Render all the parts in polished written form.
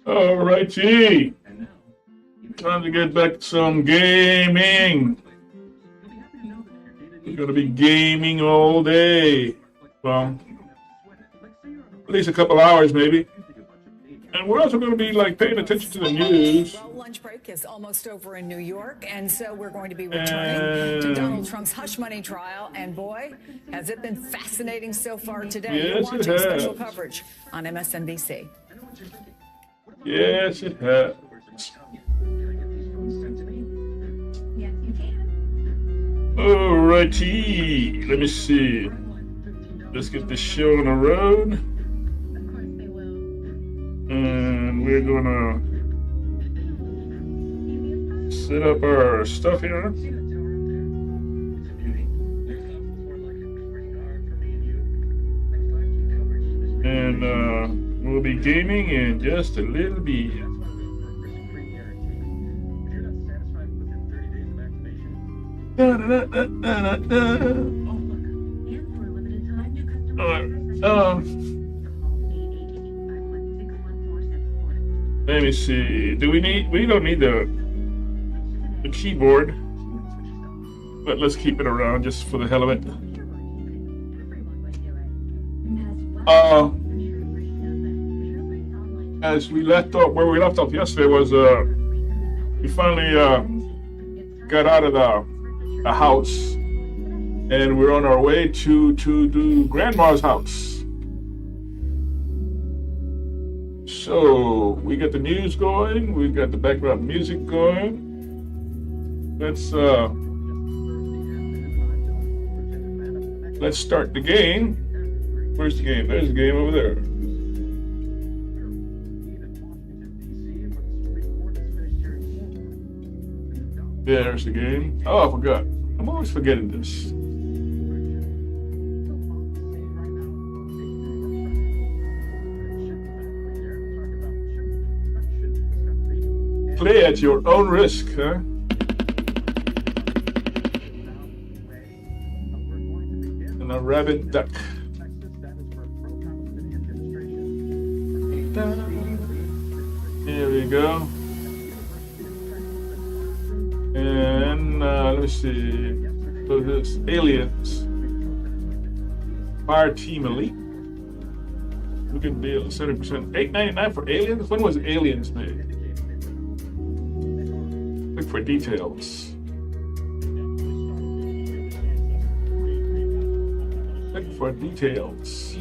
Alrighty. Time to get back to some gaming. We're gonna be gaming all day. Well, at least a couple hours maybe. And we're also going to be like paying attention to the news. Well, lunch break is almost over in New York, and so we're going to be returning to Donald Trump's hush money trial. And boy, has it been fascinating so far today. Yes, You're watching it has. special coverage on MSNBC. Yes, it has. Alrighty, let me see. Let's get this show on the road. And we're gonna set up our stuff here. And we'll be gaming in just a little bit. Let me see. We don't need the keyboard, but let's keep it around just for the hell of it. As we left off, where we left off yesterday was we finally got out of the house, and we're on our way to Grandma's house. So we got the news going, we got the background music going. Let's start the game. Where's the game? There's the game over there. There's the game. Oh, I forgot. I'm always forgetting this. Play at your own risk, huh? And a rabbit duck. Here we go. And let me see. So this aliens. Fire Team Elite. We can deal 70%. $8.99 for aliens? When was aliens made? Look for details. Look for details.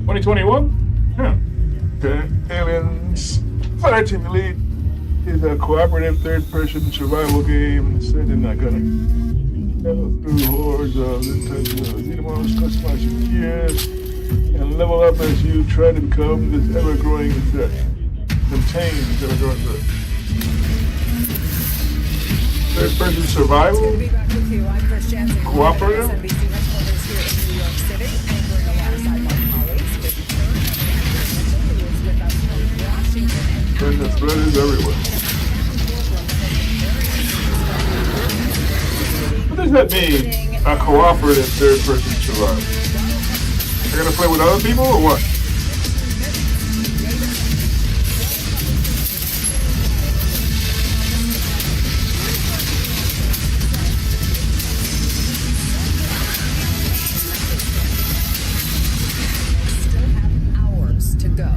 2021? Yeah. Okay. Aliens. Fire Team Elite is a cooperative third-person survival game set in a gunning. Through hordes of xenomorphs, customize your gear, and level up as you try to become this ever-growing threat. Contains ever-growing threat. Third-person survival? Cooperative? And the threat is everywhere. What does that mean? A cooperative third-person survival. They're gonna play with other people or what?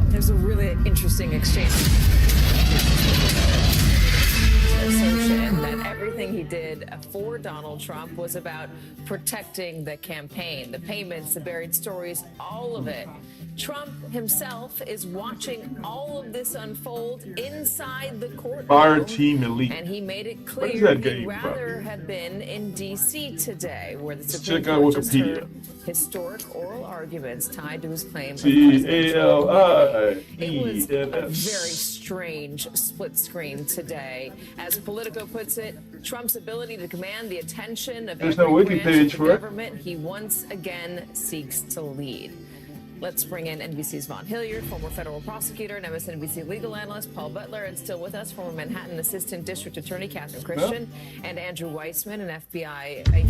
There's a really interesting exchange. Assertion that everything he did for Donald Trump was about protecting the campaign, the payments, the buried stories, all of it. Trump himself is watching all of this unfold inside the courtroom. Fire Team Elite. And he made it clear he'd rather have been in D.C. today, where the Supreme Court just heard historic oral arguments tied to his claim. T-A-L-I-E-N-S. It was a very strange split screen today. As Politico puts it, Trump's ability to command the attention of every branch of the government he once again seeks to lead. Let's bring in NBC's Vaughn Hilliard, former federal prosecutor and MSNBC legal analyst Paul Butler, and still with us, former Manhattan Assistant District Attorney Catherine Christian, and Andrew Weissman, a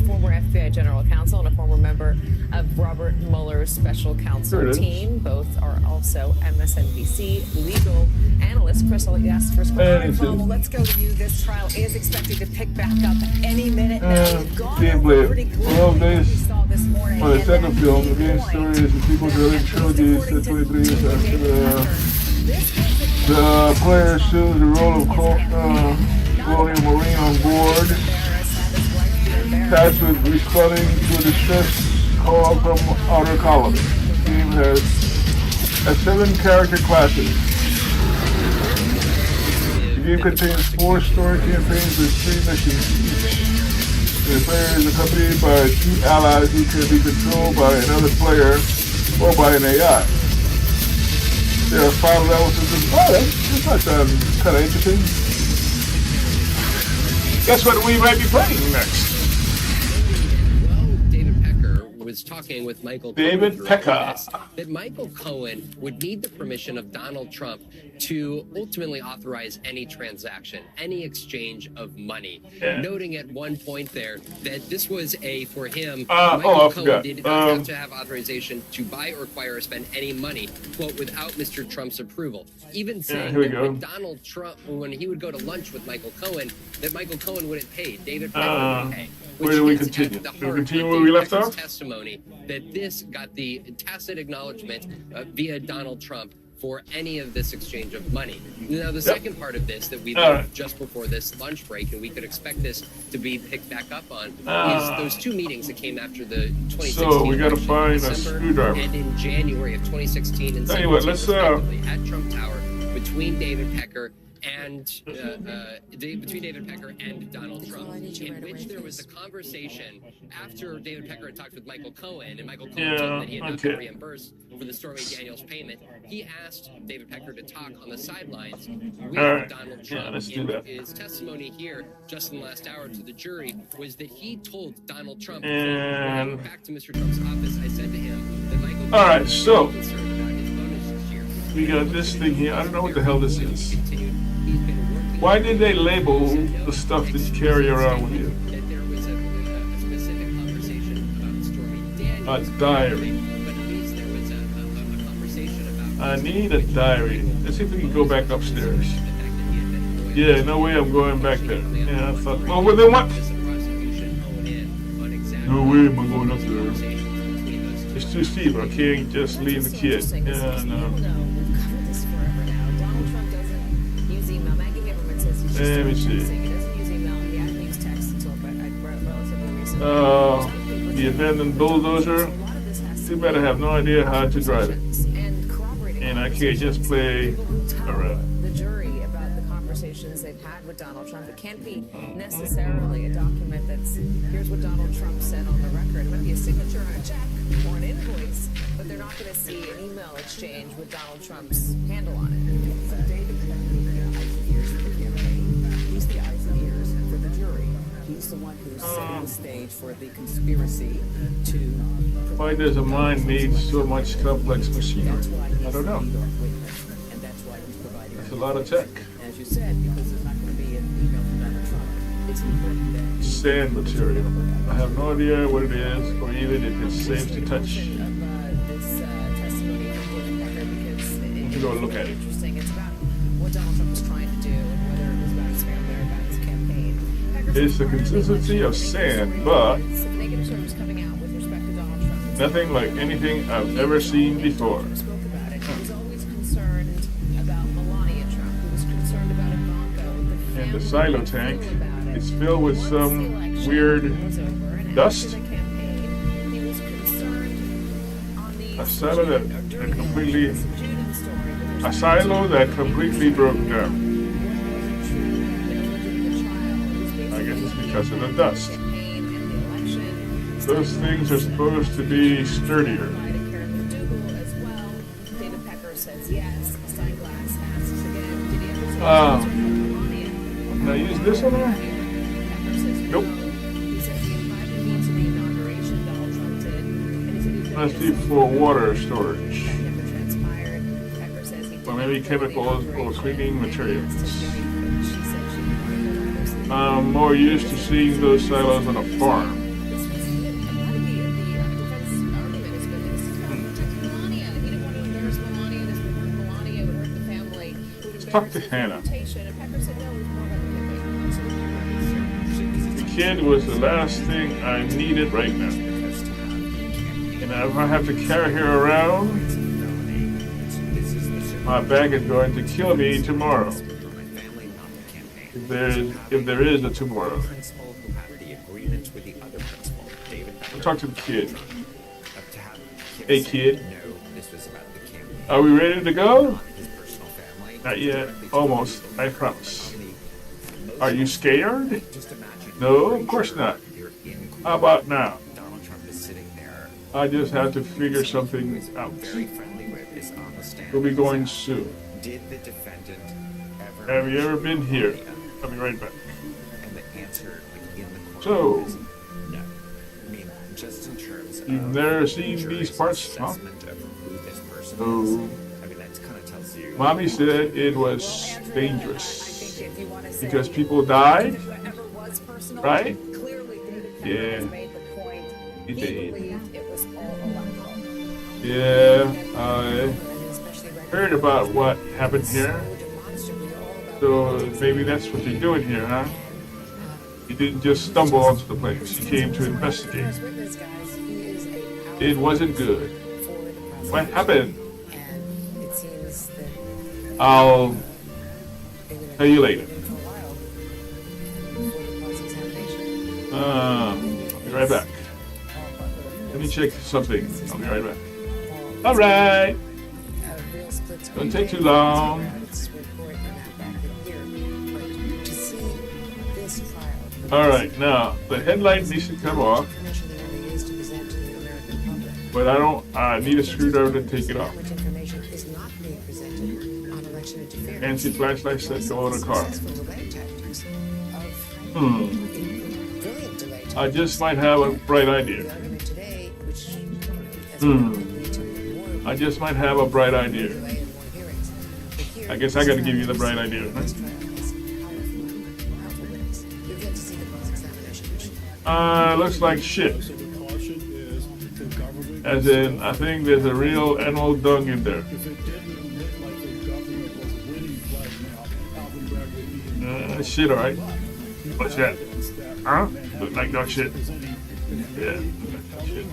former FBI general counsel and a former member of Robert Mueller's special counsel team. Both are also MSNBC legal analysts. Chris, I'll let you ask the first question. Well, let's go to you. This trial is expected to pick back up any minute now. We've gone over pretty clearly what we saw this morning. For the second film, the main story is the people drilling trilogies 23 years after the player assumes the role of colonial marine on board, tasked with responding to a distress call from outer colony. The game has 7 character classes. The game contains 4 story campaigns with 3 missions each. The player is accompanied by 2 allies who can be controlled by another player or by an AI. There are 5 levels of this. Oh, that's kind of interesting. Guess what we might be playing next? Was talking with Michael David Cohen Pecker that Michael Cohen would need the permission of Donald Trump to ultimately authorize any transaction, any exchange of money. Yeah. Noting at one point there that this was for him, I Michael Cohen forgot. did not have to have authorization to buy or acquire or spend any money, quote, without Mr. Trump's approval. Even saying that when Donald Trump, when he would go to lunch with Michael Cohen, that Michael Cohen wouldn't pay, David Pecker would pay. Where do we continue? Do we continue where we left off? Testimony that this got the tacit acknowledgement via Donald Trump for any of this exchange of money. Now, the second part of this that we learned just before this lunch break, and we could expect this to be picked back up on, is those 2 meetings that came after the 2016 So we got to find a December screwdriver. and in January of 2016 and Anyway, 17, let's respectively, at Trump Tower between David Pecker and between David Pecker and Donald Trump, in which there was a conversation after David Pecker had talked with Michael Cohen, and Michael Cohen told him that he had not been reimbursed for the Stormy Daniels payment. He asked David Pecker to talk on the sidelines with Donald Trump. And his testimony here, just in the last hour to the jury, was that he told Donald Trump, when I went back to Mr. Trump's office, I said to him that Michael Cohen was concerned about his bonus this year. We got this thing here. I don't know what the hell this is. Why did they label the stuff that you carry around with you? That there was a specific conversation about Stormy Daniels. A diary. But at least there was a conversation about. I need a diary. Let's see if we can go back upstairs. Yeah, no way I'm going back there. Yeah, I thought. Well, then what? No way am I going up there. It's too steep. I can't just leave the kid. Yeah, no. Let me see. The abandoned bulldozer. You better have no idea how to drive it. And I can't just play around. The jury about the conversations they've had with Donald Trump. It can't be necessarily a document that's, here's what Donald Trump said on the record. It might be a signature on a check or an invoice, but they're not going to see an email exchange with Donald Trump's handle on it. So David, he's the eyes and ears for the jury. He's the one who's setting the stage for the conspiracy to. Why does a mind need so much complex machinery? I don't know. And that's why he's providing. That's a lot of tech. As you said, because there's not going to be an email from Donald Trump. It's important that. Sand material. I have no idea what it is, or even if it's safe to touch. This testimony from David Pecker, because Go look at it. Interesting. It's about what Donald Trump was trying to do and whether it was about his family or about his campaign. It's the consistency of sand, but Negative stories coming out with respect to Donald Trump. nothing like anything I've ever seen before. Spoke about it. He was always concerned about Melania Trump. He was concerned about Ivanka. And the silo tank is filled with some weird dust. A silo that completely broke down. I guess it's because of the dust. Those things are supposed to be sturdier. Can I use this one there? Nope. Must be for water storage. Never transpired. Pecker says he Or maybe chemicals or cleaning materials. She said she wanted to I'm more used to seeing those silos on a farm. Talk to Hannah. The kid was the last thing I needed right now. And if I have to carry her around, my back is going to kill me tomorrow. If there is a tomorrow. I'll talk to the kid. Hey kid. Are we ready to go? Not yet. Almost. I promise. Are you scared? No, of course not. How about now? I just have to figure something out. We'll be going soon. Have you ever been here? I'll be right back. So, you've never seen these parts, huh? No. Mommy said it was dangerous because people died, right? Yeah, he did. Yeah, I heard about what happened here. So maybe that's what you're doing here, huh? You didn't just stumble onto the place. You came to investigate. It wasn't good. What happened? I'll tell you later. I'll be right back. Let me check something. I'll be right back. All right. Don't take too long. All right. Now the headlight needs to come off, but I don't. I need a screwdriver to take it off. Fancy flashlights that go on a car. I just might have a bright idea. I just might have a bright idea. I guess I gotta give you the bright idea, huh? Looks like shit. As in, I think there's a real animal dung in there. Shit, alright. What's that? Huh? Look like dog shit. Yeah, look like dog shit.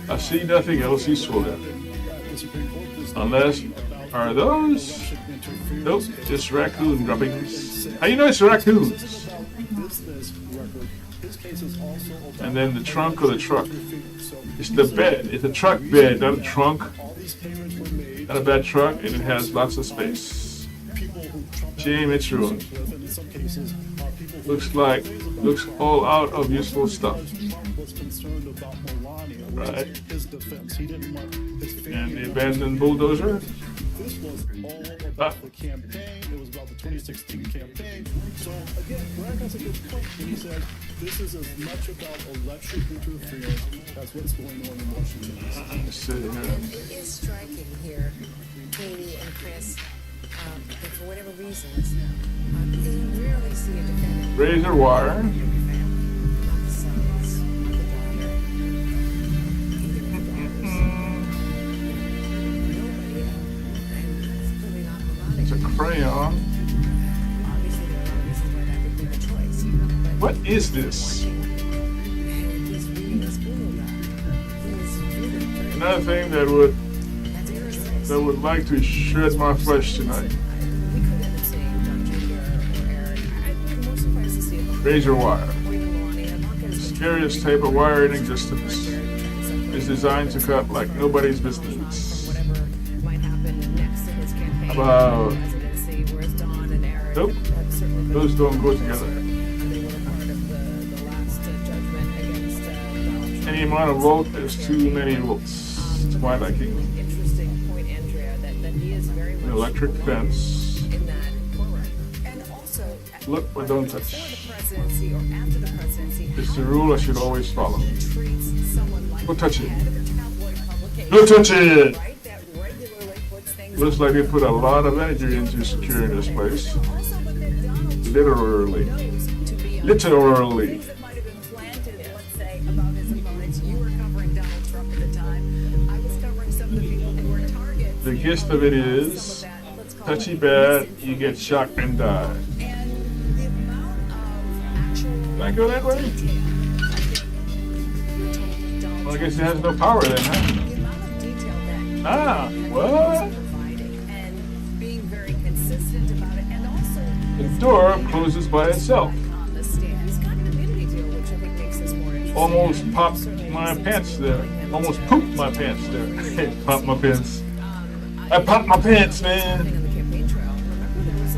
I see nothing else useful there. Unless, are those? Nope, just raccoon droppings. How you know it's raccoons? And then the trunk of the truck. It's the bed. It's a truck bed, not a trunk. Not a bad truck, and it has lots of space. Shame it's ruined. Looks all out of useful stuff. Right. And the abandoned bulldozer. Ah. It was about the 2016 campaign. So again, Brad has a good point. He said this is as much about election interference as what's going on in Washington. It is striking here, Katie and Chris, that for whatever reasons, you rarely see a defendant. Razor wire. It's a crayon. What is this? Another thing that would like to shred my flesh tonight. Razor wire. The scariest type of wire in existence. It's designed to cut like nobody's business. About nope. Those don't go together. Any amount of volt is too many volts. To my liking. An electric fence. Look but don't touch. It's the rule I should always follow. Don't touch it. Don't touch it! right, that regularly puts things Looks like they put a lot of energy into securing this place. also, but that Donald Literally. knows to be on Literally. things that might have been planted, let's say, about his opponents. You were covering Donald Trump at the time. I was covering some of the people who were targets. The gist of it is, touchy bad, you get shocked and die. And the amount of actual Can I go that way? detail, Well, I guess it has no power then, huh? the amount of detail that Ah, what? providing and being very consistent about it, and also The door closes by itself. on the stand. It's kind of an immunity deal, which I think makes this more interesting. Almost popped my pants there. Almost pooped my pants there. Popped my pants. I popped my pants, man. On the campaign trail, remember there was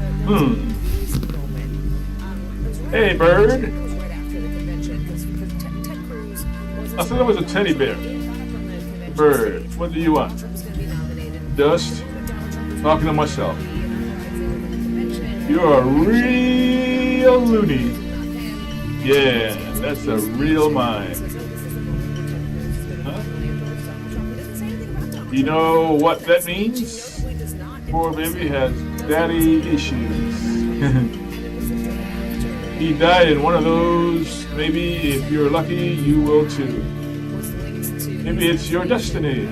a Hey, bird. It was right after the convention because Ted Cruz was I thought it was a teddy bear. from the convention. Bird, what do you want? Trump was going to be nominated. Dust? Talking to myself. Convention. You're a real loony. Yeah, that's a real mind. Huh? You know what that means? Poor baby has daddy issues. He died in one of those. Maybe if you're lucky, you will too. Maybe it's your destiny.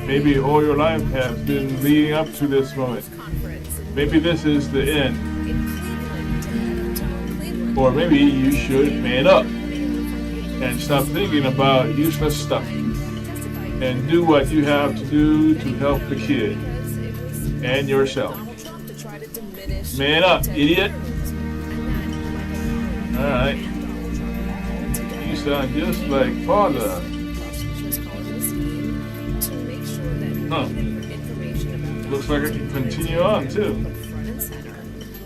Maybe all your life has been leading up to this moment. Maybe this is the end. Or maybe you should man up and stop thinking about useless stuff and do what you have to do to help the kid and yourself. Man up, idiot. Alright. You sound just like father. Huh. Looks like I can continue on too.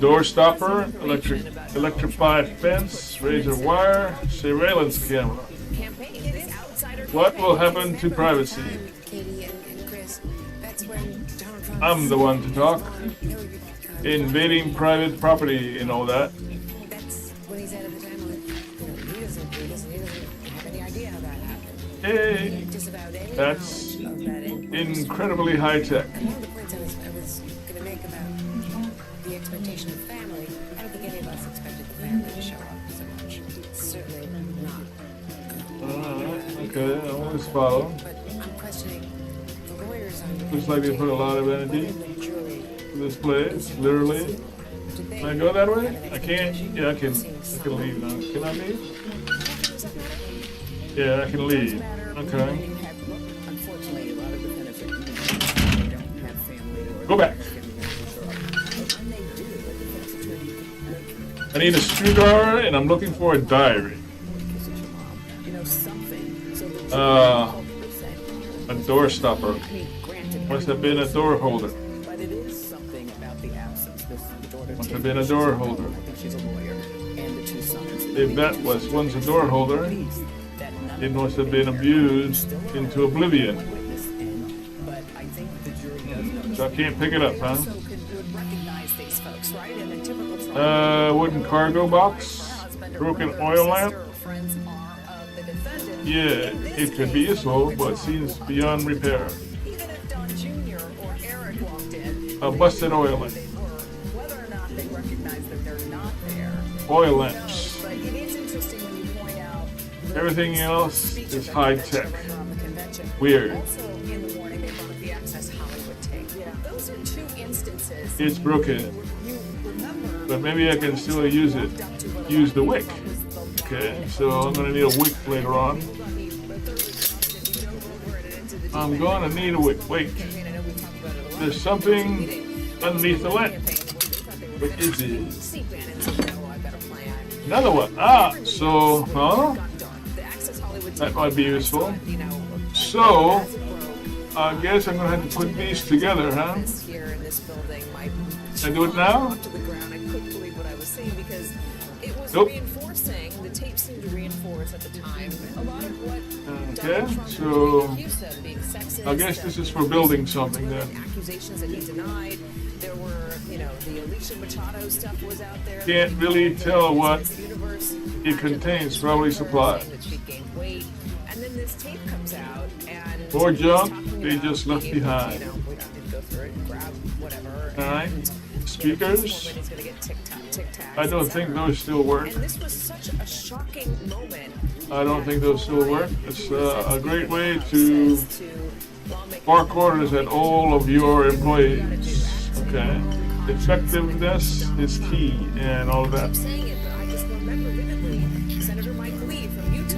Door stopper, electrified fence, razor wire, surveillance camera. What will happen to privacy? Katie and Chris, that's when Donald Trump. I'm the one to talk. Invading private property and all that. That's when he said at the time, he doesn't have any idea how that happened. Hey, Just about any that's of that. And incredibly high tech. one of the points I was going to make about the expectation of family, I don't think any of us expected the family to show up so much. Certainly not. Okay, I want to follow. But I'm questioning the lawyers on Looks like they put a lot of energy the jury. into this place, literally. Can I go that way? I can't. Yeah, I can leave now. Can I leave? Yeah, I can leave. Okay. Unfortunately, a lot of the benefit you don't have family. Go back. I need a screwdriver and I'm looking for a diary. You know something. So the A door stopper. granted, Must have been a door holder. but it is something about the absence. The daughter Must have been a door holder. I think she's a lawyer, and the two sons. If that was once a door holder, That none it must have been abused into oblivion. witness in, but I think the jury does know. So I can't pick it up, huh? So would recognize these folks, right? In a typical trial. Wooden cargo box, broken oil lamp. Friends are of the defendant. Yeah, it could be useful, but seems beyond repair. Even if Don Jr. or Eric walked in, A busted oil lamp. they were. Whether or not they recognize that they're not there. Oil lamps. But it is interesting when you point out the Everything else speech is of high the tech. convention on the convention. Weird. Also, in the warning, they brought up the Access Hollywood tape. Those are two instances. It's broken, You remember but maybe I can still use it. Use the wick. Okay, so I'm gonna need a wick later on. I'm gonna need a wick. Wait, there's something underneath the lamp. What is it? Another one. Ah, so, huh? That might be useful. So, I guess I'm gonna have to put these together, huh? Here in this building might Can I do it now? to the ground. I couldn't believe what I was seeing because it was Nope. reinforcing. The tape seemed to reinforce at the time a lot of what Okay, Donald Trump so was accused of, being sexist. I guess this is for building something then. Accusations that he denied. There were, the Alicia Machado stuff was out there. Can't really tell what Universe it contains. Probably supplies. saying that she gained weight And then this tape comes out, and More he's junk talking they about just left being able, behind. you know, we don't need to go through it and grab whatever. All right. And, Speakers. this woman is gonna get tic-tac, I don't think those still work. And this was such a shocking moment. I don't think those still work. It's a great way to bark orders at all of your employees. Okay. Effectiveness is key and all of I that. keep saying it, but I just remember vividly Senator Mike Lee from Utah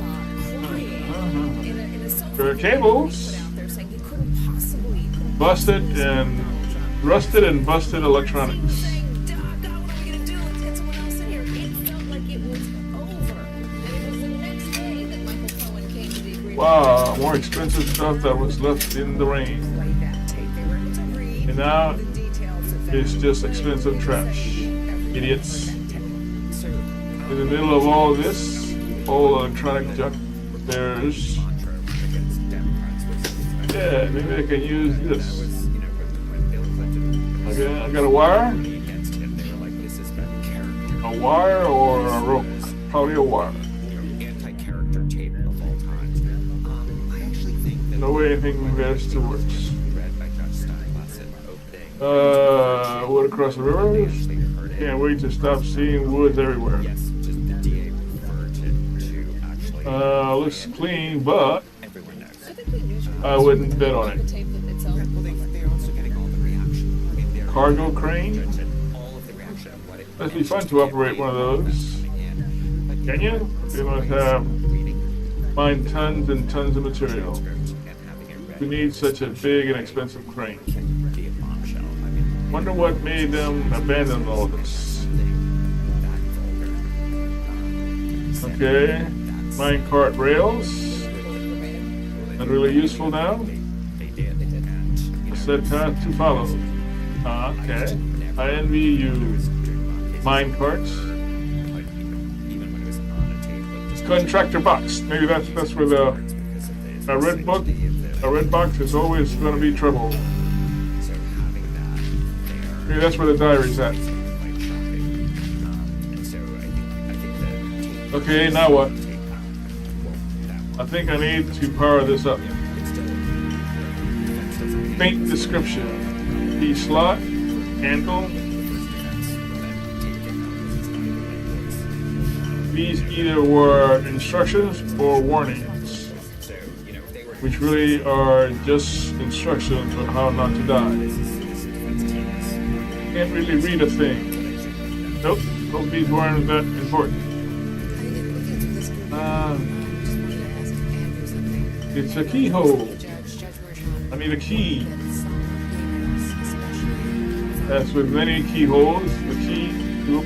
crying in a selfie There are video cables. he put out there saying he couldn't possibly Busted and rusted and busted electronics. saying, "Doc, God, what are we gonna do? Let's get someone else in here." It felt like it was over. And it was the next day that Michael Cohen came to the agreement. Wow, more expensive stuff that was left in the rain. Played that tape. They were able to read And now the details of that. it's just expensive trash. Idiots. So, In the middle of all this, all electronic junk, there's... Yeah, maybe I can use this. Okay, I got a wire. A wire or a rope? Probably a wire. Anti-character tape of all time. I actually think that No way anything there still works. read by Judge Steinmetz in opening. Wood across the river. Can't wait to stop seeing woods everywhere. Yes, just the DA referred to actually Looks clean, but everyone knows. I wouldn't bet on it. the tape itself. Well, they're also getting all the reaction. I mean, they're Cargo crane? all of the reaction of what it Must be fun to operate one of those. Can you? You must have mine tons and tons of material. We need such a big and expensive crane. be a bombshell. I mean, Wonder what made them abandon all this. Okay, minecart rails. Not really useful now. they did. And Set path to follow. Okay, I envy you, minecarts. even when it was on a tape, like just Contractor box. Maybe that's where the a red book, a red box is always going to be trouble. so having that there. Maybe that's where the diary's at. Like shopping. And so I think that Okay, now what? I think I need to power this up. Faint description. Key slot, handle. These either were instructions or warnings, which really are just instructions on how not to die. Can't really read a thing. Nope, hope these weren't that important. It's a keyhole. I need a key. As with many keyholes, the key to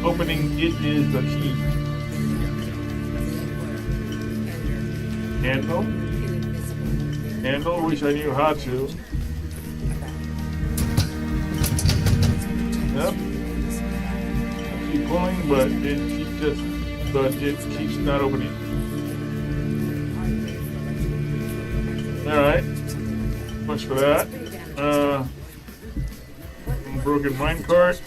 opening it is the key. Handle. Handle, wish I knew how to. Yep. I keep pulling, but it keeps not opening. Alright. Much for that. Broken minecart.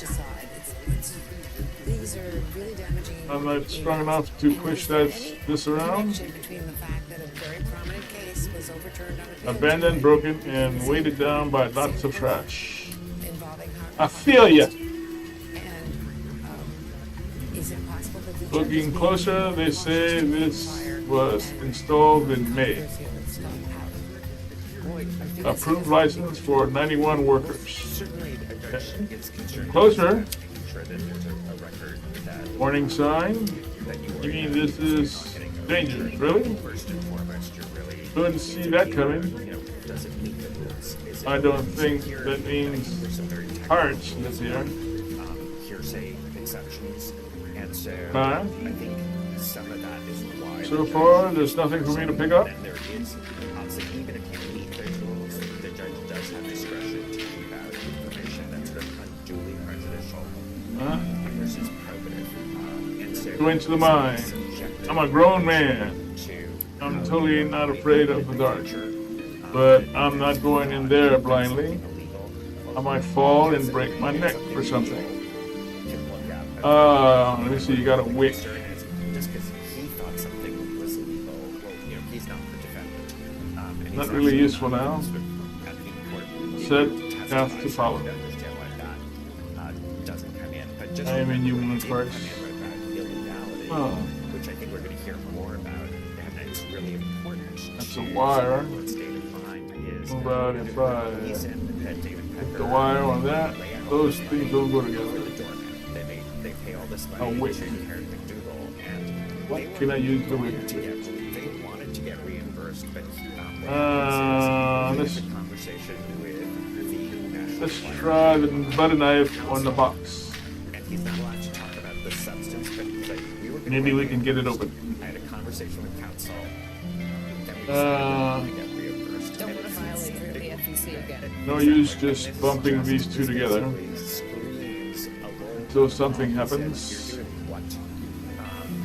These are really damaging. I'm not strong enough to push this around. Between the fact that a very prominent case was overturned on appeal Abandoned, broken, and weighted down by lots of trash. involving I feel ya. and is it possible that the Looking closer, they say this was installed in May. Approved license for 91 workers. Closer. Warning sign. You mean this is dangerous, really? Couldn't see that coming. I don't think that means hearts live here. Hearsay exceptions, and so Huh? I think some of that is why. So far, there's nothing for me to pick up. And there is, obviously, even if you meet those rules, the judge does have discretion to keep out information that's been unduly prejudicial versus probative. And so Go into the mine. I'm a grown man. I'm totally not afraid of the dark. But I'm not going in there blindly. I might fall and break my neck or something. Let me see, you got a wick. just because he thought something was illegal, well, he Not really useful now. Set path to follow. Understand why that doesn't come in, but just I am in human parts. illegality, Oh. which I think we're going to hear more about, and it's really important. That's a wire. What's David find is What about if I reason that David put Pecker the wire on that? Those things don't go together. really dormant. They pay all this Oh, money wait. to Karen McDougal, and What they can I use the whip? they wanted to get reimbursed, but Let's a conversation with the national let's try the butter knife on the box. and he's not allowed to talk about the substance, but he's like, we were gonna Maybe we can get it open. I had a conversation with counsel, then we Uh, decided to get reimbursed. Don't And want to it's- violate the FEC again. No use just bumping these two together basically screams a lawyer until something says, happens. you're doing what?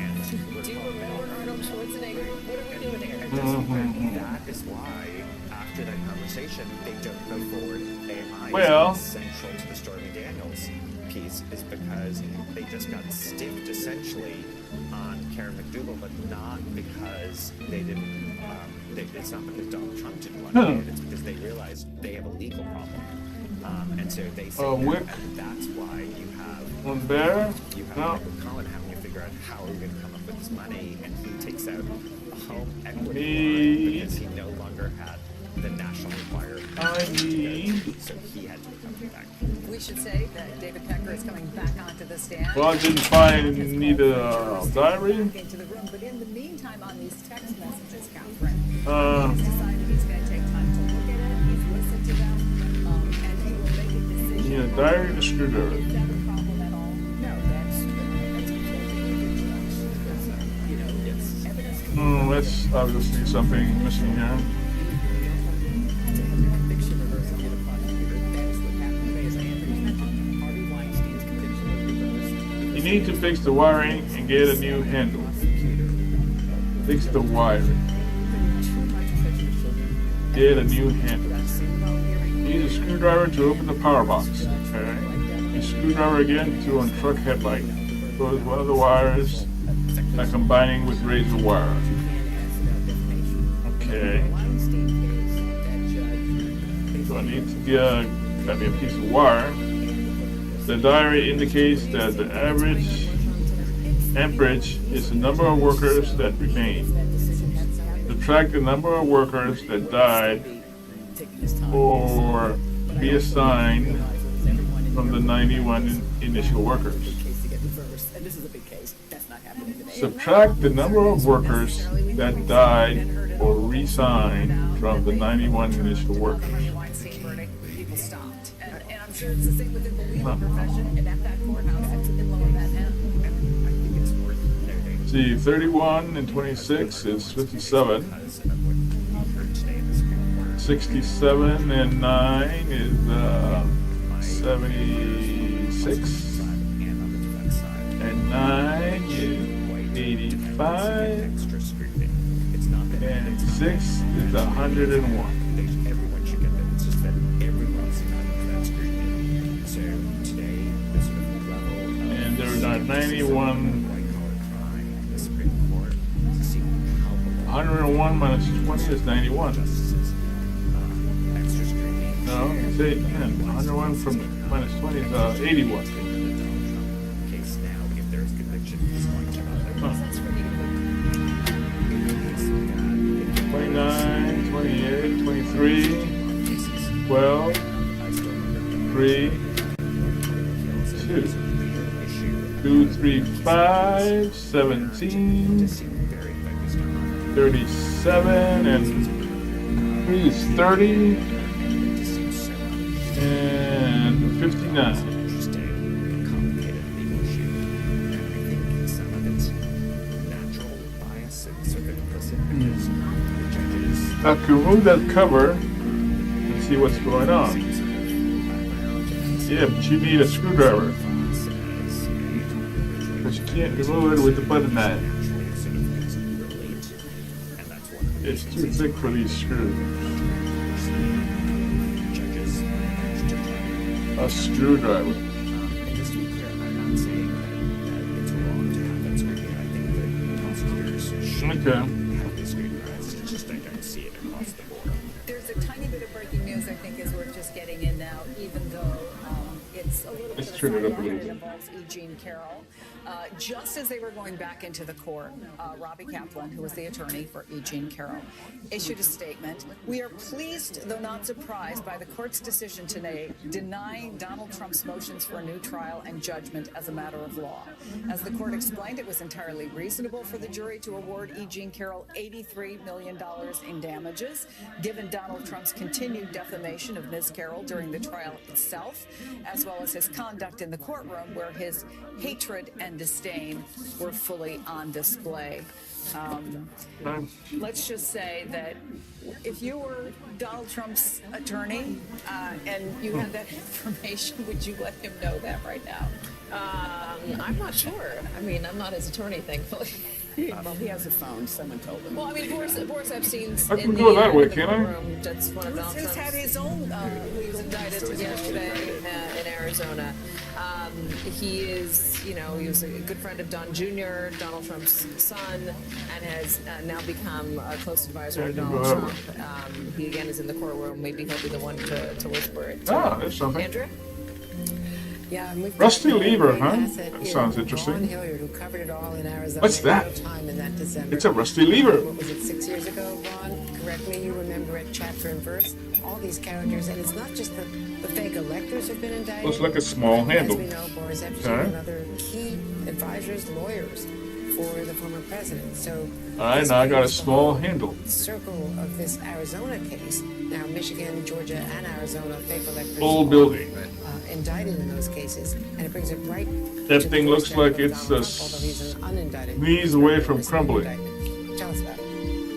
And we're Do you told, remember Arnold Schwarzenegger? What are we doing here? Mhm. that is why, after that conversation, they don't go forward. AMI Well- is central to the Stormy Daniels piece, is because they just got stiffed essentially on Karen McDougal, but not because they didn't. It's not because Donald Trump didn't want to Huh. do it. It's because they realized they have a legal problem, and so they say Wick. and that's why you have One there. you have No. Michael Cohen having to figure out how are we going to come up with this money, and he takes out a home equity Me. line because he no longer had the National Enquirer, I need. so he had to become back. We should say that David Pecker is coming back onto the stand. Well, I didn't find neither diary. Back into the room, but in the meantime, on these text messages, Catherine, Uh, he's decided he's going to take time to look at it. He's listened to them, and he will make a decision. yeah, diary and a screwdriver. Is that a problem at all? No, that's you know, it's evidence. That's obviously something missing here. Conviction reversal in a prosecutor. That's what happened today, as Andrew mentioned. Harvey Weinstein's conviction was reversed. You need to fix the wiring and get a new handle. Fix the wiring. Get a new handle. Use a screwdriver to open the power box. Okay. A screwdriver again to untruck headlight. Close one of the wires by combining with razor wire. Okay. So I need to get got me a piece of wire. The diary indicates that the average amperage is the number of workers that remain. Subtract the number of workers that died or be assigned from the 91 initial workers. Subtract the number of workers that died or resigned from the 91 initial workers. Weinstein verdict, people stopped. And I'm sure it's the same within the legal profession and at that courthouse in Lower Manhattan. I think it's worth noting See, 31 and 26 is 57. because of what we heard today in the Supreme Court. 67 and 9 is 76. And on the defense side, And 9 is 85. extra scrutiny. It's not that And 6 is 101. everyone should get that. It's just that everyone's entitled to that scrutiny. So today, the sort of level of And there are 91. white collar crime in the Supreme Court to see palpable 101 minus 20 is 91. justices, extra scrutiny. No, it's 8, 10. 101 from minus 20 is 81. Case now, if there's conviction, is going to have 29, 28, 23, 12, 3, 2, 2, 3, 5, 17, 37, and 3 is 30, and 59. Interesting, complicated legal issue. And I think some of it's natural bias and sort of implicit because the judges I can remove that cover and see what's going on. Yeah, but you need a screwdriver. But you can't remove it with the butter knife. It's too thick for these screws. A screwdriver. And just to be clear, I'm not saying that it's wrong to have that scrutiny. I think that prosecutors should Okay. have these scrutinized. It's just I don't see it across the board. a little Let's bit of turn it up a background. little. It involves E. Jean Carroll. Just as they were going back into the court, Robbie Kaplan, who was the attorney for E. Jean Carroll, issued a statement. We are pleased, though not surprised, by the court's decision today denying Donald Trump's motions for a new trial and judgment as a matter of law. As the court explained, it was entirely reasonable for the jury to award E. Jean Carroll $83 million in damages, given Donald Trump's continued defamation of Ms. Carroll during the trial itself, as well as his conduct in the courtroom, where his hatred and disdain were fully on display. Let's just say that if you were Donald Trump's attorney and you had that information, would you let him know that right now? I'm not sure. I mean, I'm not his attorney, thankfully. Well, he has a phone. Someone told him. Well, I mean, Boris Epstein's I can in do it that the way, the can I? courtroom. That's one of Donald Who's Trump's. had his own? He was indicted yesterday in Arizona. He is, you know, he was a good friend of Don Jr., Donald Trump's son, and has now become a close advisor to Donald Trump. He again is in the courtroom. Maybe he'll be the one to whisper it. Ah, that's something. Andrea? Yeah, and we've Rusty got a Lever, great huh? asset That here, sounds Ron interesting. Hilliard, who covered it all in Arizona. What's in that? real time in that December. It's a rusty lever. What was it, 6 years ago, Ron? Correct me, you remember it, chapter and verse. All these characters, and it's not just the fake electors have been indicted. Looks like a small handle. As we know, Boris Epstein Okay. and other key advisors, lawyers for the former president. So All right, this now I got a brings the small whole handle. circle of this Arizona case. Now, Michigan, Georgia, and Arizona fake electors Old are, building. indicted in those cases, and it brings it right. That to the thing looks doorstep like of it's Donald a Trump, although he's an unindicted sneeze away from this crumbling. indictment. Tell us about it.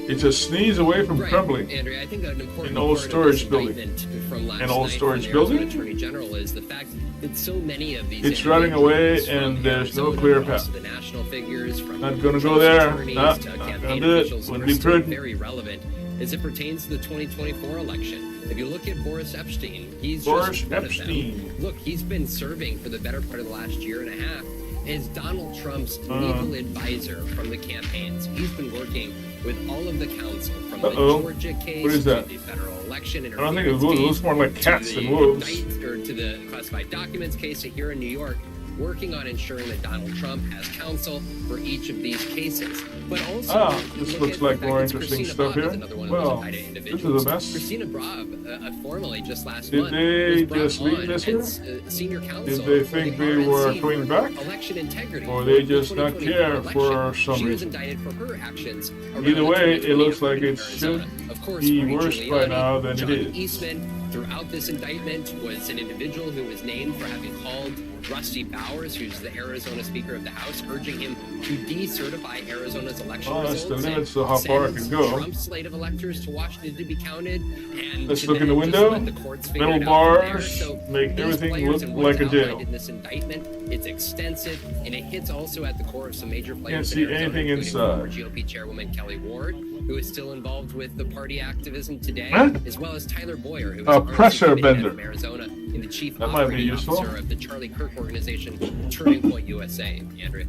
It's a sneeze away from Right, crumbling. Andrea, I think an important An old part of storage this building. indictment from last An old night storage from the Arizona building? Attorney General is the fact that so many of these It's running away individuals from and there's no Arizona, clear but also path. the national figures from Not gonna go Trump's there. attorneys Nah, to not campaign gonna do it. officials Wouldn't are be still prudent. very relevant as it pertains to the 2024 election. If you look at Boris Epstein, he's Boris just one Epstein. of them. Look, he's been serving for the better part of the last year and a half as Donald Trump's legal advisor from the campaigns. He's been working with all of the counsel from the Georgia case What is to that? the federal election I don't think it's interference wolves. It case, looks more like cats to than the wolves. or to the classified documents case here in New York, working on ensuring that Donald Trump has counsel for each of these cases. But also, you this look looks at like the fact more that interesting Christina stuff Bobb is here. another one of Well, those indicted this is individuals. a mess. Christina Bobb, formally just last Did month, they was brought just leave on this here? as senior counsel. Did they for think the they were RNC coming for back? Election integrity. Or they for the just not 2024 care election. for some She was reason? indicted for her actions. around Either the way, it 2020 looks like uprising it in should Arizona. Of course, be Rudy worse by Giuliani, now than it John is. Eastman, throughout this indictment, was an individual who was named for having called Rusty Bowers, who's the Arizona Speaker of the House, urging him to decertify Arizona's election Oh, that's results. the limits and of how far it send can go. Trump's slate of electors to Washington to be counted. And Let's to look in the then just window. let the courts figure Metal it out from there. bars So make these everything players look and what's like a jail. outlined in this indictment, it's extensive, and it hits also at the core of some major players see in Arizona, anything including inside. former GOP chairwoman Kelly Ward, who is still involved with the party activism today, Huh? as well as Tyler Boyer, who is A RNC pressure committee head bender. from Arizona and the chief That might be operating useful. officer of the Charlie Kirk organization, Turning Point USA. Andrea.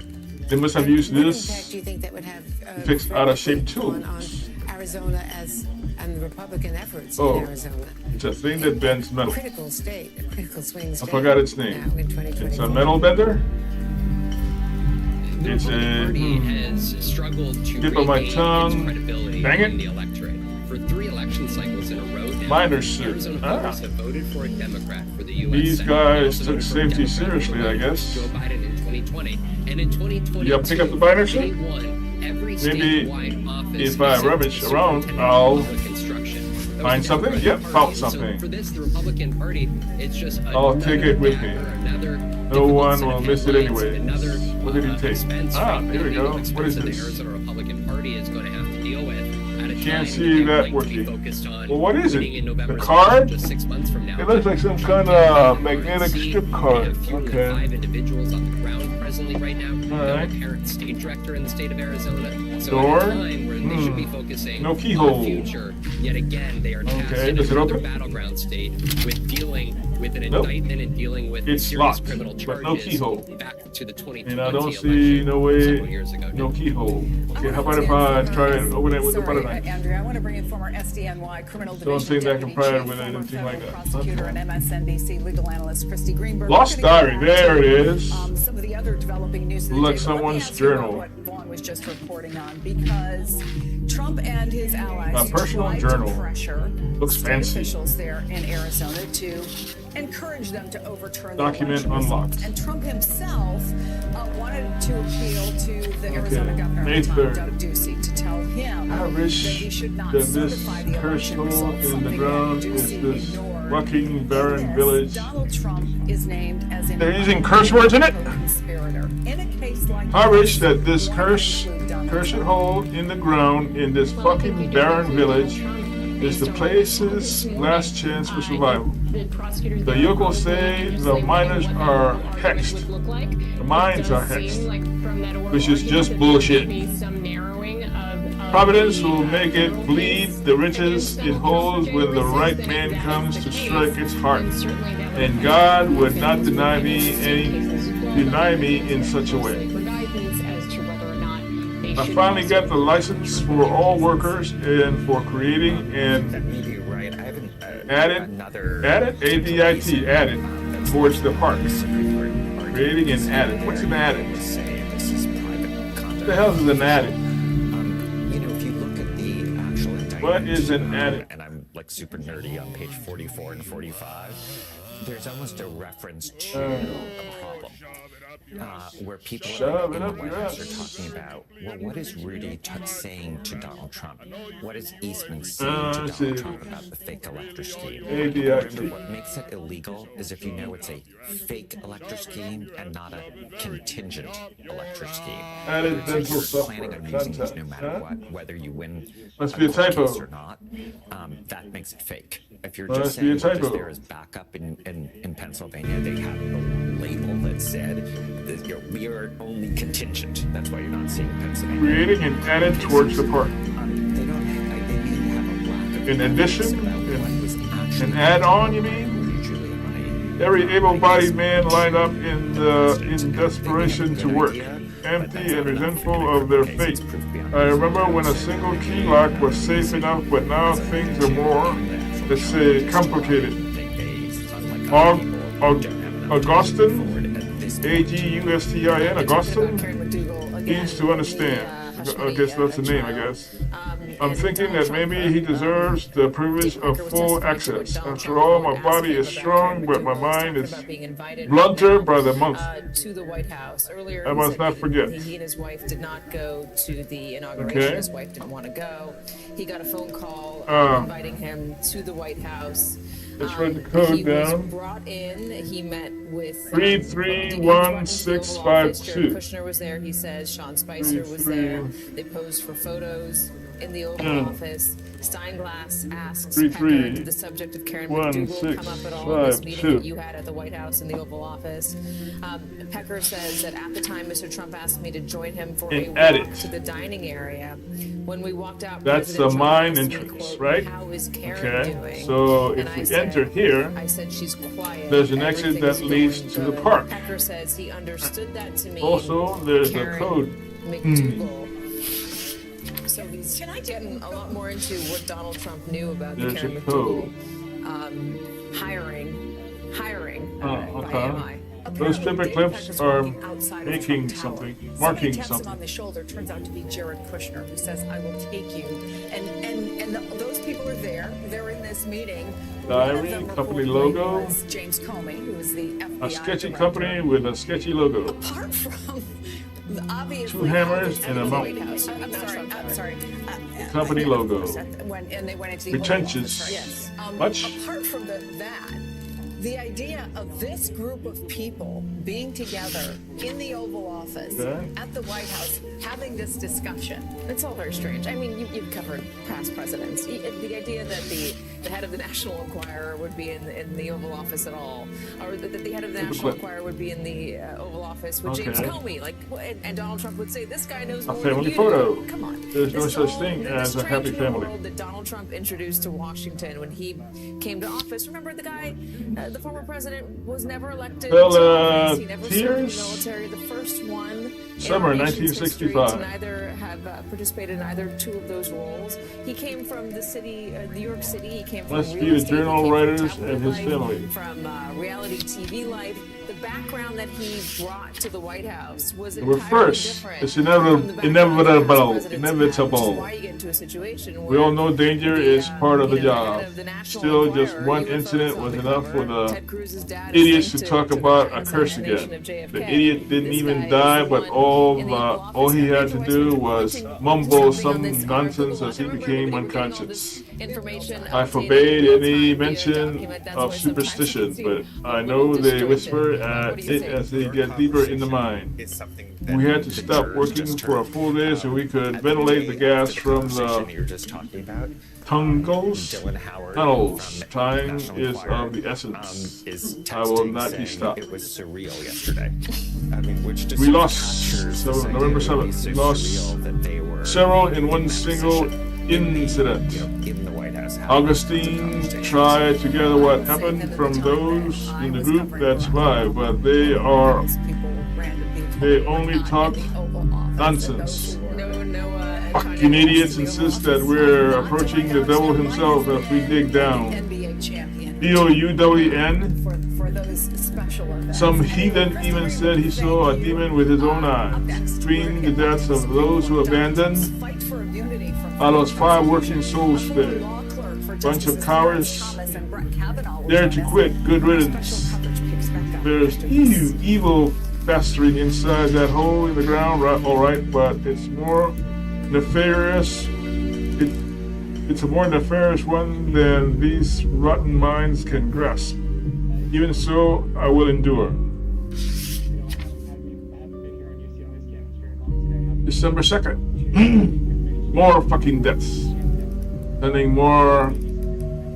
They must have used What this. impact do you think that would have fix out-of-shape tools. on Arizona and the Republican efforts Oh. in Arizona? It's a thing that bends metal. Critical state, a critical swing state. forgot its name. Now in 2024. It's a metal bender. The It's Republican a- Party has struggled to Tip of my regain tongue. its credibility Dang it. in the electorate. For 3 election cycles in a row now, Minor suit. Arizona Ah. voters have voted for a Democrat for the U.S. These Senate. They guys also took voted for a safety Democrat seriously, I for guess. Joe Biden in 2020. And in 2022, You pick up the binder, sir? they won every Maybe statewide office if I except rummage the around, superintendent I'll of public construction. That was find the something? Democratic Yep, Party. found And so something. for this, the Republican Party, it's just I'll take it with me. Another No one difficult will set miss of it headlines, anyways. Another What did he take? expense, Ah, frankly, here we legal go. What expense is that this? The Arizona Republican Party is going to have to deal with at a time Can't see when they're that going to be working. focused on Well, what is it? winning in November's The card? election just 6 months from now. It looks like some But kind Trump of and magnetic RNC, strip they card. have fewer Okay. than 5 individuals on the ground presently right now. All right. The parent state director in the state of Arizona, So Door? at a time where they should be focusing No keyhole. on the future, yet again they are tasked Okay, in does it another open? battleground state with dealing with an Nope. indictment and dealing with It's serious locked, criminal but charges no keyhole. back to the 2020 And I don't see election no way, several years ago. no keyhole. Okay, how about wanna if bring I in try former- and open it with the butter Sorry, knife? Andrea, I want to bring in former SDNY criminal Don't division think that deputy compared chief, with former anything like federal that. prosecutor Okay. and MSNBC legal analyst Christy Greenberg. Lost We're gonna Diary, get back there it to, is. some of the other developing news of the Look, day, but let me someone's ask you about journal. what Vaughn was just reporting on, because Trump and his allies My personal tried journal. to pressure Looks state fancy. officials there in Arizona to encourage them to overturn the Document election results. unlocked. And Trump himself wanted to appeal to the Arizona governor May at the time, 3rd. Doug Ducey, to tell him I that wish he should not that this certify the cursed election hole results, in the something ground that is Ducey this ignored. fucking barren In this, village. Donald Trump is named as an They're using curse words in it? co-conspirator. In a case like I wish this, that this one cursed would include Donald cursed Trump. hole in the ground in this fucking barren village is the place's last chance for survival. The yokels say the miners are hexed. The mines are hexed, which is just bullshit. Providence will make it bleed the riches it holds when the right man comes to strike its heart. And God would not deny me in such a way. I finally got the license for all workers and for creating and Maybe you're right. I haven't added, ADIT, added towards the parks. Creating and added. What's an added? This is private conduct. What the hell is an added? You know, if you look at the actual indictment, What is an added? and I'm like super nerdy on page 44 and 45, there's almost a reference to a problem. Where people Shove in it the up White your House ass. are talking about, well, what is Rudy saying to Donald Trump? What is Eastman saying to I see. Donald Trump about the fake elector scheme? ADIT. What makes it illegal is if you know it's a fake elector scheme and not a contingent elector scheme. Added It's like dental you're software planning on using these no content, matter huh? what, whether you win Must be a court typo. case or not. That makes it fake. If you're Must just be a saying what is typo. there as backup in Pennsylvania, they have a label that said that we are only contingent. That's why you're not seeing Pennsylvania. Creating and added towards the park. They don't have, they may have a lack of In addition, about what was actually an add-on, you mean? Rudy Giuliani. Every able-bodied man lined up in desperation to work, empty and resentful of their fate. I remember when a single key lock was safe enough, but now things are more, let's say, complicated. Augustin, A-G-U-S-T-I-N, Augustin, needs to understand. I guess that's the name, I guess. I'm thinking that maybe he deserves the privilege of full access. After all, my body is strong, but my mind is blunter by the month. To the White House earlier. I he must said not forget. He and his wife did not go to the inauguration. Okay. His wife didn't want to go. He got a phone call inviting him to the White House. Let's write the code he down. was brought in. He met with 331652. Jared Kushner was there. He says Sean Spicer was there. They posed for photos in the Oval Office. Steinglass asks Pecker, did the subject of Karen McDougal come up at all in this meeting that you had at the White House in the Oval Office? Pecker says that at the time, Mr. Trump asked me to join him for a walk to the dining area. When we walked out, That's the President Trump mine asked me, entrance, quote, right? How is Karen Okay, doing? so And if I we said- enter here, I said she's quiet. there's an exit that Everything's leads going to the good. park. Pecker says he understood that to me. Also, there's a Karen code. McDougal. So he's getting a lot more into what Donald Trump knew about the There's Karen a code. McDougal hiring by Okay. MI. Those Apparently, clips David Pecker's are working outside of making Trump Tower. something, Somebody marking taps him something. on the shoulder. Turns out to be Jared Kushner, who says, "I will take you." And those people are there. They're in this meeting. One of Diary, them company reportedly logo. was James Comey, who is the FBI A sketchy director. company with a sketchy logo. Apart from the obvious 2 hammers and a mountain. I'm sorry. Company logo. And they went into the Pretentious. Yes. Much? Apart from that, The idea of this group of people being together in the Oval Office, Okay. at the White House, having this discussion. It's all very strange. I mean, you've covered past presidents. The idea that the head of the National Enquirer would be in the Oval Office at all, or that the head of the National Enquirer would be in the Oval Office with James Okay. Comey, like, and Donald Trump would say, "This guy knows A more than family you photo. do." Come on. There's no This is such all thing the as a happy strange new family. world that Donald Trump introduced to Washington when he came to office. Remember, the guy, the former president, was never elected Well, to office. He never served in the Tears? military. The first one Summer in our nation's history 1965. to neither have participated in either two of those roles. He came from the city, New York City. He came from Must real be the estate. He journal came from writers tabloid and his life, family. from reality TV life. The background that he brought to the White House was We're entirely first. different It's from the background inevitable. past presidents have, which is Inevitable. why you get into a situation We where all know danger the, is part of the head job. of the National Still, just Enquirer, one UFOs incident on was the enough cover. for the Ted Cruz's dad is idiots to linked talk to about the a curse assassination again. of JFK. The idiot didn't This even guy die, is the but one all in the Oval all he Office. had to Every do choice was pointing- mumble jumping on some this nonsense article. as he I remember became everybody getting all unconscious. this information I updated forbade real any time via mention document. That's of why sometimes superstition, it can but seem I a know little they disjointed. whisper What at do you it think? as they Your get deeper in the conversation mind. is something We that had to the stop jurors working just for a heard. full day so we could At the ventilate the day gas after from conversation the you're just talking about, tunnels. Dylan Howard Tunnels. from Time National is Enquirer, of the essence. is I will texting not be saying stopped. It was surreal yesterday. I mean, which just We lost captures so this idea November that it would be 7th. so We lost surreal that they were several in one that single position incident. in the White House. Augustine tried to gather what happened from those in the group that survived, but they only talk nonsense. Fucking idiots insist that we're approaching the devil himself if we dig down. NBA champion. D-O-U-W-N. For those special events. Some heathen even said he saw a demon with his own eyes. Between the deaths of those who abandoned Fight for immunity from are those 5 working souls spared. law clerk for Bunch of Justices cowards Thomas and Brett Kavanaugh was dare to arrested. quit. Good riddance. Special coverage picks back up There's after this. evil festering inside that hole in the ground, right, all right, but it's more nefarious. It's a more nefarious one than these rotten minds can grasp. Even so, I will endure. December 2nd. More fucking deaths. Sending more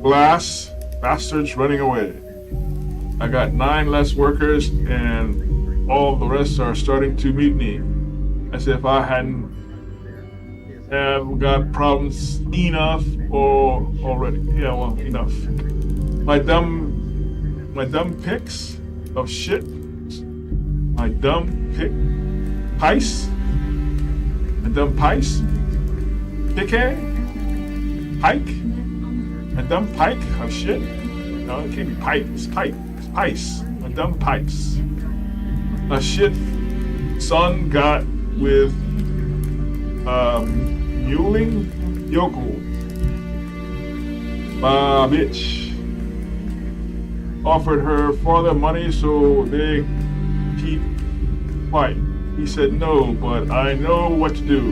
glass bastards running away. I got 9 less workers and all the rest are starting to mutiny. As if I hadn't have got problems enough or already. Yeah, well, enough. My dumb picks of shit. My dumb pice. My dumb pice. Picke. Pike. My dumb pike of shit. No, it can't be pipe. It's pipe. It's pice. My dumb pipes. A shit son got with Muling Yokel. My bitch offered her father money so they keep quiet. He said no, but I know what to do.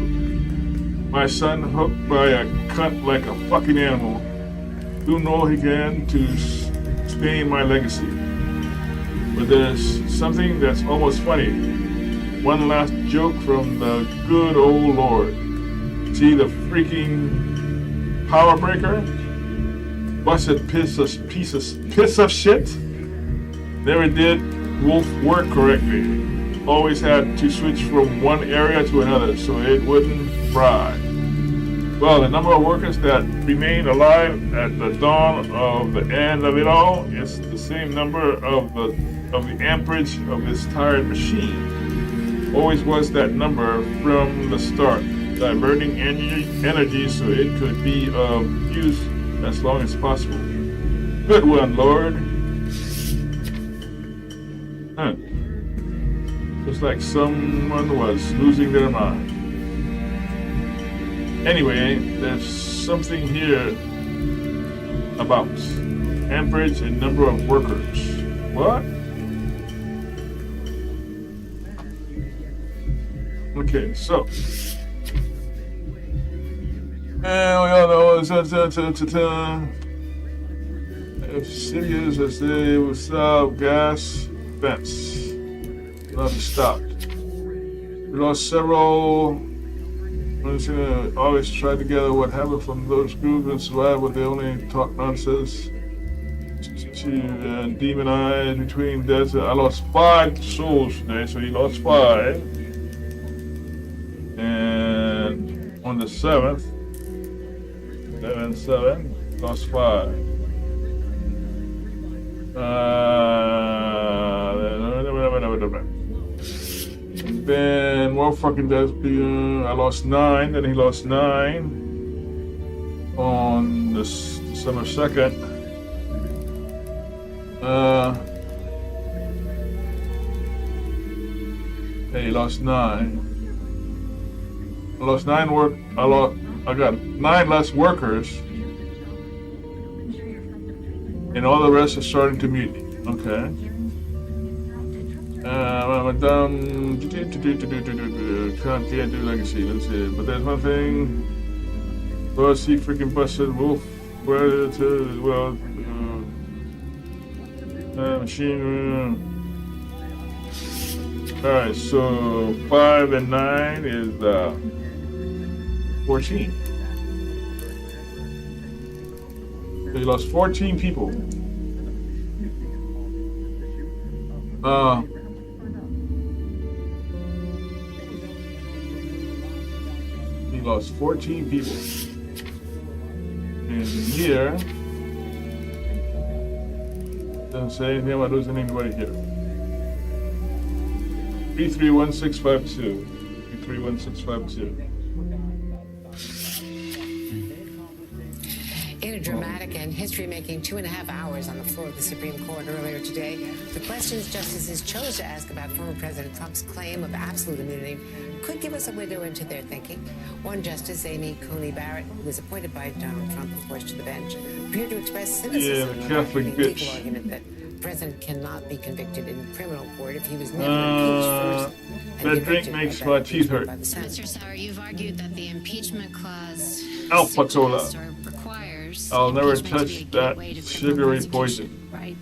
My son hooked by a cunt like a fucking animal. Do all he can to stain my legacy. But there's something that's almost funny. One last joke from the good old Lord. See the freaking power breaker? Busted piss of shit. Never did wolf work correctly. Always had to switch from one area to another so it wouldn't fry. Well, the number of workers that remained alive at the dawn of the end of it all is the same number of the amperage of this tired machine. Always was that number from the start, diverting energy so it could be of use as long as possible. Good one, Lord. Huh. Just like someone was losing their mind. Anyway, there's something here about amperage and number of workers. What? Okay, so. And we all know If cities, let's say, without gas vents, will not be stopped. We lost several. I'm just gonna always try to gather what happened from those groups and survive, but they only talk nonsense to demonize between deaths. I lost 5 souls today, so he lost 5. And on the 7th, 7, lost 5. Then more fucking deaths. I lost 9. Then he lost 9 on this December 2nd. Hey, he lost 9. I lost 9 work. I got 9 less workers, and all the rest are starting to mutiny. Okay. Madame, can't do legacy. Let's see. But there's one thing. Well, see, freaking busted wolf. Where to? Well, machine. All right. So 5 and 9 is 14. So you lost 14 people. He lost 14 people. And here doesn't say anything about losing anybody here. 331652. 331652. In a dramatic and history-making 2.5 hours on the floor of the Supreme Court earlier today, the questions justices chose to ask about former President Trump's claim of absolute immunity could give us a window into their thinking. One justice, Amy Coney Barrett, who was appointed by Donald Trump, of course, to the bench, appeared to express cynicism the Catholic about the legal bitch. argument that the president cannot be convicted in criminal court if he was never impeached first. That drink makes my teeth hurt. Mr. Sauer, you've argued that the impeachment clause Alpha Cola. suggests or requires I'll never impeachment to be a touch that gateway to criminal sugary prosecution, poison. right?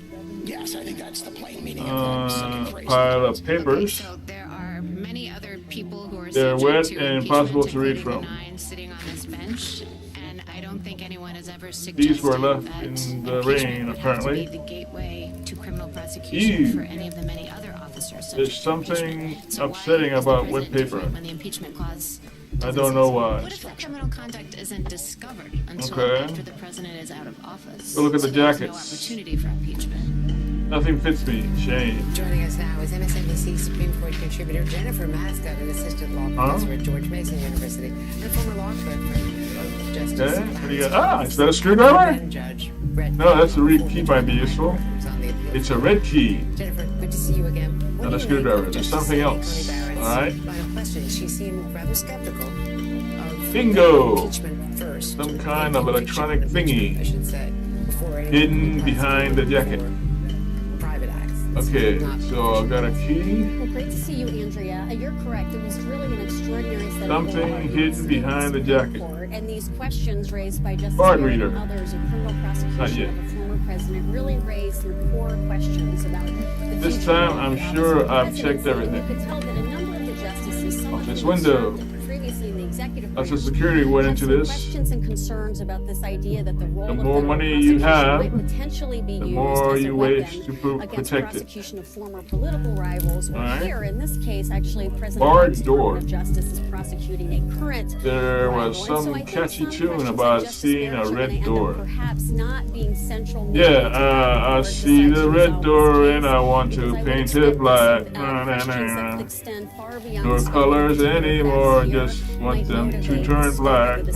Yes, I think that's the plain meaning of the second phrase. Pile of Okay, papers. so there are many other people who are They're subject wet to and impeachment, impossible to read including from. the 9 sitting on this bench, and I don't think anyone has ever suggested These were left that in the impeachment rain, would have apparently. to be the gateway to criminal prosecution Ew. for any of the many other officers. There's subject to something impeachment. So why upsetting is the about wet president paper. different when the impeachment clause I doesn't don't say know so? why. What if the criminal conduct isn't discovered until Okay. after the president is out of office? Go look at the So there's jackets. No opportunity for impeachment. Nothing fits me. Shame. Joining us now is MSNBC Supreme Court contributor Jennifer Mascott, an assistant law professor at George Mason University, and former law clerk for both Justice Okay. What do you got? Ah, is that a screwdriver? and Judge Brett No, that's a red Kavanaugh, key might be useful. on the appeal. It's a red key. Jennifer, good to see you again. What Not do a you screwdriver. make of There's Justice something Amy else. Coney Barrett's All right. final question? She seemed rather skeptical of Bingo. impeachment first. Some kind of electronic Impeachment, thingy I should say, before anyone hidden can behind the jacket. for private acts. It's Okay, not so I got a key. Well, great to see you, Andrea. You're correct. It was really an extraordinary set of Something oral arguments hidden behind the in Supreme jacket. Court, and these questions raised by Justice Card Barrett reader. and others in criminal Not prosecution yet. of a former president really raised some core questions about the This future time, of I'm the sure office of I've the checked presidency. everything. You could tell that a number of the justices, some of Office whom window. served previously in the executive Lots of branch, security went had into some this. questions and concerns about this idea that the role The of more federal money you prosecution have, might potentially be the used more as a you weapon wait to against protect it. prosecution of former political rivals. Or Alright. here, in this case, actually, President Barred Trump's door. Department of Justice is prosecuting a current There rival. was And so some I think catchy some tune questions about that Justice seeing a Barrett's red gonna end door. up perhaps not being central. Yeah, I see the red door and I want to paint it black. No colors anymore, just want them to turn black. Some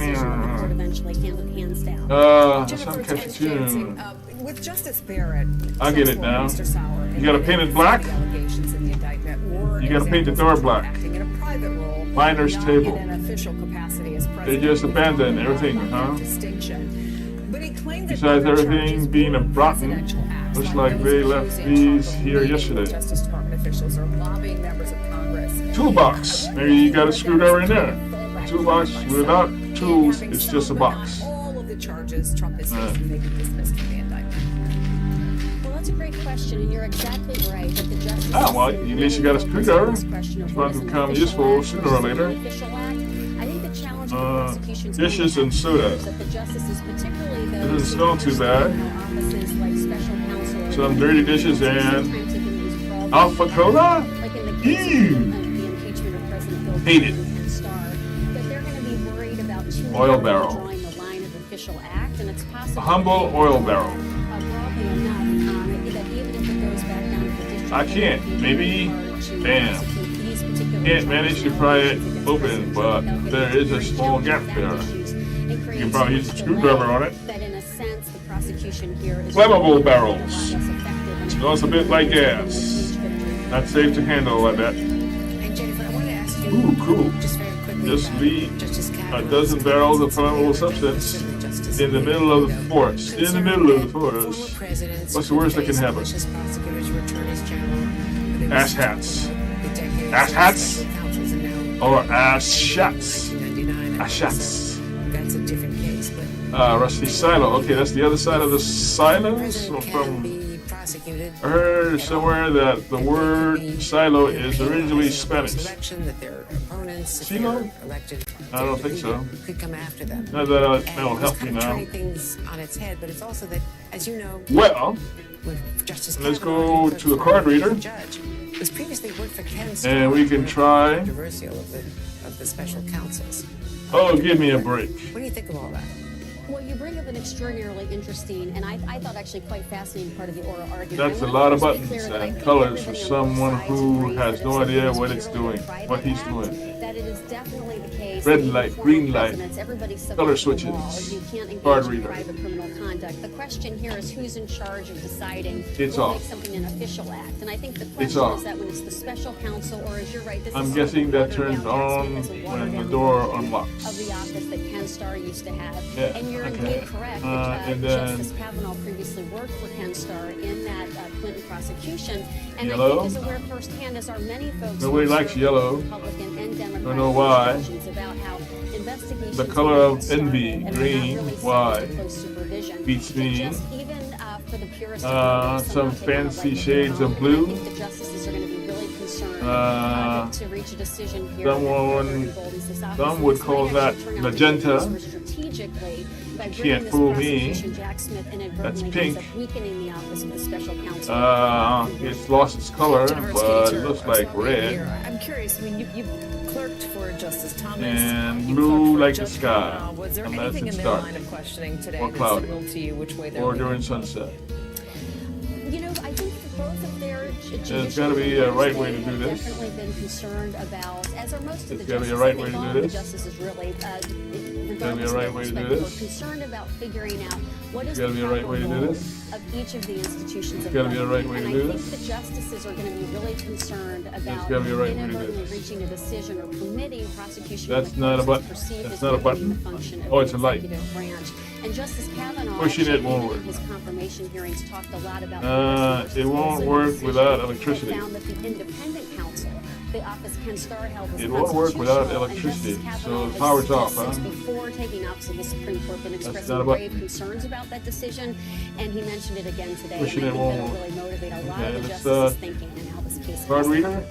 catchy tune. With Justice Barrett, I get it Chancellor now. Mr. Sauer, You gotta paint it black? allegations in the indictment were You gotta paint the examples door of Trump black. acting in a private role, Miner's not table. in an official capacity as They president. just abandoned everything, Not huh? that distinction. But he claimed that Besides other everything charges being were a rotten, presidential acts, looks like like those they left accusing these Trump of here meeting yesterday. with Justice Department officials or lobbying members of Congress. Toolbox. Maybe you got a screwdriver in there. Toolbox without tools, it's just a box. All of the charges Trump is facing may be dismissed from the indictment? Well, that's a great question, and you're exactly right that the justice. Well, at least you got a screwdriver. It's going to become useful sooner or later. I think the challenge of the prosecution's dishes and soda. that the justices, particularly those Doesn't smell too bad. offices like special counsel, Some dirty dishes and Alpha Cola? like in the case Ew. of the impeachment of President Bill Hate it. Clinton and Starr, that they're going to be worried about too Oil narrowly barrel. drawing the line of official act, and it's possible A humble oil barrel. broadly enough that even if it goes back down to the district, I can't. Maybe. Damn. Damn. Can't manage to pry it open, but there is a small gap there. You can probably use a screwdriver on it. That in a sense, the prosecution here is Flammable barrels. Smells a bit like gas. Not safe to handle, I bet. And Jennifer, I want to ask you, Ooh, cool. just very quickly, Just leave Justice a Kavanaugh, dozen barrels of flammable substance in the middle of the forest. In the middle of the forest. What's the worst that can happen? Ass hats. Ass hats? Or ass shots? Ass shots. That's a different case, but Rusty silo. Okay, that's the other side of the silos. From be prosecuted. I heard somewhere that the word silo is originally Spanish. Election that their opponents, if Silo? they're elected, I don't think so. could come after them. Not that And that'll it's help kind you of now. turning things on its head, but it's also that, as you know, Well, with Justice let's Kavanaugh, go to the card reader. Judge, was previously worked for Ken Starr, And we can try. controversial of the special counsels. Oh, give me a break. What do you think of all that? Well, you bring up an extraordinarily interesting, and I thought actually quite fascinating part of the oral argument. That's I a wanna lot of first be buttons clear that I and think colors for everybody on someone both sides who agree has that no if idea something what is it's purely doing, a private what he's act, doing. That it is definitely the case. Red that even light, former green light, presidents, everybody's subject color to the switches, law, or you can't engage card in reader. private criminal conduct. The question here is who's in charge of deciding It's what off. makes something an official act. And I think the It's question off. is that when it's the special counsel, or as you're right, this I'm is guessing that sort of turns a watered-down on aspect, it's a when the watered-down door version unlocks. of the office that Ken Starr used to have. Yeah, And you're okay. indeed correct. And then- Justice Kavanaugh previously worked for Ken Starr in that Clinton prosecution. And I Yellow? think is aware firsthand, as are many folks Nobody who likes serve yellow. Republican and Democratic Don't know why. administrations about how investigations The color of have started envy, and are not green, really subject why? to close supervision. Beats That me. just even for the purest of Some people, someone fancy taking a shades right of to blue. I think the justices are going to be really concerned to reach a decision here. someone- that emboldens this office. some And would this call might that actually turn out to be magenta. used strategically by Can't bringing this fool me. prosecution. Jack Smith inadvertently That's pink. ends up weakening the office of the special counsel. It's lost its color, Jennifer, but it's it Katie looks Turner. like red. I'm curious. I mean, you've clerked for Justice Thomas. And you blue clerked for like the Judge sky, Kavanaugh. Was there unless anything it's in their dark line of questioning today or that cloudy, signaled to you which way they're or leaning? during sunset. You know, I think for both of their There's gotta be a right way to do they've this. definitely been concerned about, as are most of There's the gotta be a justices. right I way think to all do of the this. justices really, gotta be a right way to do perspective, this. are concerned about figuring out what is There's the gotta be a right proper way to do role this. of each of the institutions of There's gotta be a government. right way to and do I this. think the justices are going to be really concerned about gotta be a right way to do inadvertently this. reaching a decision or permitting prosecution. That's when not a courts button. is perceived That's as not a limiting button. the function of Oh, the it's a light. executive branch. And Justice Kavanaugh Pushing it actually, won't even work. in his confirmation hearings, talked a lot about It won't work without electricity. found that the independent counsel, the office Ken Starr held, was It won't work without constitutional, and electricity. Justice So Kavanaugh the has power's off, since huh? before taking office in the Supreme Court been not expressing a grave button. concerns about that decision, and he mentioned it again today. Pushing and I it think won't that'll really motivate a lot Okay, of the let's, justices thinking and how this case Card goes. reader?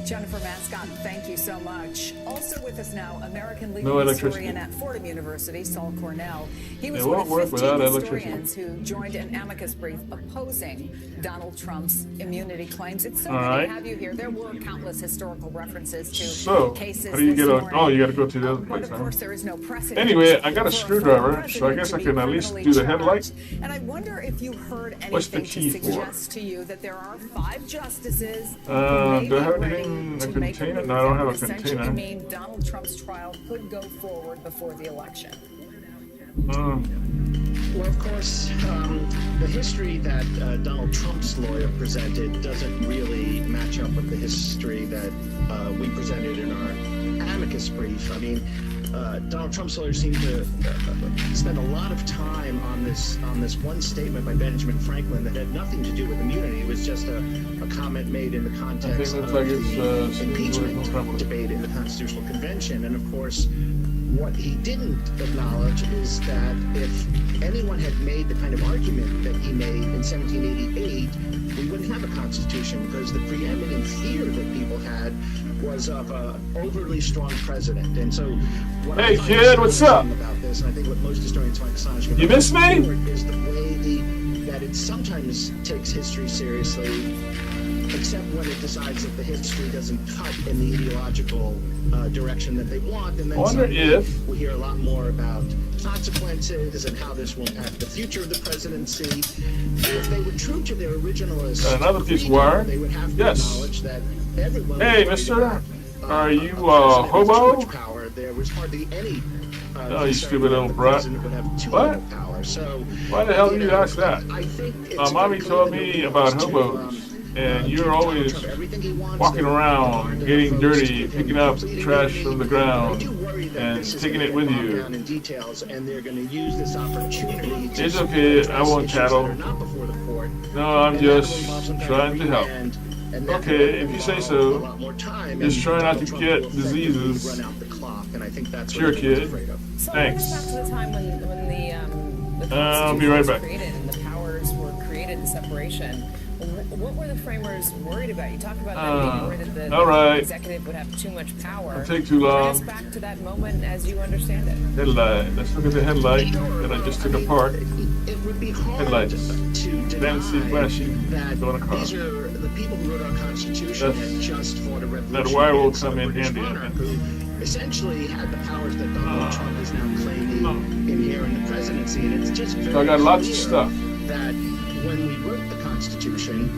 Jennifer Mascott, thank you so much. Also with us now, American legal No electricity. historian at Fordham University, Saul Cornell. He was It one won't of work 15 without electricity. historians who joined an amicus brief opposing Donald Trump's immunity claims. It's so All good right. to have you here. There were countless historical references to So, cases how do you this get a? morning. Oh, you got to go to the other But place, of huh? course, there is no precedent. Anyway, I got a for screwdriver, former so I guess I president to can be at least criminally do the headlight. charged. And I wonder if you heard What's the anything key to for? suggest to you that there are 5 justices Do I have ready anything, a to make container? move No, I don't that have a would essentially container. mean Donald Trump's trial could go forward before the election. Well, of course, the history that Donald Trump's lawyer presented doesn't really match up with the history that we presented in our amicus brief. I mean, Donald Trump's lawyer seemed to spend a lot of time on this one statement by Benjamin Franklin that had nothing to do with immunity. It was just a comment made in the context looks of like it's, the Steve impeachment Wilson. debate in the Constitutional Convention. And of course, what he didn't acknowledge is that if anyone had made the kind of argument that he made in 1788, we wouldn't have a constitution, because the preeminent fear that people had was of an overly strong president. And so, what Hey, I find kid, what's up? astonishing about this, and I think what most historians find astonishing about You miss me? is the way that it sometimes takes history seriously, except when it decides that the history doesn't cut in the ideological direction that they want. And then Wonder if we hear a lot more about consequences and how this will impact the future of the presidency. If they were true to their originalist another piece of creed, wire. they would have to Yes. acknowledge that everyone Hey, was mister, worried about, are you a president with too hobo? much power. There was hardly any Oh, you concern stupid that little the brat. president would have too What? little power. So, Why the hell did you know, ask that? I think it's Mommy very told clear me that about to, hobos, and you're give Donald always Trump everything he wants. walking They're around, hard to getting folks dirty, to give him picking up complete trash immunity. from the I ground, do worry that and this is taking gonna it with get bogged you. down in details, and they're going to use this opportunity to It's okay, I won't issues that tattle. are not before the court. No, I'm And that will just involve some kind trying of to help. remand, and that Okay, will if you say involve so. a lot more time, Just and try not Donald to Trump get will effectively diseases. run out the clock, and I think that's Sure, what everyone's kid. afraid of. So Thanks. let's go back to the time when the I'll be Constitution right was back. created and the powers were created, the separation. What were the framers worried about? You talked about them being worried that the all right. executive would have too much power. Don't take too Bring long. us back to that moment as you understand it. Headlight. Let's look at the headlight that I just took apart. It would be hard Headlights. to Then see deny flashing that going across. these are the people who wrote our Constitution That's- had just fought a revolution. that wire will against come the in British handy, I monarch, think. who essentially had the powers that Donald Trump is now claiming inherent in the presidency, and it's just very So I got lots of clear stuff. that when we wrote the Constitution,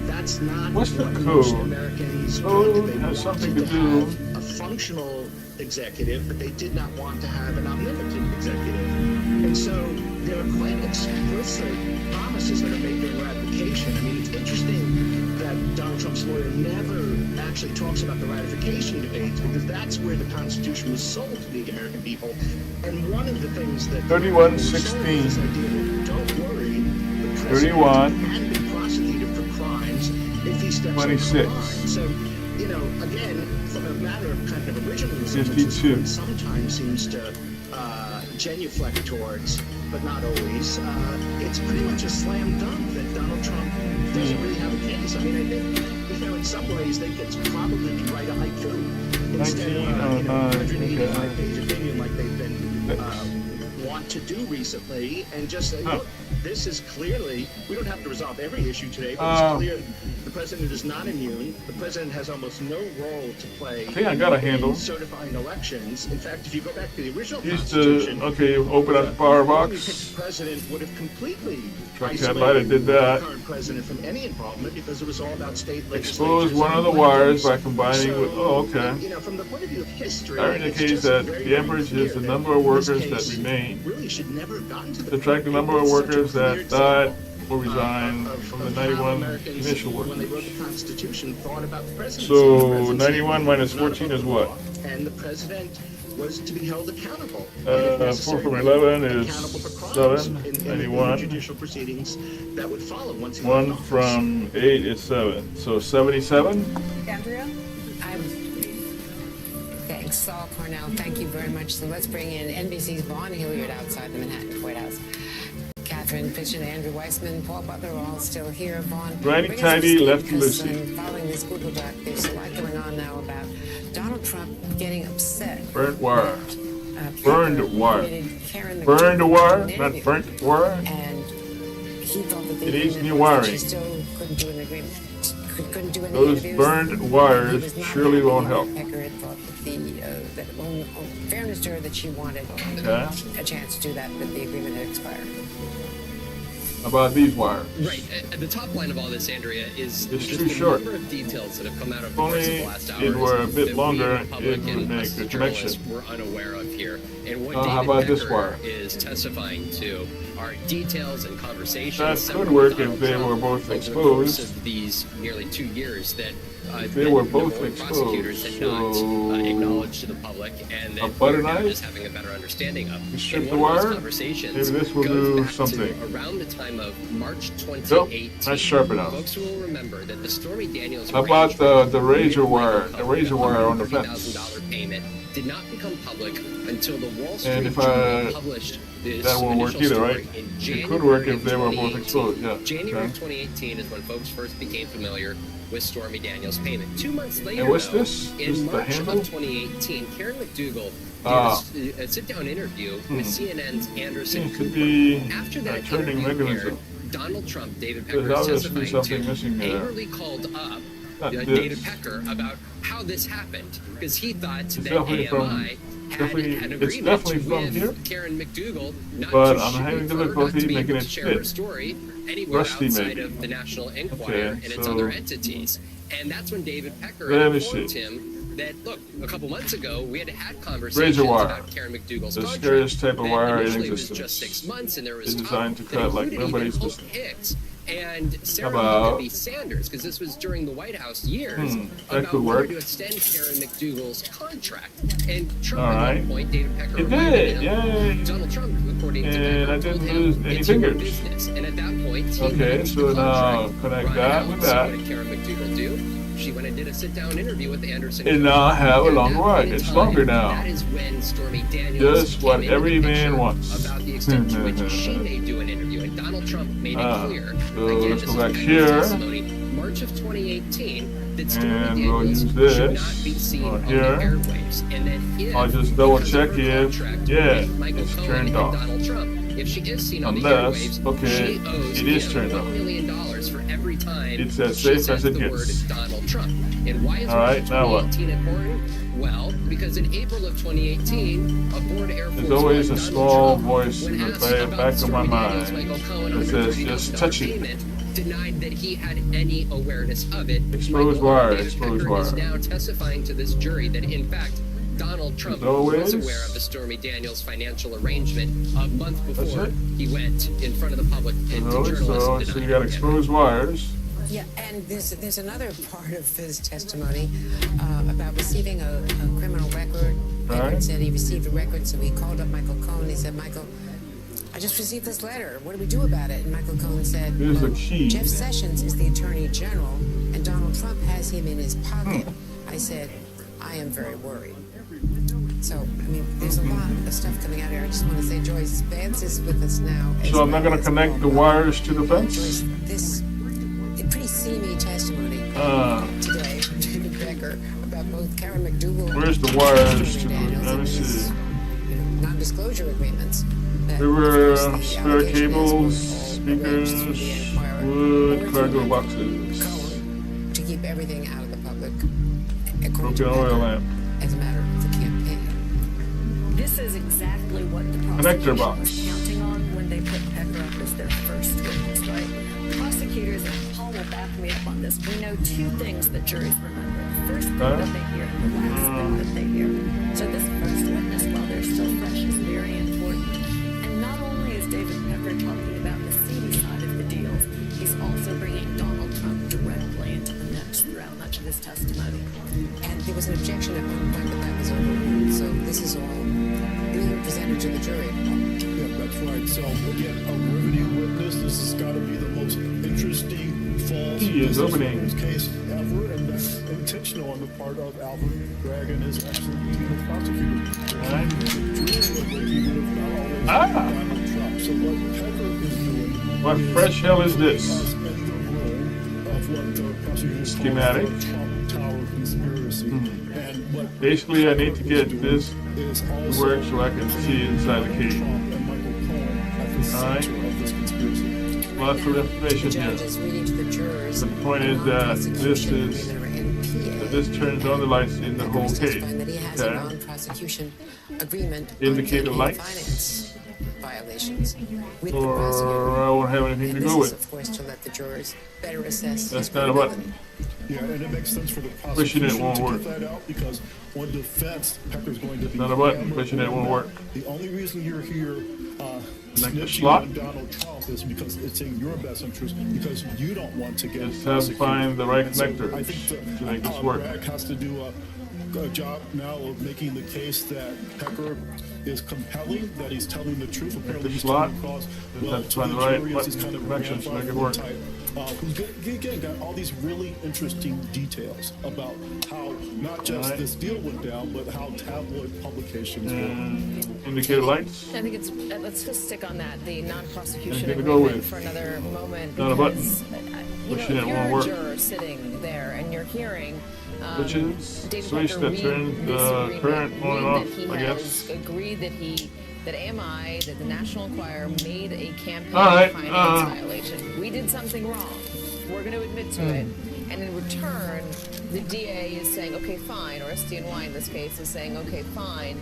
that's not What's the what code? most Americans Code wanted. They has something wanted to do- have a functional executive, but they did not want to have an omnipotent executive. And so there are quite explicit promises that are made during ratification. I mean, it's interesting that Donald Trump's lawyer never actually talks about the ratification debates, because that's where the Constitution was sold to the American people. And one of the things that 31-16. this idea that, don't worry, the president 31. can be prosecuted for crimes if he steps 26. over the line. So, you know, again, from a matter of kind of originalism, 52. which sometimes seems to genuflect towards, but not always, it's pretty much a slam dunk that Donald Trump doesn't really have a case. I mean, I think, you know, in some ways, they could probably write a haiku instead of, 1909, 185-page opinion like they've been want to do recently, and just say, look, this is clearly, we don't have to resolve every issue today, but it's clear the president is not immune. The president has almost no role to play I think I got a handle. in certifying elections. In fact, if you go back to the original Used Constitution, to, okay, open up the power the box. president would have completely Truck isolated headlight, I did that. the current president from any involvement, because it was all about state Expose legislatures one of the and wires by elections. combining with, oh, okay. You know, from the point of view of history, That it's indicates just that very, the very average clear is the that number of this workers that case remain. really should never have gotten to the Subtract the point. number of It's such a workers clear that died example or resigned of from the how 91 Americans, initial when they workers. wrote the Constitution, thought about the presidency. So, The presidency 91 minus was not 14 above is the what? law, and the president was to be held accountable. 4 from 11 is accountable for crimes 7, in 91. the judicial proceedings that would follow once he 1 left office. from 8 is 7. So 77? Andrea? Thanks, Saul Cornell. Thank you very much. So let's bring in NBC's Vaughn Hilliard outside the Manhattan White House. Catherine Fitch and Andrew Weissman, Paul Butler are all still here. Vaughn, Righty bring us tighty, up to speed, lefty because, loosey. following this Google Doc, there's a lot going on now about Donald Trump getting upset. Burnt wire. People Burned wire. created Karen Burned McDougal wire, an not interview, burnt wire. And he thought that the It needs agreement new was that wiring. she still couldn't do an agreement. Couldn't do any Those interviews. burned He wires was not surely happy. won't help. Pecker had thought that fairness to her, that she wanted Okay. a chance to do that, but the agreement had expired. About these wires. Right. The top line of all this, Andrea, is It's just too the short. number of details that have come out of the If course of only the last hour. it were a bit that longer, we, the public, it would and make us, the the journalists, connection. were unaware of here. And what How David about this Pecker wire? is testifying to are details and conversations. That several could work with Donald if they Trump were both over the course exposed. of these nearly 2 years that If they were both the prosecutors had not exposed, so acknowledged to the public, and a that butter we're now knife? just having a better understanding of. You strip And the one of those wire? conversations Maybe this will goes do back to something. around the time of March Nope, 2018. not sharp enough. Folks will remember that the Stormy Daniels How about arrangement the razor with wire, Michael the razor Cohen, wire on the $30,000 fence? payment did not become public until the Wall And Street if Journal published this that won't work initial either, story right? in It January could work if of they were both 2018. exposed, yeah. January of Okay. 2018 is when folks first became familiar with Stormy Daniels' payment. 2 months later, what's though, this? This in is the March handle? of 2018, Karen McDougal Ah. did a sit-down interview with CNN's Anderson Seems to Cooper. be After a that turning interview mechanism. aired, Donald Trump, David There's Pecker is obviously testifying something missing to, there. angrily called up Not this. David Pecker about how this happened, because he thought that definitely from- AMI definitely- had an it's agreement definitely from with here, Karen McDougal not but to I'm having shoot her, difficulty not to be making able it to share her fit. story anywhere Rusty, outside maybe. of the National Enquirer Okay, and its so- other entities. And that's when David Pecker Let me informed see. him that, look, a couple months ago, we had had Razor conversations wire. about Karen McDougal's The contract. scariest type of that wire in initially was existence. just 6 months, and there was It's talk designed to that cut like included nobody's even business. Hope Hicks and Sarah about- Huckabee Sanders, because this was during the White House years, that about could whether work. to extend Karen McDougal's contract. And Trump, All at right. one point, David Pecker It reminded did, him, yay. Donald Trump, according to And Pecker, I told didn't him, lose any it's your fingers. business. And at that point, he Okay, managed so the now contract, connect run that out. with So that. what did Karen McDougal do? She went and did a sit-down interview with Anderson. And Cooper. now I have a At longer that ride. point in It's time, longer now. That is when Stormy Daniels Just what came into every the man picture wants. about the extent to which she may do an interview, and Donald Trump made it clear. So Again, let's this go is back from here. testimony, March of 2018, that Stormy And we'll Daniels use this should not be seen on on here. the airwaves. And then if, I'll just double because check of her if, contract yeah, with Michael it's Cohen turned and off. Donald Trump, if she is seen on the Unless, airwaves, okay, she owes it is him turned $1 off. million for every time It's as she safe says as it the gets. word Donald Trump. And why is All right, now what? 2018 important? Well, because in April of 2018, aboard Air Force There's always One, a Donald small Trump, voice when in the asked back about of my Stormy Daniels, mind Michael Cohen, that says, $130 just touch it. payment, denied that he had any awareness of it. Exposed Michael wire, David exposed Pecker is wire. now testifying to this jury that, in fact, Donald Trump As always. was aware of the Stormy Daniels financial arrangement a month before it. he went in front of the public and to So, journalists. so and you denied got it. exposed wires. Yeah, and there's another part of his testimony about receiving a criminal record. Right. Edward said he received a record, so he called up Michael Cohen. He said, Michael, I just received this letter. What do we do about it? And Michael Cohen said, Here's the "Well, key. Jeff Sessions is the Attorney General, and Donald Trump has him in his pocket. I said, I am very worried. So, I mean, there's a lot of stuff coming out here. I just want to say, Joyce Vance is with us now. as So I'm not well going to as connect Paul the Brown. wires to the fence? Joyce, this pretty seamy testimony today from David Becker about both Karen McDougal Where's the and wires Stormy to the- Daniels let me and these, see. non-disclosure agreements. That, There of were course, the spare allegation is cables, were all arranged through the speakers, Enquirer wood, or through cargo Michael boxes, Cohen to keep everything out of the public, according broken to oil Becker, lamp, as a matter of the campaign. This is exactly what the connector prosecution box. was counting on when they put Pecker up as their first witness, right? Prosecutors, and Paul will back me up on this, we know two things that juries remember. The first thing that they hear and the last thing that they hear. So this first witness, while they're still fresh, is very important. And not only is David Pecker talking about the seedy side of the deals, he's also bringing Donald Trump directly into the mix throughout much of his testimony. And there was an objection at one point, but that was overruled. So this is all being presented to the jury. Yeah, that's right. So again, a riveting witness. This has got to be the most interesting false He is opening. case ever, and that's intentional on the part of Albert Bragg and his excellent team of prosecutors. Right. Ah. Ah. Donald Trump. So what Pecker is doing. What fresh hell is this? Us in the role of what the prosecutors call Schematic. the Trump Tower conspiracy. And what Basically, I need to get this is to also work so I can see inside the cage. Trump and Michael Cohen at the Alright. center of this conspiracy. Lots of The information here. judge is reading to the jurors. The point is that this is that this turns on the lights in the whole case. That he has a Okay. non-prosecution agreement Indicate the on lights. finance violations with the Or prosecutor. I won't have anything to And go this is, with. of course, to let the jurors better assess That's his not a button. credibility. Yeah, and it makes sense for the Pushing it prosecution won't to work. get that out because when defense, Pecker's going to be Not a button. hammered Pushing it with won't that. work. The only reason you're here Connect the snitching slot. on Donald Trump is because it's in your best interest because you don't want to get Just have to find the right And so connector I think to make this that work. Bragg has to do a job now of making the case that Pecker is compelling, that he's telling the truth. Apparently, the he's slot. coming across Just well have to to find the the right jury as he's button kind of connection to make it grandfather work. type who's again got all these really interesting details about how not just this deal went down, but how tabloid publications work. Indicator lights. I think it's, let's just stick on that, the non-prosecution Anything to go agreement with? for another moment. Not a button. Because, you Which know, didn't if wanna you're a work. juror sitting there and you're hearing Switches. David Switch Pecker that read turns this the agreement, current on and read off, that he I has guess. agreed that AMI, that the National Enquirer made a campaign All right, finance violation. We did something wrong. We're going to admit to it. And in return, the DA is saying, okay, fine, or SDNY in this case is saying, okay, fine,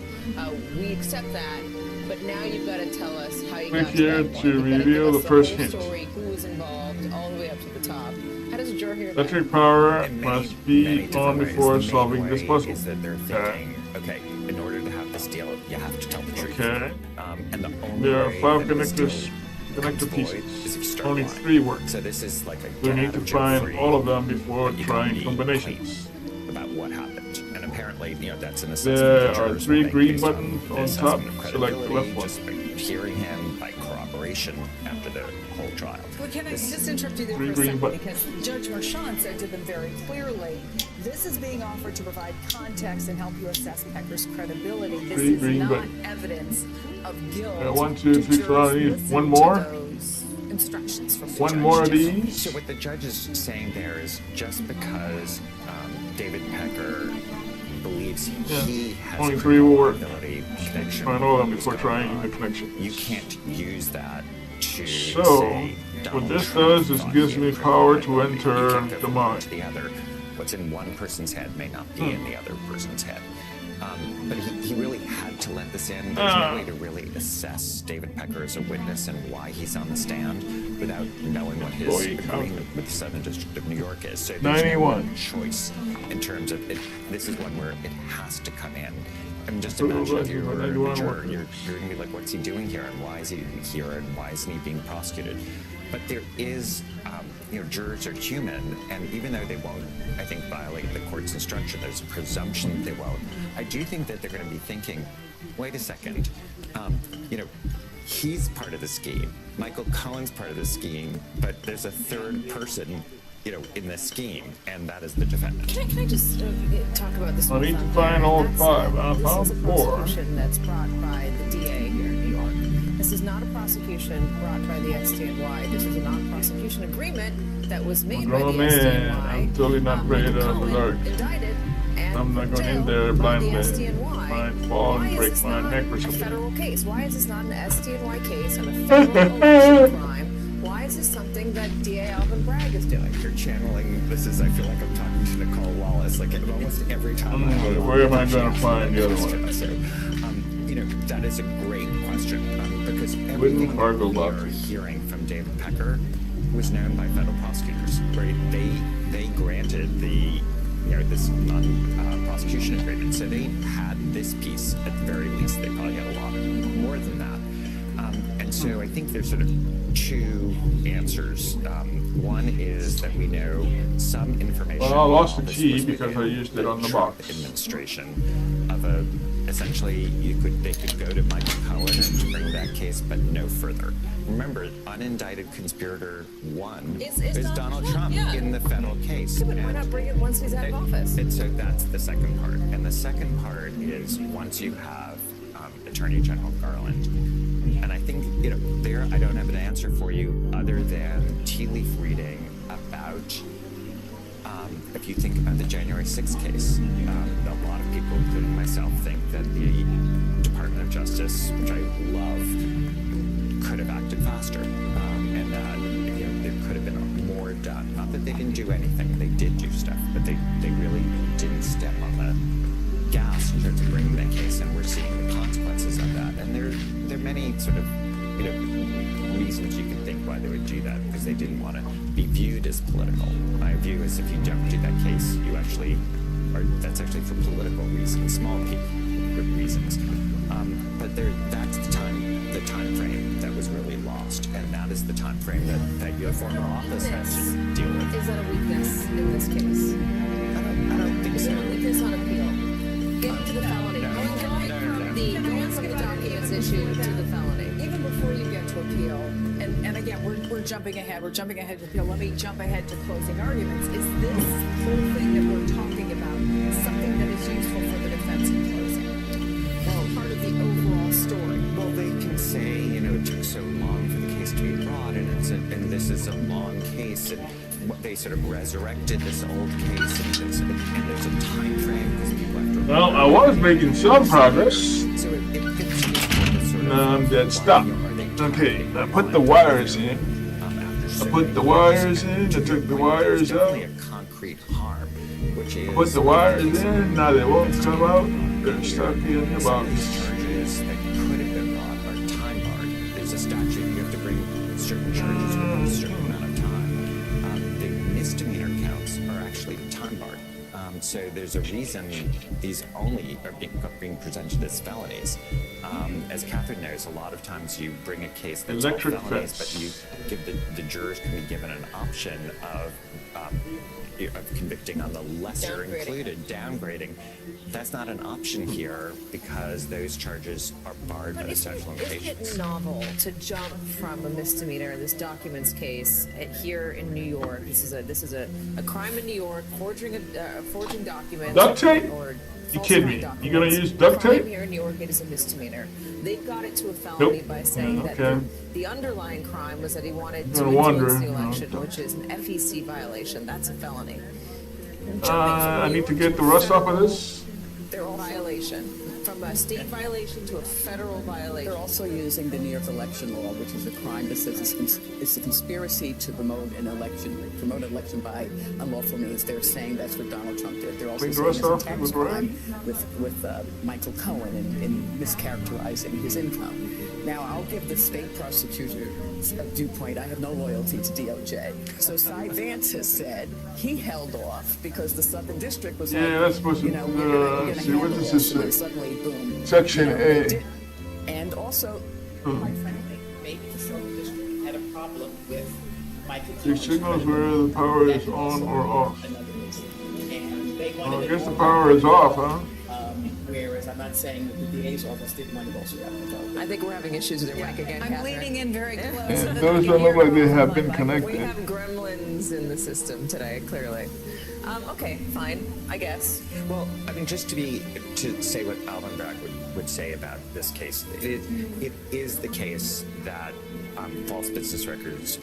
we accept that, but now you've got to tell us how you Click got to here that point. to You've got to reveal give the us first whole hint. story, who was involved, all the way up to the top. How does a juror hear that? Electric power In must many be different on ways. before The main solving way this puzzle. is that they're thinking, okay, in order to have this deal, you have to tell the truth. Okay. And the only There are way 5 that this deal connector becomes void pieces. is if you start Only lying. 3 work. So this is like a We get need out to of jail find free, all of them before but you trying can be combinations. clean about what happened. And apparently, that's an assessment There the are jurors 3 will make green based on buttons the on assessment top. of Select the left credibility, just one. by hearing him by corroboration after the whole trial. Well, can I just interrupt you there for Green, a green second? button. Because Judge Marchand said to them very clearly, this is being offered to provide context and help you assess Pecker's credibility. This Green, is green not button. evidence of guilt. 1, 2, 3, Do 4, I jurors need listen one to more. those instructions from the One judge? more of these. So what the judge is saying there is just because David Pecker believes he has Only 3 will work. credibility, conviction, Find all of them what's before going trying on, the connection. you can't use that to So, say what Donald this Trump does is thought gives he me had power to credibility. You enter can't go the from one mind. to the other. What's in one person's head may not be in the other person's head. But he really had to let this in. There's no way to really assess David Pecker as a witness and why he's on the stand without knowing what his Boy, agreement with the Southern District of New York is. So there's no 91. choice in terms of it. This is one where it has to come in. I mean, just Oh, imagine right, if you were 91 a juror, workers. you're going to be like, what's he doing here, and why is he here, and why isn't he being prosecuted? But there is, jurors are human, and even though they won't, I think, violate the court's instruction, there's a presumption that they won't. I do think that they're going to be thinking, wait a second, he's part of the scheme. Michael Cohen's part of the scheme, but there's a third person, in the scheme, and that is the defendant. Can I just talk about this I one? need to thought find there? all That's, 5. I this found is a 4. prosecution that's brought by the DA here in New York. This is not a prosecution brought by the SDNY. This is a non-prosecution agreement that was made by the Grown man. SDNY. I'm totally not ready to Cohen alert. indicted and I'm not going in jailed there by the blindly. SDNY. Might fall and Why is break this my not neck or a something. federal case? Why is this not an SDNY case on a federal election crime? Why is this something that DA Alvin Bragg is doing? You're channeling, I feel like I'm talking to Nicole Wallace, like almost every time. Where am I going to find the other one? So, that is a great question because Wooden everything cargo we are boxes. hearing from David Pecker was known by federal prosecutors. Right? They granted the this non-prosecution agreement, so they had this piece at the very least. They probably had a lot more than that. And so I think there's sort of 2 answers. One is that we know some information. Well, I lost the while this key was because I within used it the on the Trump box. administration of essentially they could go to Michael Cohen and bring that case, but no further. Remember, unindicted conspirator 1 is Donald Trump yeah. in the federal case. Yeah, but why not bring it once he's out of office? And so that's the second part. And the second part is once you have Attorney General Garland, and I think, there I don't have an answer for you other than tea leaf reading about, if you think about the January 6th case, a lot of people, including myself, think that the Department of Justice, which I love, could have acted faster, and that there could have been more done. Not that they didn't do anything; they did do stuff, but they really didn't step on the gas in terms of bringing that case, and we're seeing the consequences of that. And there are many sort of reasons you can think why they would do that, because they didn't want to be viewed as political. My view is if you don't do that case, you actually that's actually for political reasons, small reasons. But that's the time frame that was really lost, and that is the time frame that your former office has to deal with. Is that a weakness in this case? I don't think Is so. it a weakness on appeal? Get to the felony. Going from the documents issued to the felony. Even before you get to appeal, and again, Yeah, we're jumping ahead. We're jumping ahead. Let me jump ahead to closing arguments. Is this whole thing that we're talking about something that is useful for the defense in closing? Well, part of the overall story. Well, they can say, it took so long for the case to be brought, and this is a long case, and what they sort of resurrected this old case, and there's a time frame because people have to. Well, I was making some progress. So it fits into sort of. Now I'm dead stop. Okay, I put the wires in. I took the wires out. A concrete harm, which is. I put the wires in. Now they won't come out. They're stuck in the box. Charges that could have been brought are time barred. There's a statute. You have to bring certain charges within a certain amount of time. The misdemeanor counts are actually time barred. So there's a reason these only are being presented as felonies. As Catherine knows, a lot of times you bring a case that's all felonies, but you give the jurors can be given an option of convicting on the lesser included, downgrading. That's not an option here because those charges are barred by the statute of limitations. Isn't it novel to jump from a misdemeanor in this documents case here in New York? This is a crime in New York, forging documents. Duct tape? You kidding me? You gonna use duct tape? Crime here in New York, it is a misdemeanor. They've got it to a felony by saying that the underlying crime was that he wanted to influence the election, which is an FEC violation. That's a felony. I need to get the rust off of this. They're all violation. From a state violation to a federal violation. They're also using the New York election law, which is a crime that says it's a conspiracy to promote an election by unlawful means. They're saying that's what Donald Trump did. They're also saying it's a tax crime with Michael Cohen in mischaracterizing his income. Now, I'll give the state prosecutor a viewpoint. I have no loyalty to DOJ. So Cy Vance has said he held off because the Southern District was like, that's supposed to see what this is. Suddenly, boom. Section A. And also, quite frankly, maybe the Southern District had a problem with Michael Cohen. It signals where the power is on or off. And they Well, I guess the power is off, huh? Whereas I'm not saying that the DA's office didn't want to go through that. I think we're having issues with your mic again, I'm Catherine. leaning in very close. And those don't look like they have been connected. We have gremlins in the system today, clearly. Okay, fine, I guess. Well, I mean, just to say what Alvin Bragg would say about this case, it is the case that false business records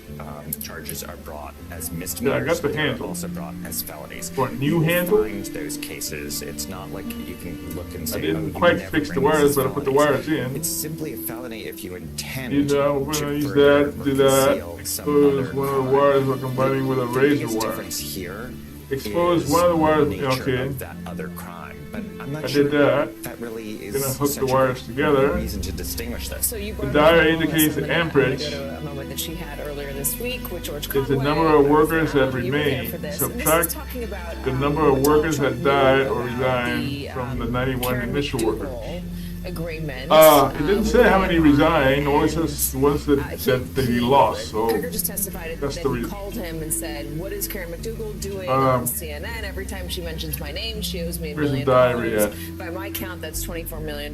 charges are brought as misdemeanors. Yeah, I got the handle. They're also brought as felonies. For a new handle? Find those cases. It's not like you can look and say, I didn't quite fix the wires, but I put the wires in. It's simply a felony if you intend We're gonna use that, do that. Expose one of the wires we're combining with a razor wire. Difference here. Expose one of the wires. Okay. Of that other crime, but I'm not I sure did that. That really is Gonna hook the such wires a together. reason to distinguish this. So you The diary indicates the amperage. Go to a moment that she had earlier this week with George Is Conway. the number of workers that You were there remain. for this. Subtract And this is talking about, the number of workers that died or about resigned the, from the 91 Karen initial workers. McDougal agreement. It didn't say how many resigned, only says the ones that he lost. So Pecker just testified that's that the he reason. called him and said, "What is Karen McDougal doing on CNN? Every time she mentions my name, she owes me $1 Where's the million. diary at? By my count, that's $24 million."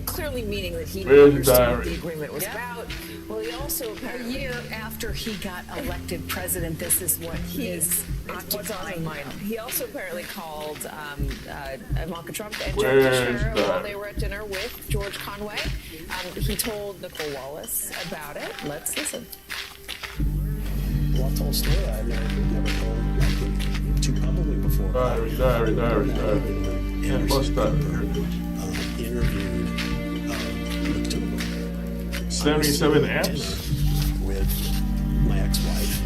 Clearly meaning that he Where's the understood what diary? the agreement was about. Well, he also A apparently year after he got elected president, this is what he is what's on his occupying. mind. He also apparently called Ivanka Trump and Where's Jared Kushner that? while they were at dinner with George Conway. He told Nicole Wallace about it. Let's listen. Well, I've told a story I never told too publicly before. Diary. And bust diary. Interviewed McDougal 77 amps. with my ex-wife,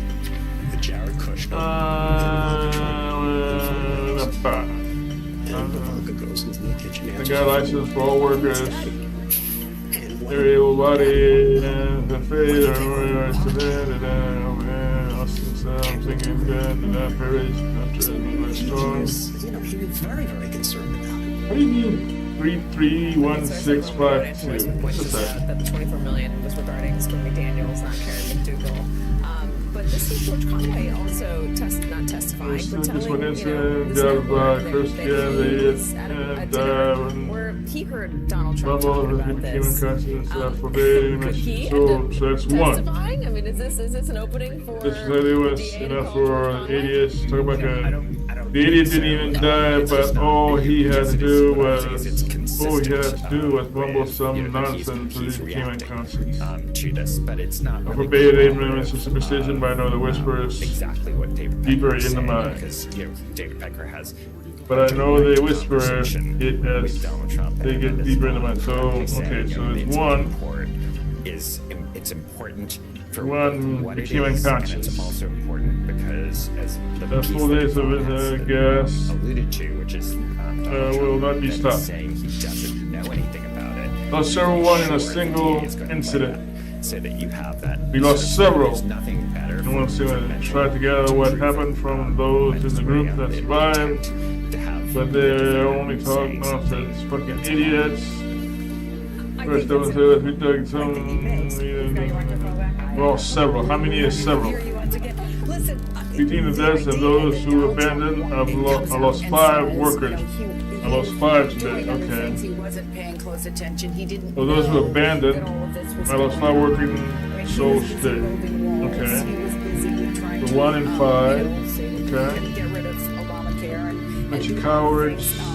with Jared Kushner. And Ivanka goes into the kitchen. The guy license for all workers. And one Their able body and the fate of I'm thinking that Paris strong. he was very, very concerned about it. What do you mean 331652? What's that? That the $24 million was regarding Stormy Daniels, not Karen McDougal. But this is George Conway also not testifying, but This telling one is this of network Christianity that he's at a dinner where he heard Donald Trump Bubble talking has about been this. human conscience forbade. Could he So end up that's one. testifying? I mean, is this an opening for This lady was DA to enough call for George the idiots. Talk about don't the idiot didn't even die, but all he had to do was mumble some nonsense to the human conscience. To this, but it's not. I forbade ignorance of superstition, but I know the whispers exactly what David deeper Pecker in is the saying, mind. because David Pecker has. But I know they whisper it as with Donald Trump, they and get this deeper is in the mind. what So he's saying, okay, you so know, it's the one. court it's important for One, what the it human is, and conscience. it's also important because as the The piece full that days of Ron his has, gas alluded to, which is Donald will Trump, not be that stopped. he's saying he doesn't know anything about it. Lost several one in a Sure, single he is going to incident. play that, so that you have that. We lost several. There's nothing better. No one's for going to mental try to gather what truth, happened from those in the group that survived, to have but they're only talk saying nonsense. something Fucking that's idiots. First, I would say that we took some. Well, several. How many is several? Between the deaths and those who abandoned, I lost 5 workers. I lost 5 today. Okay. He wasn't paying close attention. He didn't. So those who know abandoned, that all of this was I lost 5 working souls today. He Okay. was busy trying So to, 1 in 5. say that he Okay. couldn't get rid of Obamacare and Bunch do of all the cowards. things,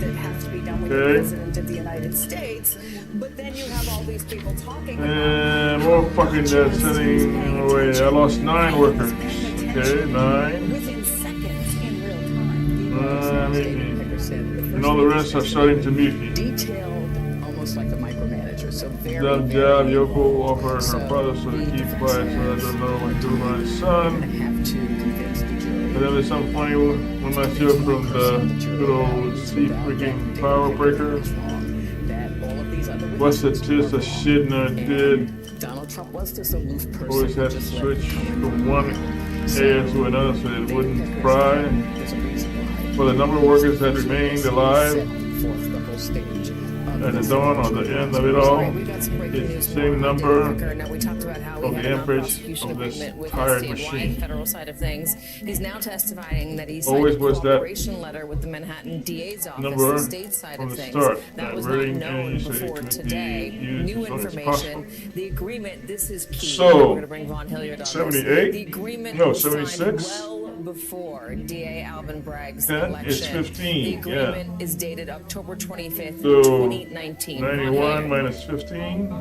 that have to be done with the Okay. President of the United States. But then you have all these people talking about And more fucking dead sitting away. I lost 9 workers. Okay, 9. within seconds in real time. David Pecker said the And all the rest are starting to mute me. detailed, almost like a micromanager. So very, Dumb very job, Yoko offered So her brother so to the keep defense quiet so I lawyers don't know what to do with my gonna son. have to convince the jury. But then there's something funny when I see it from the good old Steve freaking power breaker. That all of these other What's the witnesses test were of shit and I wrong. did? Donald Trump was this aloof person. Always had to just let switch it come from one area to another so it David wouldn't Pecker fry. said there's a reason why. For the number of workers that remained Set alive forth the whole stage of at the this. dawn or the end of it all, We got some breaking it's news the same from number David Pecker. Now, we talked about how of we the had a amperage non-prosecution of this agreement with tired statewide machine. federal side of things. He's now testifying that he signed Always a was that cooperation letter with the Manhattan DA's office, number the state side from of the things. start, That that was not rating known energy before could be today. used New as long as information. possible. The agreement, this is key. So, We're going to bring Von Hilliard on 78? this. The agreement No, was signed 76? well before DA Alvin Bragg's 10 election. is 15, The yeah. agreement is dated October 25th, So, 2019. 91 minus 15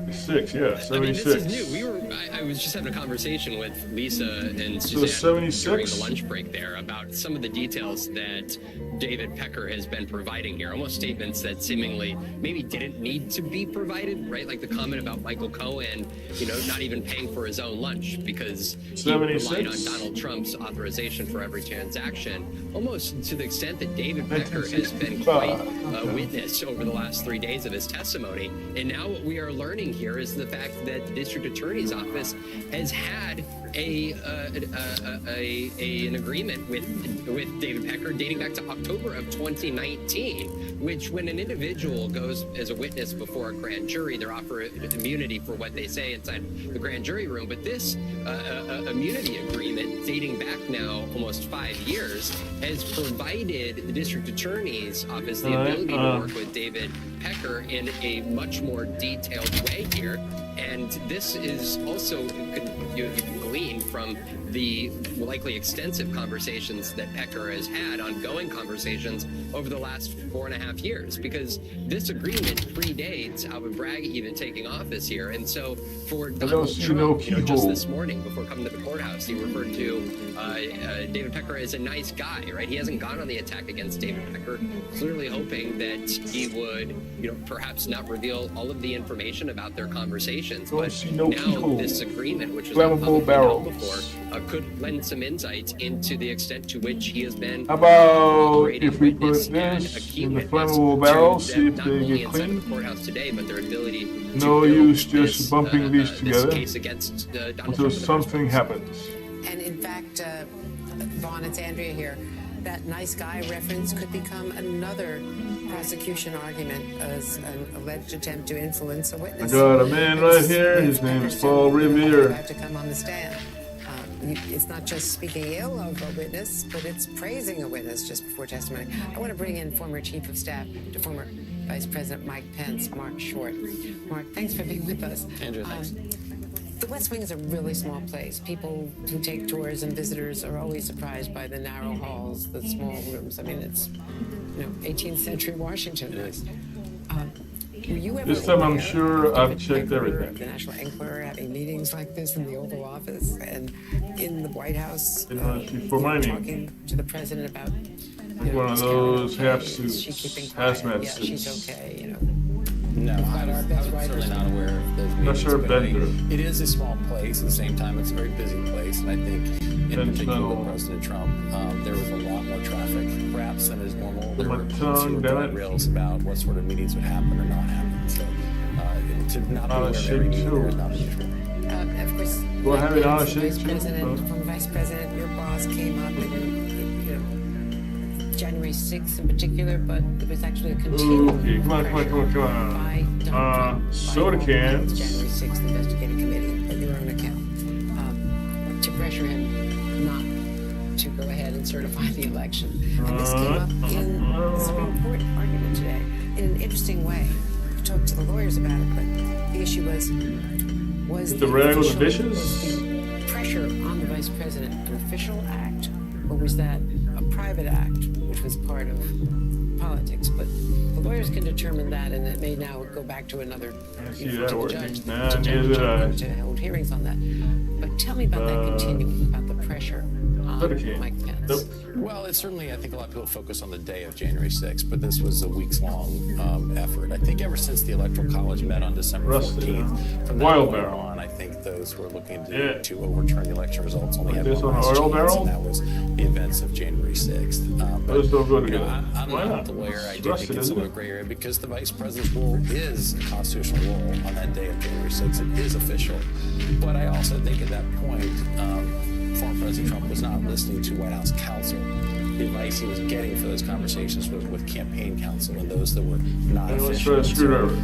is 6, yeah, I mean, 76. this is new. I was just having a conversation with Lisa and Suzanne 76? during the lunch break there about some of the details that David Pecker has been providing here. Almost statements that seemingly maybe didn't need to be provided, right? Like the comment about Michael Cohen, not even paying for his own lunch because he relied 76? on Donald Trump's authorization for every transaction, almost to the extent that David Pecker has been quite a witness over the last 3 days of his testimony. And now what we are learning here is the fact that the district attorney's office has had an agreement with David Pecker dating back to October of 2019, which when an individual goes as a witness before a grand jury, they're offered immunity for what they say inside the grand jury room. But this immunity agreement dating back now almost 5 years has provided the district attorney's office the ability to work with David Pecker in a much more detailed way here. And this is also, you can glean from the likely extensive conversations that Pecker has had, ongoing conversations over the last 4.5 years, because this agreement predates Alvin Bragg even taking office here. And so for Donald Trump, just this morning before coming to the courthouse, he referred to David Pecker as a nice guy, right? He hasn't gone on the attack against David Pecker, clearly hoping that he would, perhaps not reveal all of the information about their conversations. But now this agreement, which was not publicly known before, could lend some insights into the extent to which he has been How about if we put witness this and a key in the witness flammable to barrel, them see if not they only get inside clean? the courthouse today, but their ability to No build use just this, bumping these this together case against Donald until Trump. something happens. And in fact, Vaughn, it's Andrea here. That nice guy reference could become another prosecution argument as an alleged attempt to influence a witness. I got a man right here. His name is Paul Revere. About to come on the stand. it's not just speaking ill of a witness, but it's praising a witness just before testimony. I want to bring in former Chief of Staff to former Vice President Mike Pence, Mark Short. Mark, thanks for being with us. Andrew, thanks. The West Wing is a really small place. People who take tours and visitors are always surprised by the narrow halls, the small rooms. I mean, it's 18th century Washington. It is. Were you ever This time I'm aware sure of I've David checked Pecker, everything. of the National Enquirer having meetings like this in the Oval Office and in the White House, for my name. talking to the president about One of those half is suits, she keeping quiet? hazmat Yeah, she's suits. okay. No, I was certainly not aware of those meetings. Not sure but Bender. it is a small place. At the same time, it's a very busy place, and I think, in particular with President Trump, there was a lot more traffic, perhaps than is normal. There were fewer guardrails about what sort of meetings would happen or not happen. So, to not be aware of every meeting there is not unusual. Of course, Well, having Pence, honor the shake Vice too, President, huh? from Vice President, your boss came up and January 6th in particular, but it was actually a continuing Okay, come on. by Donald Trump, Soda by cans. the January 6th investigative committee, at your own account, to pressure him not to go ahead and certify the election. And this came up in the Supreme Court argument today in an interesting way. We talked to the lawyers about it, but the issue was The rag with the official- dishes? was the pressure on the vice president an official act, or was that a private act, which was part of politics? But the lawyers can determine that, and it may now go back to another see to that the working. judge Nah, to neither did I. hold hearings on that. But tell me about that continuum, about the pressure Soda on can. Mike Pence. Nope. Well, it's certainly, I think a lot of people focus on the day of January 6th, but this was a weeks-long effort. I think ever since the Electoral College met on December Rusted. 14th, from that Oil point barrel. on, I think those who were looking Yeah. to overturn the election results only had This one on an last oil chance, barrel? and that was the events of January 6th. Those don't go you know, together. I'm Why not not? the lawyer. I It's do rusted, think it's isn't sort of it? a gray area because the vice president's role is a constitutional role on that day of January 6th. It is official. But I also think at that point, former President Trump was not listening to White House counsel. The advice he was getting for those conversations was with campaign counsel and those that were not And let's official. try to screw it over.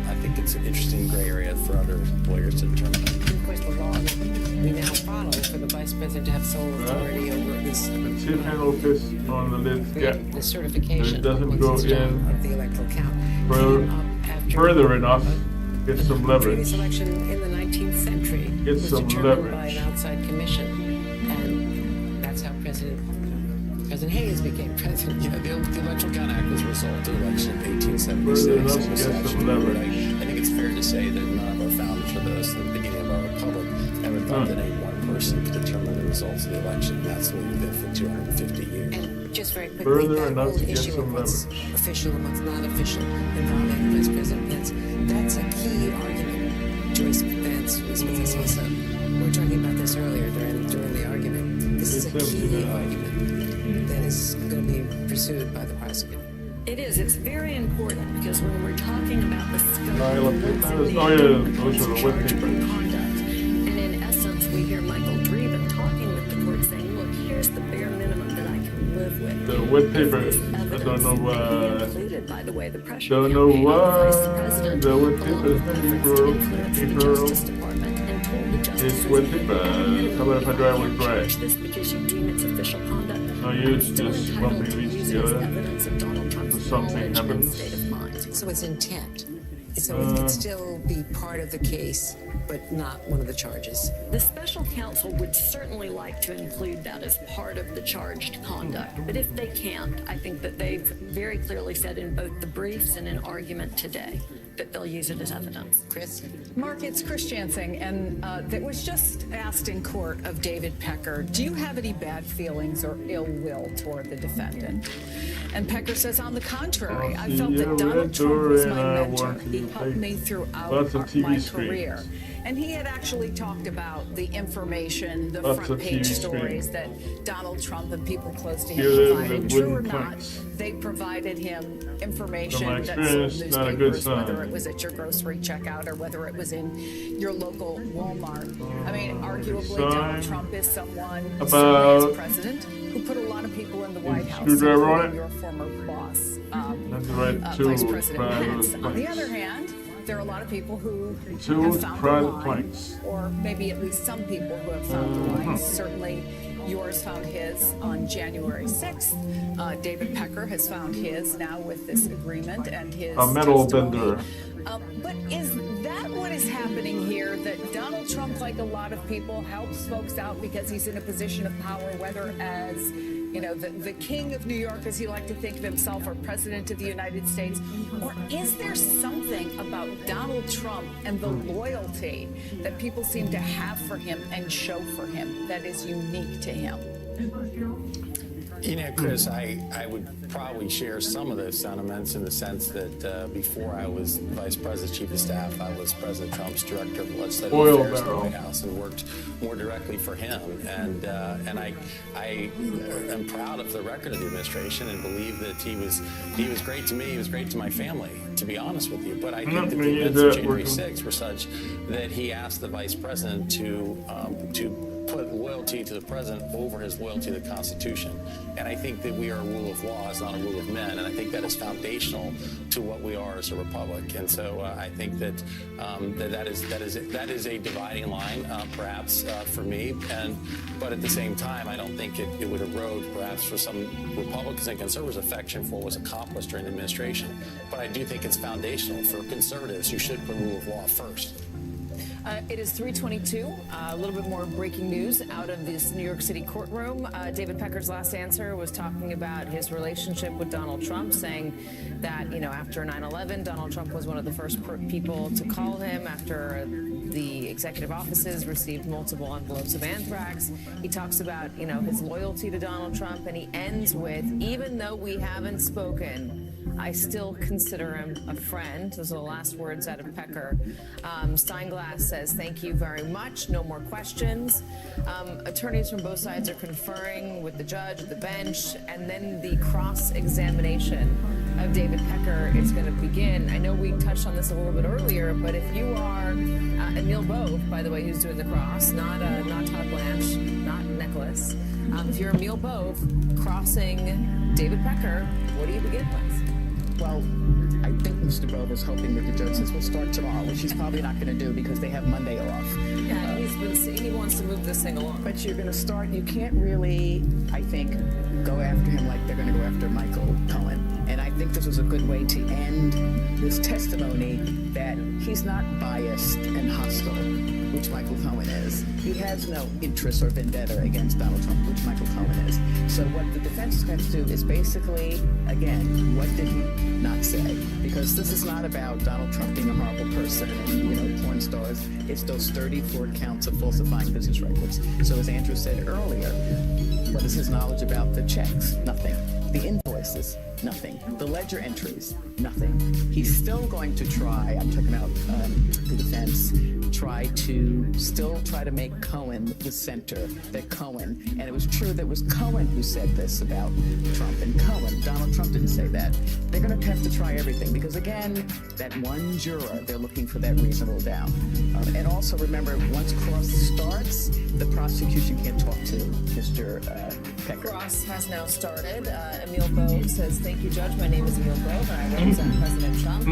I think it's an interesting gray area for other lawyers to determine. Of course, the law that we now follow for the vice president to have sole authority over this The tip handle fits on the lid gap. the certification It doesn't once go it's done in of the electoral count. further- Came up after Further enough, get some the previous leverage. election in the 19th century Get was some determined by leverage. an outside commission, and that's how President Hayes became president. Yeah, the Electoral Count Act was a result of the election of 1876. Further enough and to the get statute some of leverage. I think it's fair to say that none of our founders or those at the beginning of our republic ever thought that any one person could determine the results of the election. That's the way we've been for 250 years. And just very quickly, Further that enough whole to get issue some of what's leverage. official and what's not official involving Vice President Pence, that's a key argument. Joyce Vance was with us also. We were talking about this earlier during the argument. This is a key argument that is going to be pursued by the prosecutor. It is. It's very important because when we're talking about the scope Oh, of what's in the yeah, indictment, those it's are the wet charged papers. conduct. And in essence, we hear Michael Dreeben talking with the court saying, look, here's the bare minimum that I can live with. The wet paper, This I evidence don't know that why. he included, by the way, the pressure Don't know campaign on the vice why president, the wet along paper with is efforts for to influence the people. Justice Department and pull the justices It's wet in. paper. And How about if I drive with you dry? charge this because you deem it's official conduct. No use Still just entitled bumping to these use it as together. evidence of Donald Trump's If something knowledge and happens. state of mind. So it's intent. So it can still be part of the case, but not one of the charges. The special counsel would certainly like to include that as part of the charged conduct. But if they can't, I think that they've very clearly said in both the briefs and in argument today that they'll use it as evidence. Chris? Mark, it's Chris Jansing, and that was just asked in court of David Pecker, do you have any bad feelings or ill will toward the defendant? And Pecker says, on the contrary, I felt that Donald Trump was my mentor. He helped me throughout Lots of TV my screens. career. And he had actually talked about the information, the Lots front of page TV stories screens. that Donald Trump and people close to Hear him them provided. with True or wooden not, planks. they provided him information From my that sold experience, not a good newspapers, sign. whether it was at your grocery checkout or whether it was in your local Walmart. I mean, arguably, sign Donald Trump is someone, about certainly as president, who put a lot of people in the White House, screwdriver on including it? your former boss, That's the right Vice tool. President Pence. On the other hand, there are a lot of people who Two have found the private line, planes. or maybe at least some people who have found the line. Certainly, yours found his on January 6th. David Pecker has found his now with this agreement and his A metal testimony. bender. But is that what is happening here? That Donald Trump, like a lot of people, helps folks out because he's in a position of power, whether as the king of New York, as he liked to think of himself, or president of the United States? Or is there something about Donald Trump and the loyalty that people seem to have for him and show for him that is unique to him? Chris, I would probably share some of those sentiments in the sense that before I was Vice President, Chief of Staff, I was President Trump's Director of Legislative Affairs in the White House and worked more directly for him. And I am proud of the record of the administration and believe that he was great to me. He was great to my family, to be honest with you. But I think that the events of January 6th were such that he asked the Vice President to put loyalty to the president over his loyalty to the Constitution. And I think that we are a rule of law, it's not a rule of men. And I think that is foundational to what we are as a republic. And so I think that that is a dividing line, perhaps for me. But at the same time, I don't think it would erode, perhaps, for some Republicans and conservatives' affection for what was accomplished during the administration. But I do think it's foundational for conservatives who should put rule of law first. It is 3:22. A little bit more breaking news out of this New York City courtroom. David Pecker's last answer was talking about his relationship with Donald Trump, saying that, after 9/11, Donald Trump was one of the first people to call him after the executive offices received multiple envelopes of anthrax. He talks about, his loyalty to Donald Trump, and he ends with, even though we haven't spoken, I still consider him a friend. Those are the last words out of Pecker. Steinglass says, thank you very much. No more questions. Attorneys from both sides are conferring with the judge, the bench, and then the cross-examination of David Pecker is going to begin. I know we touched on this a little bit earlier, but if you are Emil Bove, by the way, who's doing the cross, not Todd Blanche, not Nicholas. If you're Emil Bove crossing David Pecker, what do you begin with? Well, I think Mr. Bove is hoping that the judge says we'll start tomorrow, which he's probably not going to do because they have Monday off. Yeah, he wants to move this thing along. But you're going to start, you can't really, I think, go after him like they're going to go after Michael Cohen. And I think this was a good way to end this testimony that he's not biased and hostile, which Michael Cohen is. He has no interest or vendetta against Donald Trump, which Michael Cohen is. So what the defense is going to do is basically, again, what did he not say? Because this is not about Donald Trump being a horrible person and, porn stars. It's those 34 counts of falsifying business records. So as Andrew said earlier, what is his knowledge about the checks? Nothing. The invoices? Nothing. The ledger entries? Nothing. He's still going to try, I'm talking about the defense, try to make Cohen the center, that Cohen, and it was true that it was Cohen who said this about Trump, and Donald Trump didn't say that. They're going to have to try everything, because again, that one juror, they're looking for that reasonable doubt. And also remember, once Cross starts, the prosecution can't talk to Mr. Pecker. Cross has now started. Emil Bove says, thank you, Judge. My name is Emil Bove, and I represent President Trump.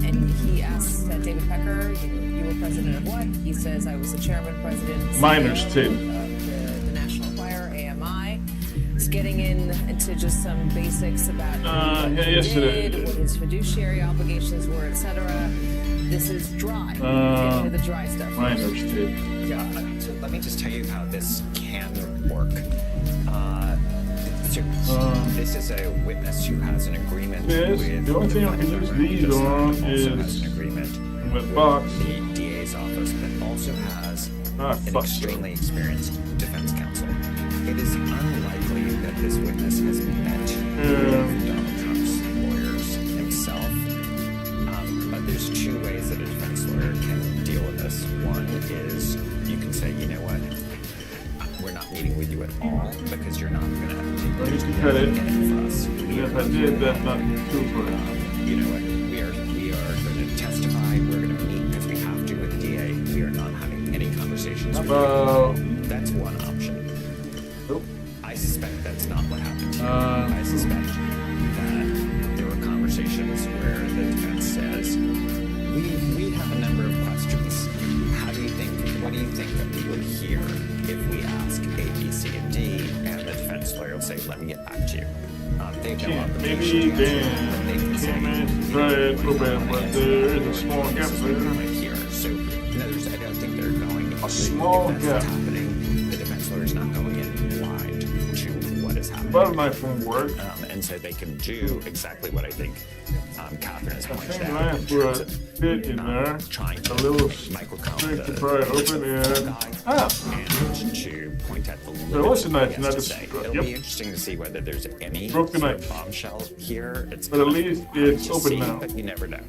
And he asks David Pecker, you were president of what? He says, I was the chairman, president, Miners, too. The National Choir, AMI. He's getting into just some basics about what he did, what his fiduciary obligations were, etc. This is dry. Get into the dry stuff. Miners, too. Yeah, so let me just tell you how this can work. This is a witness who has an agreement with the only thing I can use these on also is has an agreement with Fox. the DA's office, but also has an extremely experienced defense counsel. It is unlikely that this witness has met Donald Trump's lawyers himself. But there's two ways that a defense lawyer can deal with this. One is you can say, you know what, we're not meeting with you at all because you're not going to cut it. for us. If I did, that's not true for us. You know what, we are going to testify, we're going to meet because we have to with the DA. We are not having any conversations with you. That's one option. Nope. I suspect that's not what happened here. I suspect that there were conversations where the defense says, we have a number of questions. What do you think that we would hear if we ask A, B, C, and D, and the defense lawyer will say, let me get back to you. They know Maybe they can't try it real bad, but there is a small gap there. Here. So, in other words, I don't think they're going. A small if gap. that's happening, the defense lawyer's not going in blind to what is happening. But my phone work. And so they can do exactly what I think Catherine has pointed I out. think I put a bit in there. Trying to A little Michael straight to pry it open and and to point at the limits. So what's the knife? of Not what the he has to say. strut. It'll Yep. be interesting to see whether there's any Broke the sort of knife. bombshell here. It's But at kind of least hard it's to open see, now. but you never know.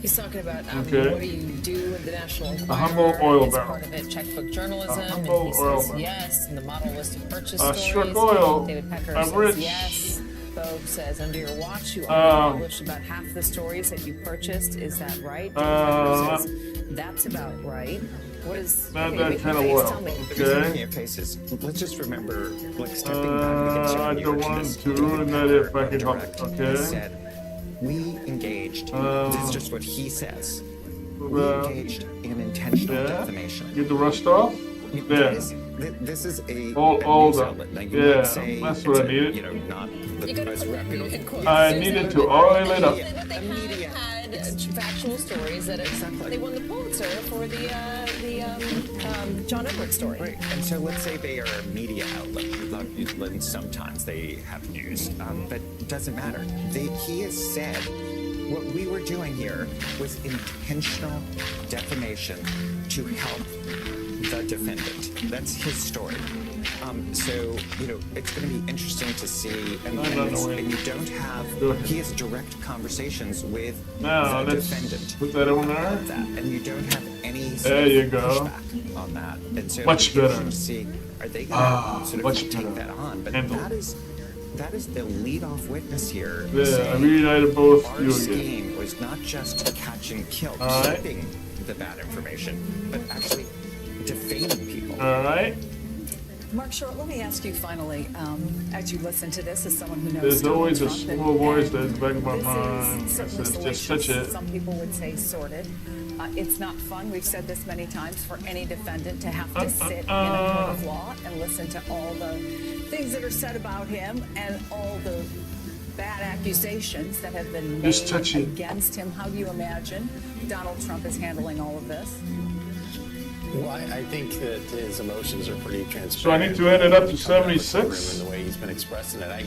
He's talking about Okay. what do you do with the National Enquirer? humble oil Is barrel. part of it checkbook journalism? A And humble he oil says barrel. yes. And the model list of purchase Struck stories. oil. David Pecker I'm says rich. yes. Vogue says under your watch you only published about half the stories that you purchased. Is that right? David Pecker says that's about right. What is Not okay, that make kind your of face, oil. tell me. Okay. Your faces. Let's just remember, like stepping back. I don't want to ruin that if I can help it. He Okay. said, we engaged. This is just what he says. We engaged in intentional defamation. Get the rust off. Yeah. This is a All news the. outlet. Now, you Yeah. might say That's it's what I a, needed. You know, not the most reputable. I needed to oil it up. But they had factual stories that they won the Pulitzer for the John Everett story. Right, and so let's say they are a media outlet. And sometimes they have news, but it doesn't matter. He has said what we were doing here was intentional defamation to help the defendant. That's his story. So, you know, it's going to be interesting to see. And you don't have, he has direct conversations with Now, the let's defendant. put that on there. About that, and you don't have any sort There of you go. pushback on that. And so Much it'll be better. interesting to see, are they going to sort much of take better. that on? But Handle. that is the lead-off witness here. Yeah, I saying reunited both our you again. scheme was not just catch and kill, Alright. keeping the bad information, but actually defaming people. All right. Mark Short, let me ask you finally, as you listen to this, as someone who knows There's Donald always a Trump, small voice that's in the back of my this mind. is It's certainly just such salacious. a. Some people would say sordid. It's not fun. We've said this many times for any defendant to have to sit in a court of law and listen to all the things that are said about him and all the bad accusations that have been made Just touch it. against him. How do you imagine Donald Trump is handling all of this? Well, I think that his emotions are pretty transparent. So I need to end it up to Coming out of the 76? courtroom and the way he's been expressing it. I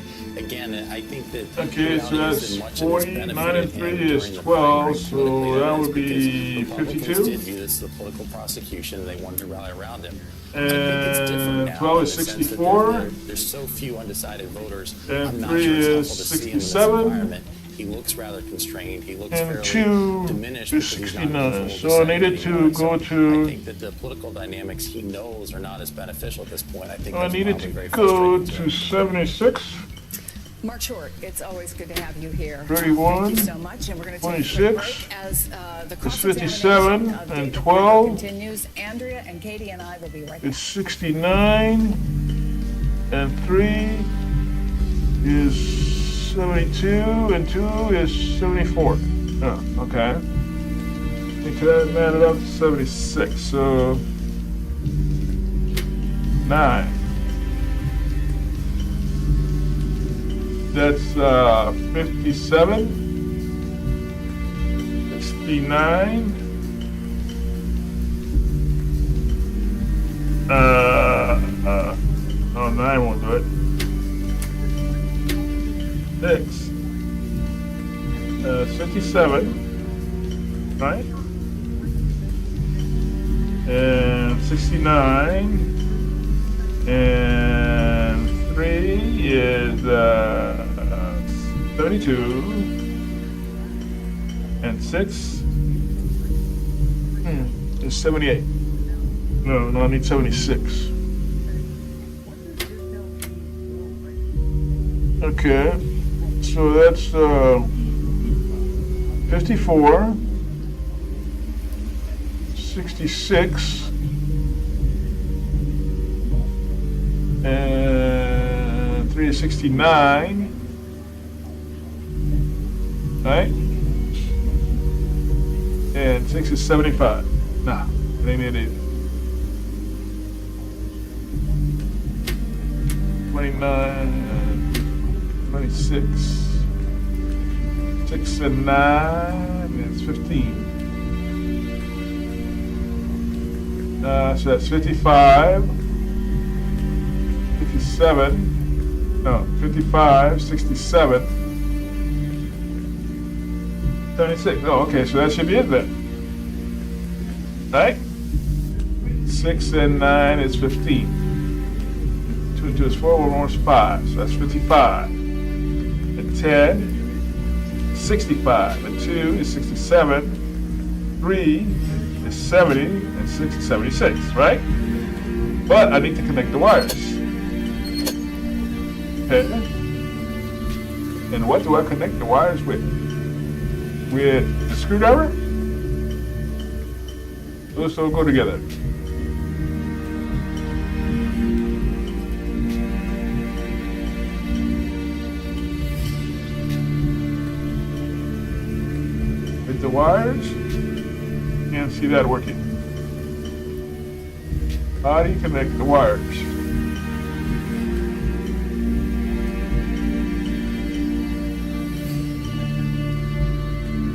think that. Okay, so the reality is that's that much of this 40, 9 benefited and 3 him is during the 12, primary so politically, that and would that's be because Republicans 52. did view this as a political prosecution, and they wanted to rally around him. I And think it's different now 12 in is the sense that 64. there's so few undecided voters. And I'm not 3 sure it's is helpful to see him in this 67. environment. He looks rather constrained. He looks And fairly 2 diminished is because he's not in 69. full So I dissent needed to anymore. go I to. think that the political dynamics he knows are not as beneficial at this point. I think I that's needed probably to very go frustrating to 76. Mark Short, it's always good to have you here. 31, Thank you so much, and we're going to take a quick 26, break as the it's cross-examination 57 of and David 12. Pecker continues. Andrea and Katie and I will be right back. It's 69. And 3 is 72. And 2 is 74. Oh, okay. Need to add it up to 76. So 9. That's 57, 69, oh, 9 won't do it. 6, 57, right? And 69, and 3 is 72, and 6 is 78. No, I need 76. Okay, so that's 54, 66, and 3 is 69. Right? And 6 is 75. Nah, it ain't it either. 29, 26. 6 and 9 is 15. So that's 55, 57, no, 55, 67, 76. Oh, okay, so that should be it then. Right? 6 and 9 is 15. 2 and 2 is 4, 1 more is 5, so that's 55. And 10, 65, and 2 is 67, 3 is 70, and 6 is 76, right? But I need to connect the wires. Okay. And what do I connect the wires with? With the screwdriver? Those don't go together. With the wires? Can't see that working. How do you connect the wires?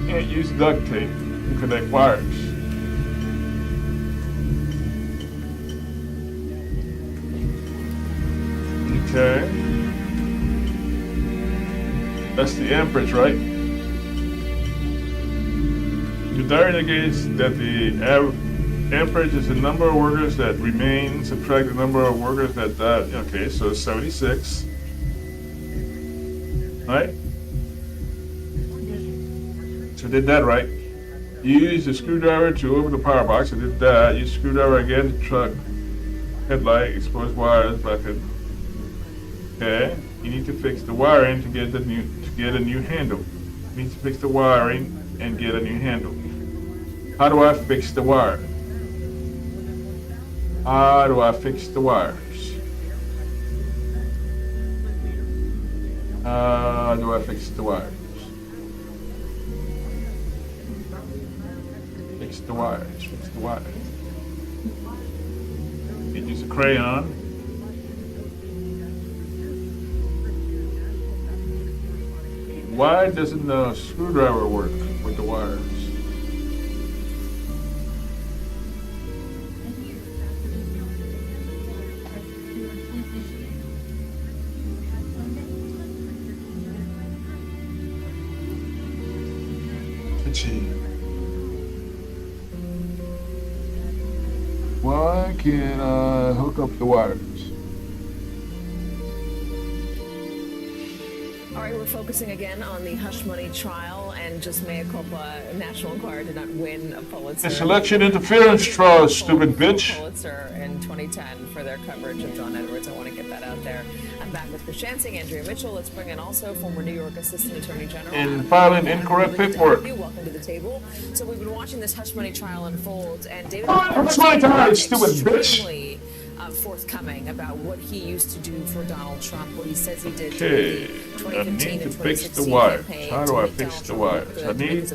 Can't use duct tape to connect wires. Okay. That's the amperage, right? The diary indicates that the amperage is the number of workers that remain, subtract the number of workers that died. Okay, so it's 76. Right? So I did that right. Use the screwdriver to open the power box. I did that. Use screwdriver again to truck headlight, expose wires back in. Okay. You need to fix the wiring to get a new handle. You need to fix the wiring and get a new handle. How do I fix the wire? How do I fix the wires? How do I fix the wires? Fix the wires, fix the wires. You can use a crayon. Why doesn't the screwdriver work with the wires? Why can't I hook up the wires? All right, we're focusing again on the hush money trial, and just mea culpa, National Enquirer did not win a Pulitzer. It's election interference trial, stupid bitch. Pulitzer in 2010 for their coverage of John Edwards. I want to get that out there. I'm back with Chris Shansing, Andrea Mitchell. Let's bring in also former New York Assistant Attorney General. And filing incorrect paperwork. Welcome to the table. So we've been watching this hush money trial unfold, and David Hush money trial, stupid bitch. Forthcoming about what he used to do for Donald Trump, what he says he did Okay, during the I 2015 need to and fix 2016 the wires. campaign How do I fix the wires? I need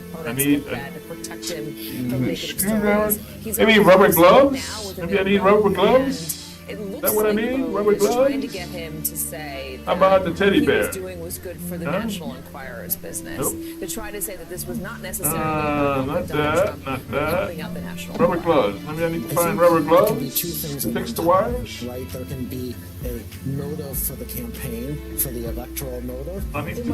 a screwdriver. Maybe rubber gloves? Maybe I need rubber gloves? Is that what I need? Rubber gloves? Trying to get him to say how about the teddy bear? What he was doing was good for the National Enquirer's business. Nope. To try to say that this was not necessarily not that. helping out the National Rubber gloves. Maybe I need to find rubber gloves to fix the wires. Right, there can be a motive for the campaign, for the electoral motive. I need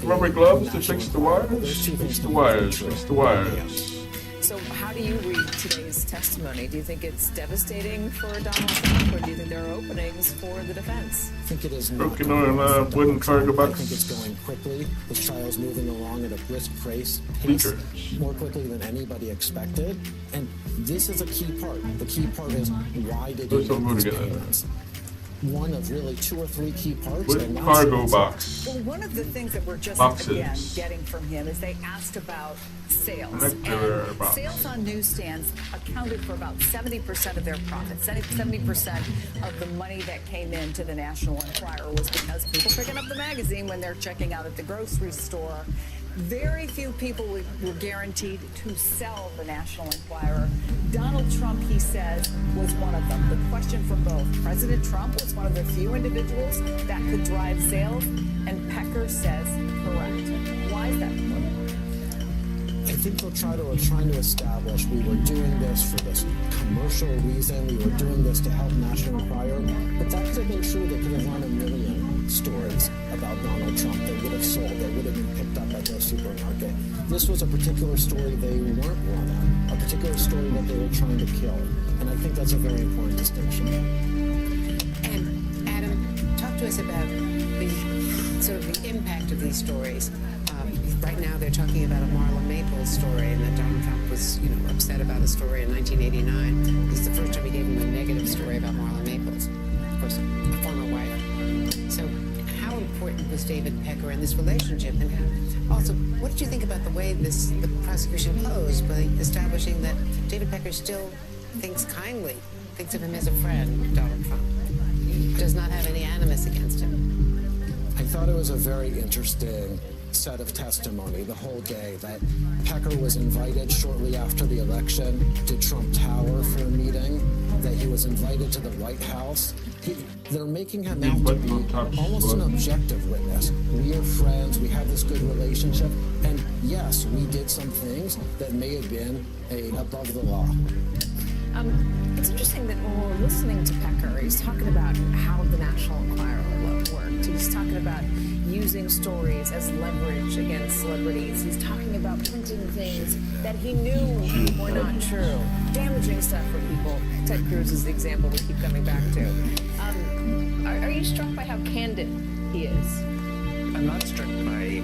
rubber gloves to fix the wires. Fix the wires. Fix the wires. So how do you read today's testimony? Do you think it's devastating for Donald Trump, or do you think there are openings for the defense? I think it is broken on wooden cargo box. I think it's going quickly. This trial's moving along at a brisk pace, more quickly than anybody expected. And this is a key part. The key part is, why did he make these payments? One of really 2 or 3 key parts. Wooden cargo box. Well, one of the things that we're just again getting from him is they asked about sales. And sales on newsstands accounted for about 70% of their profits. 70% of the money that came into the National Enquirer was because people picking up the magazine when they're checking out at the grocery store. Very few people were guaranteed to sell the National Enquirer. Donald Trump, he says, was one of them. The question for both. President Trump was one of the few individuals that could drive sales, and Pecker says correct. Why is that important? I think they're trying to establish we were doing this for this commercial reason. We were doing this to help National Enquirer. But that could have been true. They could have run a million stories about Donald Trump that would have sold, that would have been picked up at their supermarket. This was a particular story they weren't running, a particular story that they were trying to kill. And I think that's a very important distinction. And Adam, talk to us about the sort of the impact of these stories. Right now, they're talking about a Marla Maples story, and that Donald Trump was, upset about a story in 1989. This is the first time he gave him a negative story about Marla Maples, of course, a former wife. So, how important was David Pecker in this relationship? And also, what did you think about the way the prosecution closed by establishing that David Pecker still thinks kindly, thinks of him as a friend, Donald Trump, does not have any animus against him? I thought it was a very interesting set of testimony the whole day that Pecker was invited shortly after the election to Trump Tower for a meeting, that he was invited to the White House. They're making him out to be almost an objective witness. We are friends, we have this good relationship, and yes, we did some things that may have been above the law. It's interesting that when we're listening to Pecker, he's talking about how the National Enquirer worked. He's talking about using stories as leverage against celebrities. He's talking about printing things that he knew were not true, damaging stuff for people. Ted Cruz is the example we keep coming back to. Are you struck by how candid he is? I'm not struck by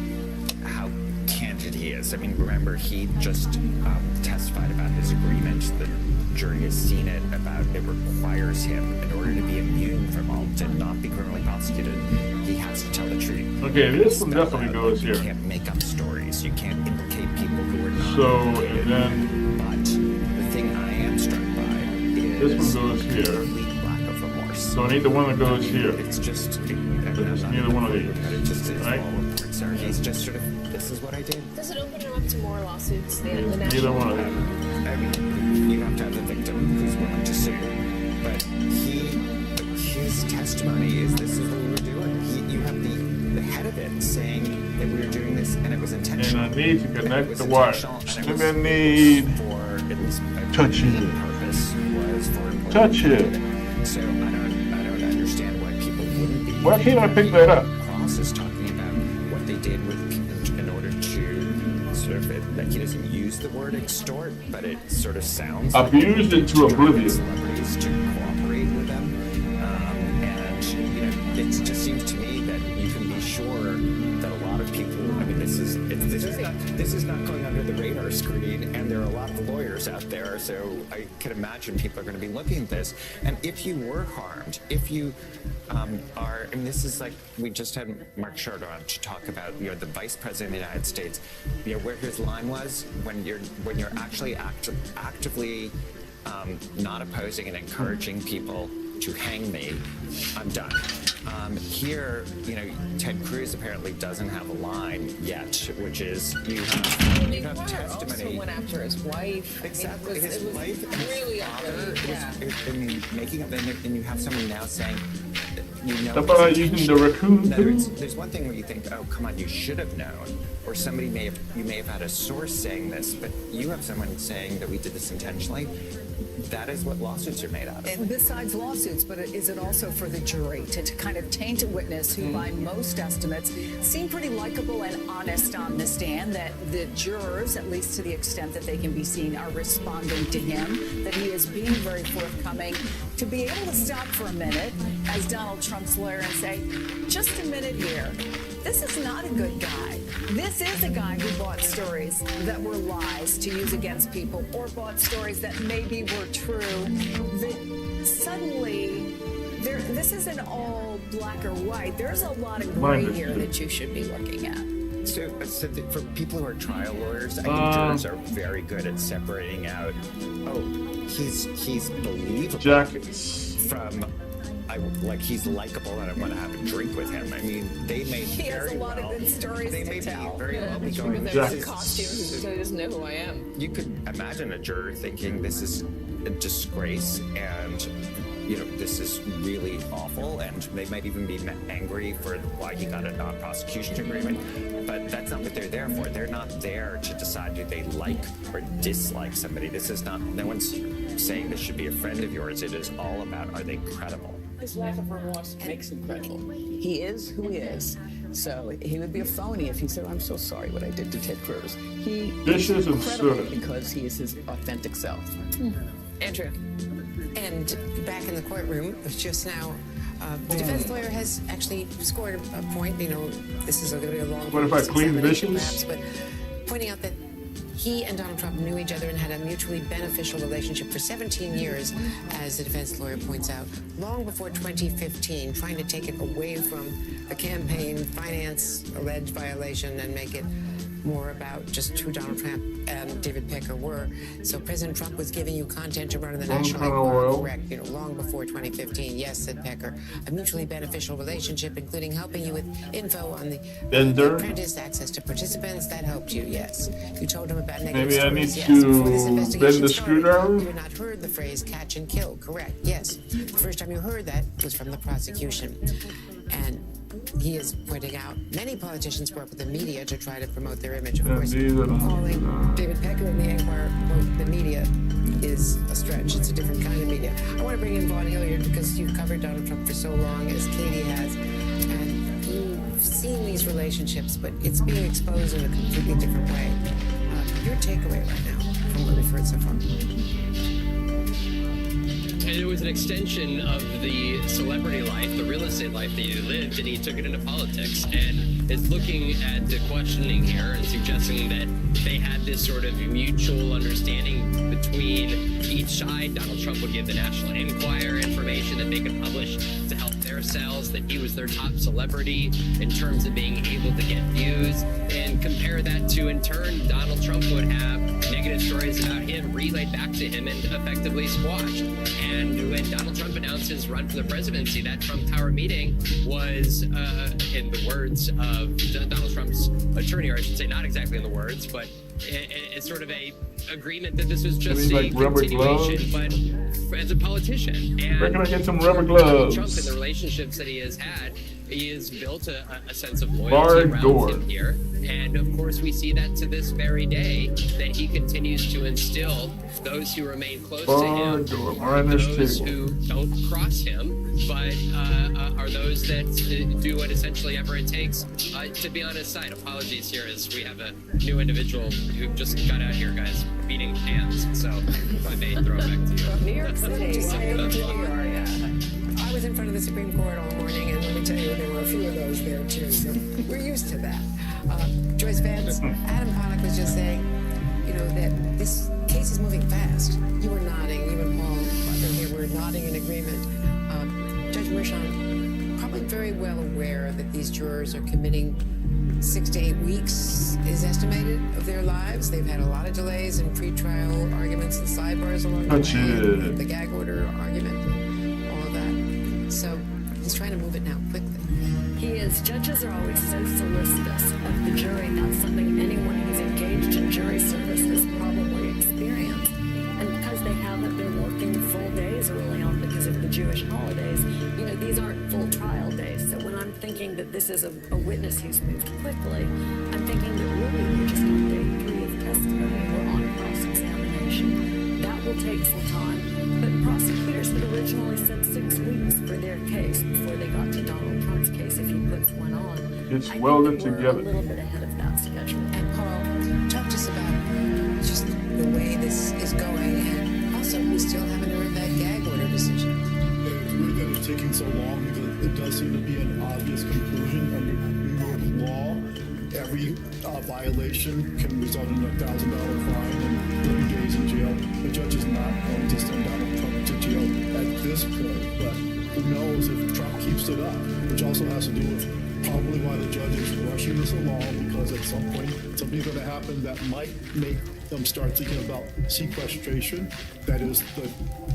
how candid he is. I mean, remember, he just testified about his agreement. The jury has seen it, about it requires him, in order to be immune from all, to not be criminally prosecuted, he has to tell the truth. Okay, this one definitely goes here. You can't make up stories. You can't implicate people who are not So, implicated. and then But the thing I am struck by is this one goes here. complete lack of remorse. So I need the one that goes here. It's just neither one of these. It just is Right? all reports are. He's just sort of, this is what I did. Does it open him up to more lawsuits? The Neither National one of them. I mean, you have to have the victim who's willing to sue. But his testimony is, this is what we were doing. You have the head of it saying that we were doing this and it was intentional. And I need to That it connect was the wire. intentional, and it And was I need for at least touch main it. purpose was for Touch it. So I don't understand why people wouldn't be. Why can't I pick that up? Cross is talking about what they did in order to sort of, like, he doesn't use the word extort, but it sort of sounds Abused it to oblivion. celebrities to cooperate with them, and it just seems to me that you can be sure that a lot of people. I mean, this is not going under the radar screen, and there are a lot of lawyers out there, so I can imagine people are going to be looking at this. And if you were harmed, if you are, I mean, this is like, we just had Mark Short on to talk about, the Vice President of the United States, where his line was when you're actually actively not opposing and encouraging people to hang me, I'm done. Here, Ted Cruz apparently doesn't have a line yet, which is you have testimony. Also went after his wife. Exactly, his wife and really his father. yeah. I mean, making up, and you have someone now saying, How about using the raccoon in other too? words, there's one thing where you think, oh, come on, you should have known, or somebody you may have had a source saying this, but you have someone saying that we did this intentionally. That is what lawsuits are made out of. And besides lawsuits, but is it also for the jury to kind of taint a witness who, by most estimates, seemed pretty likable and honest on the stand, that the jurors, at least to the extent that they can be seen, are responding to him, that he is being very forthcoming, to be able to stop for a minute as Donald Trump's lawyer and say, just a minute here. This is not a good guy. This is a guy who bought stories that were lies to use against people, or bought stories that maybe were true. That suddenly, this isn't all black or white. There's a lot of gray here that you should be looking at. So for people who are trial lawyers, I think jurors are very good at separating out, oh, he's believable Jackets. from, I like he's likable and I want to have a drink with him. I mean, they may He has a lot of good stories they to may tell. be very well be going. There's costumes, so he doesn't know who I am. You could imagine a juror thinking this is a disgrace and this is really awful, and they might even be angry for why he got a non-prosecution agreement, but that's not what they're there for. They're not there to decide do they like or dislike somebody. This is not, no one's saying this should be a friend of yours. It is all about, are they credible? His lack of remorse makes him credible. He is who he is. So he would be a phony if he said, I'm so sorry what I did to Ted Cruz. He is credible because he is his authentic self. Andrew. And back in the courtroom, just now, the defense lawyer has actually scored a point. This is going to be a long. What if I clean the dishes? Perhaps, but pointing out that he and Donald Trump knew each other and had a mutually beneficial relationship for 17 years, as the defense lawyer points out, long before 2015, trying to take it away from the campaign finance alleged violation and make it more about just who Donald Trump and David Pecker were. So President Trump was giving you content to run in the National Enquirer, correct, long before 2015. Yes, said Pecker. A mutually beneficial relationship, including helping you with info on the apprentice, access to participants. That helped you, yes. You told him about negative Maybe I need stories, to bend the screwdriver? You had not heard the phrase catch and kill, correct, yes. The first time you heard that was from the prosecution. And he is pointing out many politicians work with the media to try to promote their image. Of course, calling David Pecker in the Enquirer the media is a stretch. It's a different kind of media. I want to bring in Vaughn Hilliard because you've covered Donald Trump for so long, as Katie has, and you've seen these relationships, but it's being exposed in a completely different way. Your takeaway right now from what we've heard so far? And it was an extension of the celebrity life, the real estate life that he lived, and he took it into politics. And is looking at the questioning here and suggesting that they had this sort of mutual understanding between each side. Donald Trump would give the National Enquirer information that they could publish to help their sales, that he was their top celebrity in terms of being able to get views, and compare that to, in turn, Donald Trump would have negative stories about him relayed back to him and effectively squashed. And when Donald Trump announced his run for the presidency, that Trump Tower meeting was, in the words of Donald Trump's attorney, or I should say not exactly in the words, but it's sort of a agreement that this was just a continuation, but as a politician. And where can I get some rubber Donald gloves? Trump and the relationships that he has had, he has built a sense of loyalty around him here. And of course, we see that to this very day, that he continues to instill those who remain close to him, those who don't cross him, but are those that do what essentially ever it takes to be on his side. Apologies here as we have a new individual who just got out here, guys, beating hands. So if I may throw it back to you. New York City. I was in front of the Supreme Court all morning, and let me tell you, there were a few of those there too. So we're used to that. Joyce Vance, Adam Pollack was just saying, that this case is moving fast. You were nodding, you and Paul Butler here were nodding in agreement. Judge Mershon, probably very well aware that these jurors are committing 6 to 8 weeks, is estimated, of their lives. They've had a lot of delays in pretrial arguments and sidebars along the way, the gag order argument, and all of that. So he's trying to move it now quickly. He is. Judges are always so solicitous of the jury. That's something anyone who's engaged in jury service has probably experienced. And because they haven't been working full days early on because of the Jewish holidays, these aren't full trial days. So when I'm thinking that this is a witness who's moved quickly, I'm thinking that really we're just on day 3 of testimony. We're on cross-examination. That will take some time. But prosecutors had originally said 6 weeks for their case before they got to Donald Trump's case if he puts one on. It's welded we're together. a little bit ahead of that schedule. And Paul, talk to us about just the way this is going, and also we still haven't heard that gag order decision. It's weird that it's taking so long because it does seem to be an obvious conclusion under New York law. Every violation can result in a $1,000 fine and 30 days in jail. The judge is not going to send Donald Trump to jail at this point, but who knows if Trump keeps it up, which also has to do with probably why the judge is rushing this along, because at some point something's going to happen that might make them start thinking about sequestration. That is, the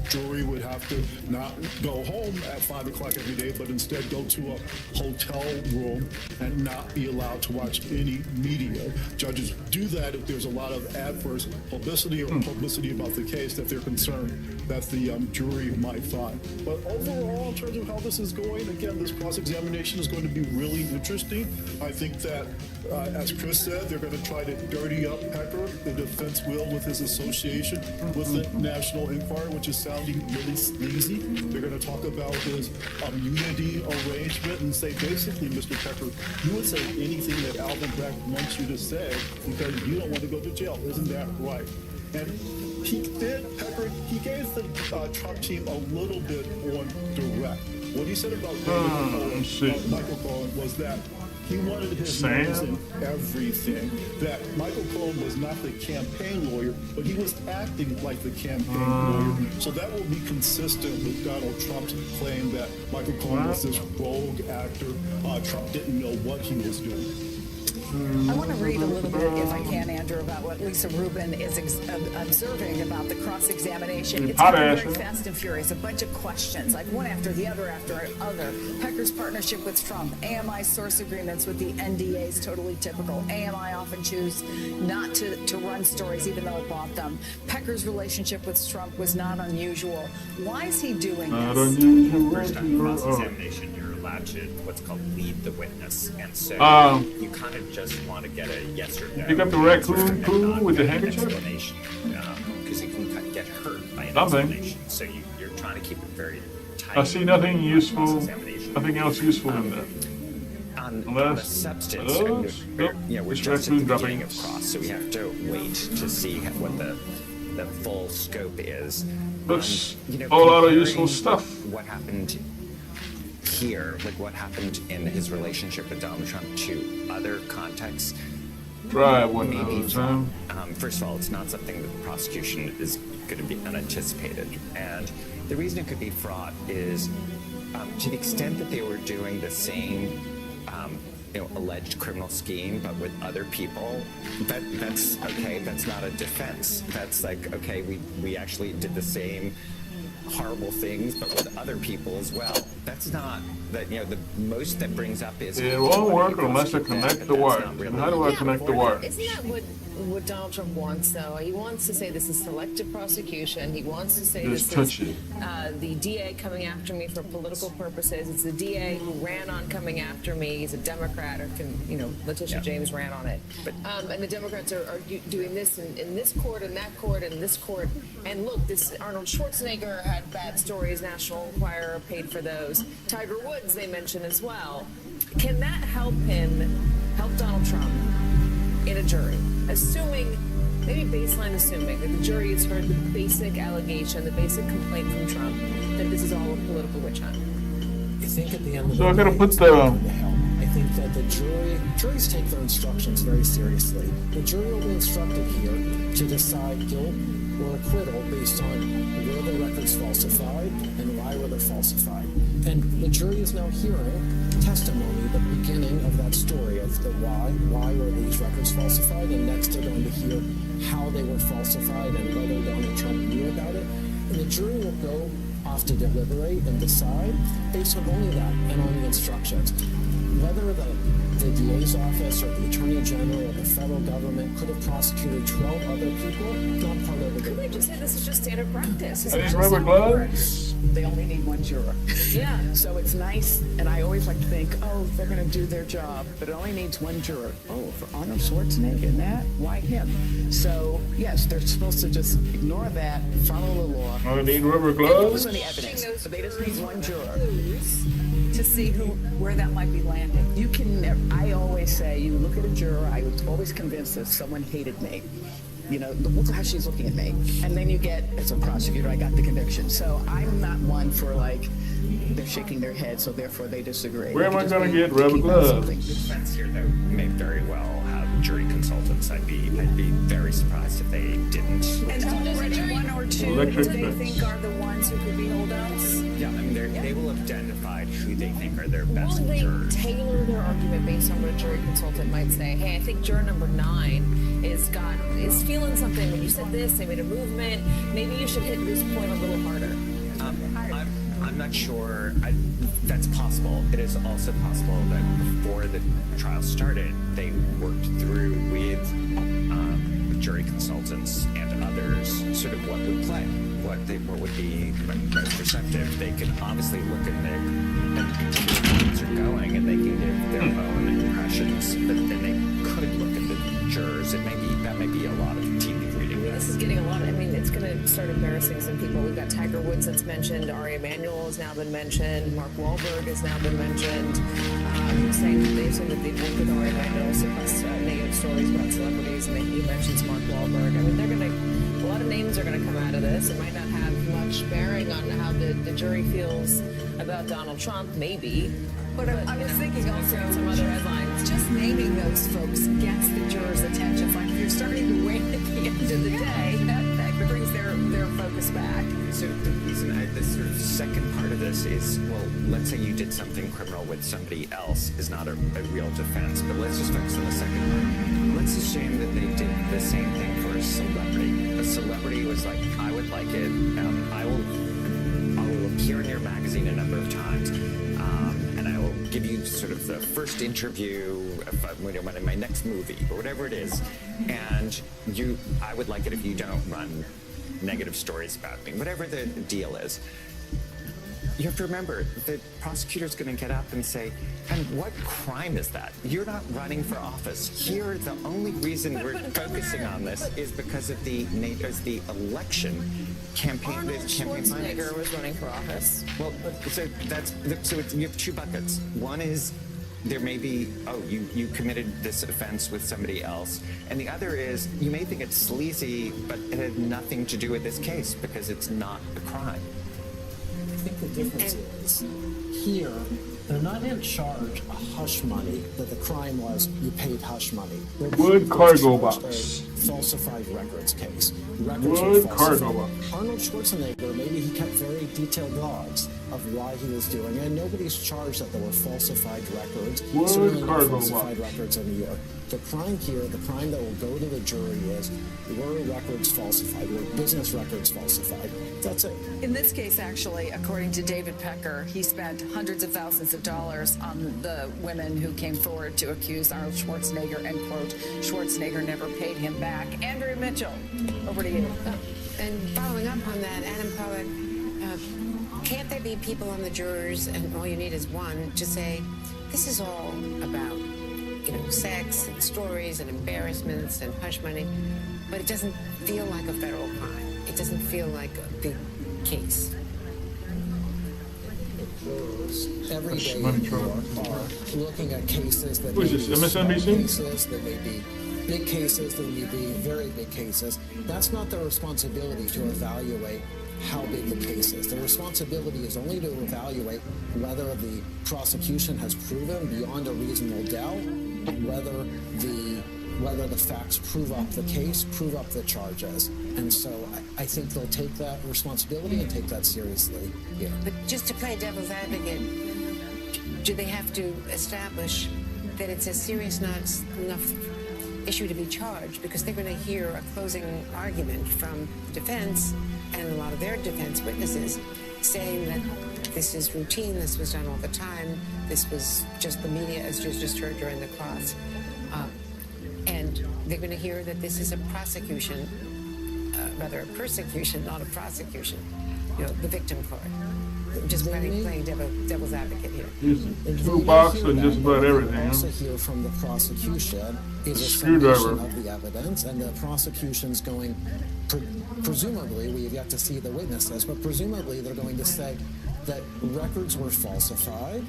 jury would have to not go home at 5 o'clock every day, but instead go to a hotel room and not be allowed to watch any media. Judges do that if there's a lot of adverse publicity or publicity about the case that they're concerned that the jury might find. But overall, in terms of how this is going, again, this cross-examination is going to be really interesting. I think that, as Chris said, they're going to try to dirty up Pecker. The defense will with his association with the National Enquirer, which is sounding really sleazy. They're going to talk about his immunity arrangement and say, basically, Mr. Pecker, you would say anything that Alvin Bragg wants you to say because you don't want to go to jail. Isn't that right? And he gave the Trump team a little bit on direct. What he said about Michael Cohen was that he wanted his names in everything. That Michael Cohen was not the campaign lawyer, but he was acting like the campaign lawyer. So that will be consistent with Donald Trump's claim that Michael Cohen was this rogue actor. Trump didn't know what he was doing. I want to read a little bit, if I can, Andrew, about what Lisa Rubin is observing about the cross-examination. It's very fast and furious, a bunch of questions, like one after the other after other. Pecker's partnership with Trump, AMI source agreements with the NDAs, totally typical. AMI often choose not to run stories even though it bought them. Pecker's relationship with Trump was not unusual. Why is he doing this? First on cross-examination, you're allowed to what's called lead the witness, and so you kind of just want to get a yes or no. Pick up the raccoon poo with the handkerchief? Because you can get hurt by an explanation. So you're trying to keep it very tight. I see nothing useful, nothing else useful in that. On the substance, we're just at the beginning of cross, so we have to wait to see what the full scope is. Looks a lot of useful stuff. What happened here, like what happened in his relationship with Donald Trump to other contexts. Try one at a time. First of all, it's not something that the prosecution is going to be unanticipated. And the reason it could be fraud is to the extent that they were doing the same alleged criminal scheme, but with other people, that's okay. That's not a defense. That's like, okay, we actually did the same horrible things, but with other people as well. That's not that, the most that brings up is it won't work unless I connect the wire. And how do I connect the wire? Isn't that what Donald Trump wants, though? He wants to say this is selective prosecution. He wants to say this is the DA coming after me for political purposes. It's the DA who ran on coming after me. He's a Democrat, or Letitia James ran on it. And the Democrats are doing this in this court and that court and this court. And look, this Arnold Schwarzenegger had bad stories. National Enquirer paid for those. Tiger Woods they mentioned as well. Can that help Donald Trump in a jury? Maybe baseline assuming that the jury has heard the basic allegation, the basic complaint from Trump that this is all a political witch hunt. I think at the end of so the I'm going to put the... I think that the juries take their instructions very seriously. The jury will be instructed here to decide guilt or acquittal based on were the records falsified and why were they falsified. And the jury is now hearing testimony, the beginning of that story of the why were these records falsified, and next they're going to hear how they were falsified and whether Donald Trump knew about it. And the jury will go off to deliberate and decide based on only that and on the instructions. Whether the DA's office or the Attorney General or the federal government could have prosecuted 12 other people, not part of the Could they just say this is just standard practice? I need rubber gloves. They only need one juror. Yeah. So it's nice, and I always like to think, they're going to do their job, but it only needs one juror. Oh, for Arnold Schwarzenegger and that? Why him? So, yes, they're supposed to just ignore that, follow the law. I need rubber gloves. Any evidence, but they just need one juror. To see where that might be landing. You can never, I always say, you look at a juror, I was always convinced that someone hated me. Look at how she's looking at me. And then you get, as a prosecutor, I got the conviction. So I'm not one for they're shaking their head, so therefore they disagree. Where am I going to get rubber gloves? The defense here, though, may very well have jury consultants. I'd be very surprised if they didn't. And already one or two Electric they fence. think are the ones who could be holdouts. Yeah, I mean, they will have identified who they think are their best Will they jurors. tailor their argument based on what a jury consultant might say? Hey, I think juror number 9 is feeling something. When you said this, they made a movement. Maybe you should hit this point a little harder. I'm not sure. That's possible. It is also possible that before the trial started, they worked through with jury consultants and others sort of what would play, what would be most receptive. They can obviously look at the things are going, and they can give their own impressions. But then they could look at the jurors. That may be a lot of tea leaf reading. This is getting a lot. I mean, it's going to start embarrassing some people. We've got Tiger Woods that's mentioned. Ari Emanuel has now been mentioned. Mark Wahlberg has now been mentioned. Saying that they've worked with Ari Emanuel, suppressed negative stories about celebrities, and he mentions Mark Wahlberg. I mean, a lot of names are going to come out of this. It might not have much bearing on how the jury feels about Donald Trump, maybe. But I was thinking also, some other headlines. Just naming those folks gets the jurors' attention. It's like if you're starting to wait at the end of the day, that brings their focus back. So the reason this sort of second part of this is, well, let's say you did something criminal with somebody else is not a real defense, but let's just focus on the second part. Let's assume that they did the same thing for a celebrity. A celebrity was like, I would like it. I will appear in your magazine a number of times. And I will give you sort of the first interview in my next movie or whatever it is. And I would like it if you don't run negative stories about me, whatever the deal is. You have to remember, the prosecutor's going to get up and say, and what crime is that? You're not running for office. Here, the only reason we're focusing on this is because of the election campaign. Arnold Schwarzenegger was running for office. Well, so you have two buckets. One is there may be, you committed this offense with somebody else. And the other is, you may think it's sleazy, but it had nothing to do with this case because it's not a crime. I think the difference is here, they're not in charge of hush money, that the crime was you paid hush money. Wood cargo box. Falsified records case. Wood cargo box. Arnold Schwarzenegger, maybe he kept very detailed logs of why he was doing it. Nobody's charged that there were falsified records. Wood Certainly cargo falsified box. records in New York. The crime here, the crime that will go to the jury is, were records falsified? Were business records falsified? That's it. In this case, actually, according to David Pecker, he spent hundreds of thousands of dollars on the women who came forward to accuse Arnold Schwarzenegger, and, quote, Schwarzenegger never paid him back. Andrew Mitchell, over to you. And following up on that, Adam Pollack, can't there be people on the jurors, and all you need is one, to say, this is all about, sex and stories and embarrassments and hush money, but it doesn't feel like a federal crime. It doesn't feel like a big case. Every day are looking at cases that may be small cases, that may be big cases, that may be very big cases. That's not their responsibility to evaluate how big the case is. The responsibility is only to evaluate whether the prosecution has proven beyond a reasonable doubt whether the facts prove up the case, prove up the charges. And so I think they'll take that responsibility and take that seriously. Yeah. But just to play devil's advocate, do they have to establish that it's a serious enough issue to be charged? Because they're going to hear a closing argument from the defense and a lot of their defense witnesses saying that this is routine, this was done all the time, this was just the media, as you just heard during the cross. And they're going to hear that this is a prosecution, rather a persecution, not a prosecution, the victim court. Just playing devil's advocate here. Two box and just about everything. Also hear from the prosecution is a summation of the evidence, and the prosecution's going, presumably, we've yet to see the witnesses, but presumably they're going to say that records were falsified,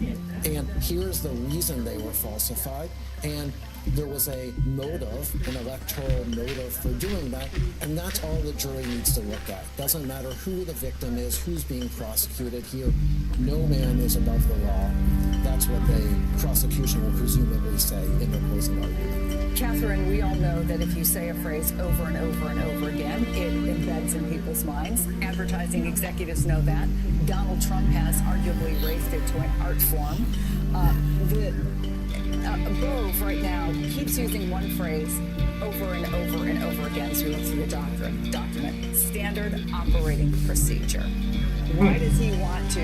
and here's the reason they were falsified, and there was a motive, an electoral motive for doing that, and that's all the jury needs to look at. Doesn't matter who the victim is, who's being prosecuted here. No man is above the law. That's what the prosecution will presumably say in the closing argument. Catherine, we all know that if you say a phrase over and over and over again, it embeds in people's minds. Advertising executives know that. Donald Trump has arguably raised it to an art form. Bove right now keeps using one phrase over and over and over again as we look through the document. Standard operating procedure. Why does he want to,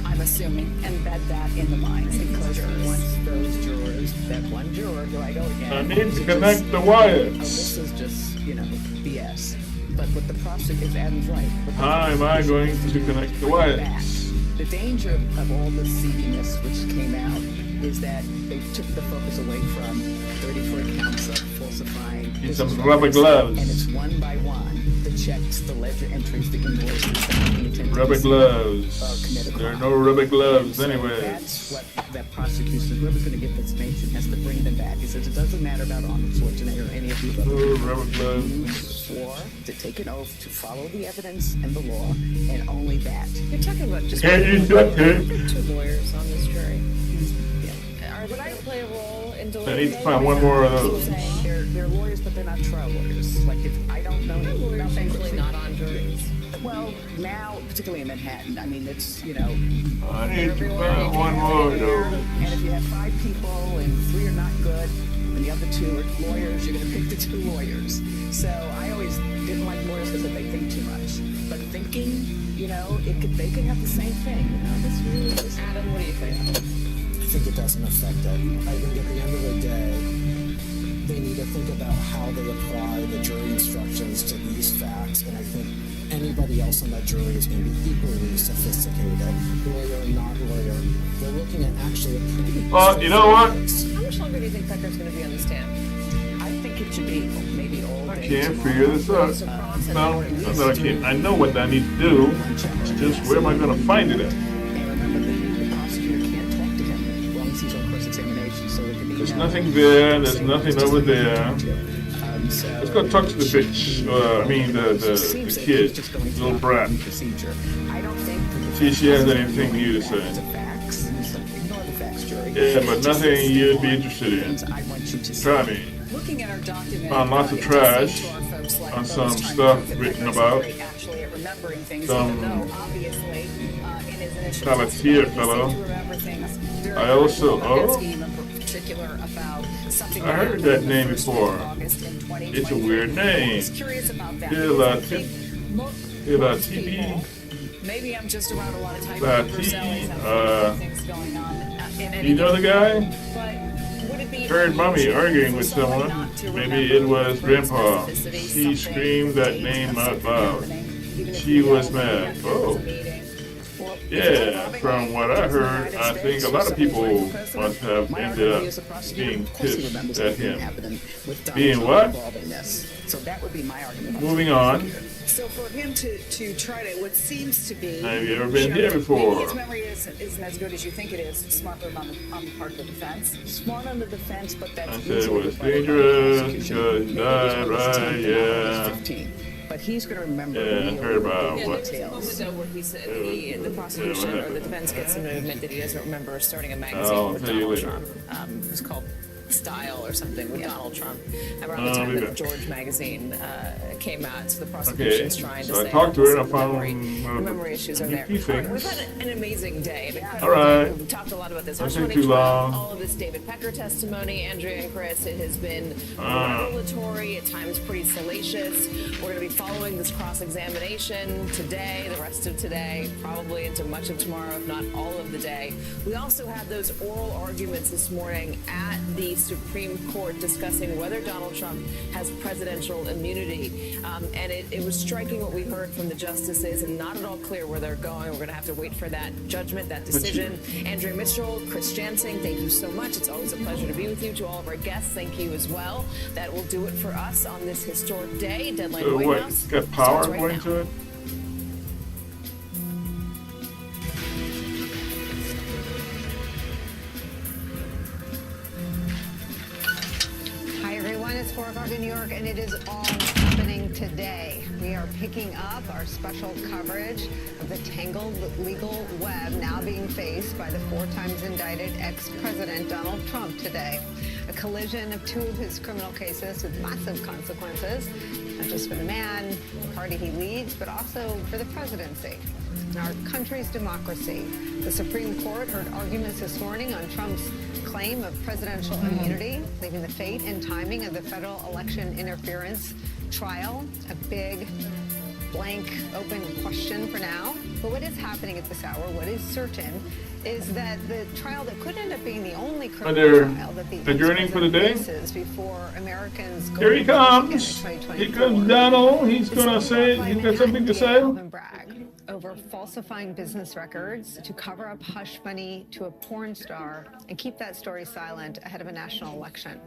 I'm assuming, embed that in the minds of Because jurors? he wants those jurors, that one juror, do I go again? I need to connect the wires. Oh, this is just, BS. But what the prosecutor is, Adam's right. How am I going to connect the wires? The danger of all this seediness which came out is that they took the focus away from 34 counts of falsifying. Need some rubber gloves. And it's one by one. The checks, the ledger entries, the invoices, the attendees. Rubber gloves. There are no rubber gloves anyway. That's what that prosecution, whoever's going to get this nation, has to bring them back. He says it doesn't matter about Arnold Schwarzenegger or any of you. No rubber gloves. Swore to take an oath to follow the evidence and the law, and only that. You're talking about just Can't you do it? two lawyers on this jury. Are they going to play a role in I delivering? need to find one more of those. They're lawyers, but they're not trial lawyers. Like, if I don't know Lawyers nothing. usually not on juries. Well, now, particularly in Manhattan, I mean, it's, I need to find one more of those. And if you have 5 people and 3 are not good, and the other 2 are lawyers, you're going to pick the 2 lawyers. So I always didn't like lawyers because they think too much. But thinking, they could have the same thing. This really is. Adam, what do you think? I think it doesn't affect it. I think at the end of the day, they need to think about how they apply the jury instructions to these facts, and I think anybody else on that jury is going to be equally sophisticated, lawyer or not lawyer. They're looking at actually a pretty... Well, you know what? How much longer do you think Pecker's going to be on the stand? I think it should be maybe all I day can't tomorrow. figure this out. No, not that I can't. I know what I need to do. It's just where am I going to find it at? And remember, the prosecutor can't talk to him as long as he's on cross-examination, so it can be... There's nothing there. There's nothing over there. So Let's go talk to the bitch. The kid, the little brat. Procedure. I don't think... See if she has anything new to say. Facts. Ignore the facts, jury. Yeah, but nothing you'd be interested in. I want you to Try me. Looking at our document, Found lots of it does trash seem to our folks like on those some trying to stuff prove that written Pecker's about very actually at remembering things, some even though obviously in his initial Pelletier testimony, he fellow. seemed to remember things very I also- well, oh. in particular about something I heard happened that on the name 1st before. of August in 2023. It's a weird name. I was curious about that. because I think most people- Maybe I'm just around a lot of type of Versailles and things going on. In any You know the guy? But would it be Heard mommy unusual arguing for with someone someone. not to Maybe remember it was with Grandpa. specificity He something, screamed that date name of out something loud. happening, even if She you was know mad. that there Oh. was a meeting? Well, Yeah, from what I heard, I think a lot of people must have ended up being pissed at him. Being what? So that would be my argument. Moving on. So for him to try to, what seems to be... Have you ever been here before? Maybe his memory isn't as good as you think it is. Smart move on the part of the defense. Smart on the defense, but that's... I said it was dangerous because he died, right? Yeah. 15. But he's going to remember Yeah, I heard about Yeah, what. there was a moment though where he said the prosecution or the defense gets him to admit that he doesn't remember starting a magazine I'll with tell you Donald later. Trump. It was called Style or something with Donald Trump. Around the I'll time be that back. George magazine came out, so the prosecution's trying to so I say talked to her and I the found memory issues are there. few All right, things. we've had an amazing day. An incredible All right. day. We've talked a lot about this. Don't House take 20 too trial, long. all of this David Pecker testimony, Andrea and Chris, it has been Ah. revelatory, at times pretty salacious. We're going to be following this cross-examination today, the rest of today, probably into much of tomorrow, if not all of the day. We also had those oral arguments this morning at the Supreme Court discussing whether Donald Trump has presidential immunity. And it was striking what we heard from the justices and not at all clear where they're going. We're going to have to wait for that judgment, that decision. Andrea Mitchell, Chris Jansing, thank you so much. It's always a pleasure to be with you. To all of our guests, thank you as well. That will do it for us on this historic day. Deadline So White what? House Got power starts right going now. to it? Hi, everyone. It's 4 o'clock in New York, and it is all happening today. We are picking up our special coverage of the tangled legal web now being faced by the 4 times indicted ex-president Donald Trump today. A collision of 2 of his criminal cases with massive consequences, not just for the man, the party he leads, but also for the presidency. In our country's democracy, the Supreme Court heard arguments this morning on Trump's claim of presidential immunity, leaving the fate and timing of the federal election interference trial a big blank open question for now. But what is happening at this hour, what is certain, is that the trial that could end up being the only criminal trial that the adjourning for the day faces before Americans go here he to comes. Here comes Donald. He's gonna say, he's got something to say. Over falsifying business records to cover up hush money to a porn star and keep that story silent ahead of a national election.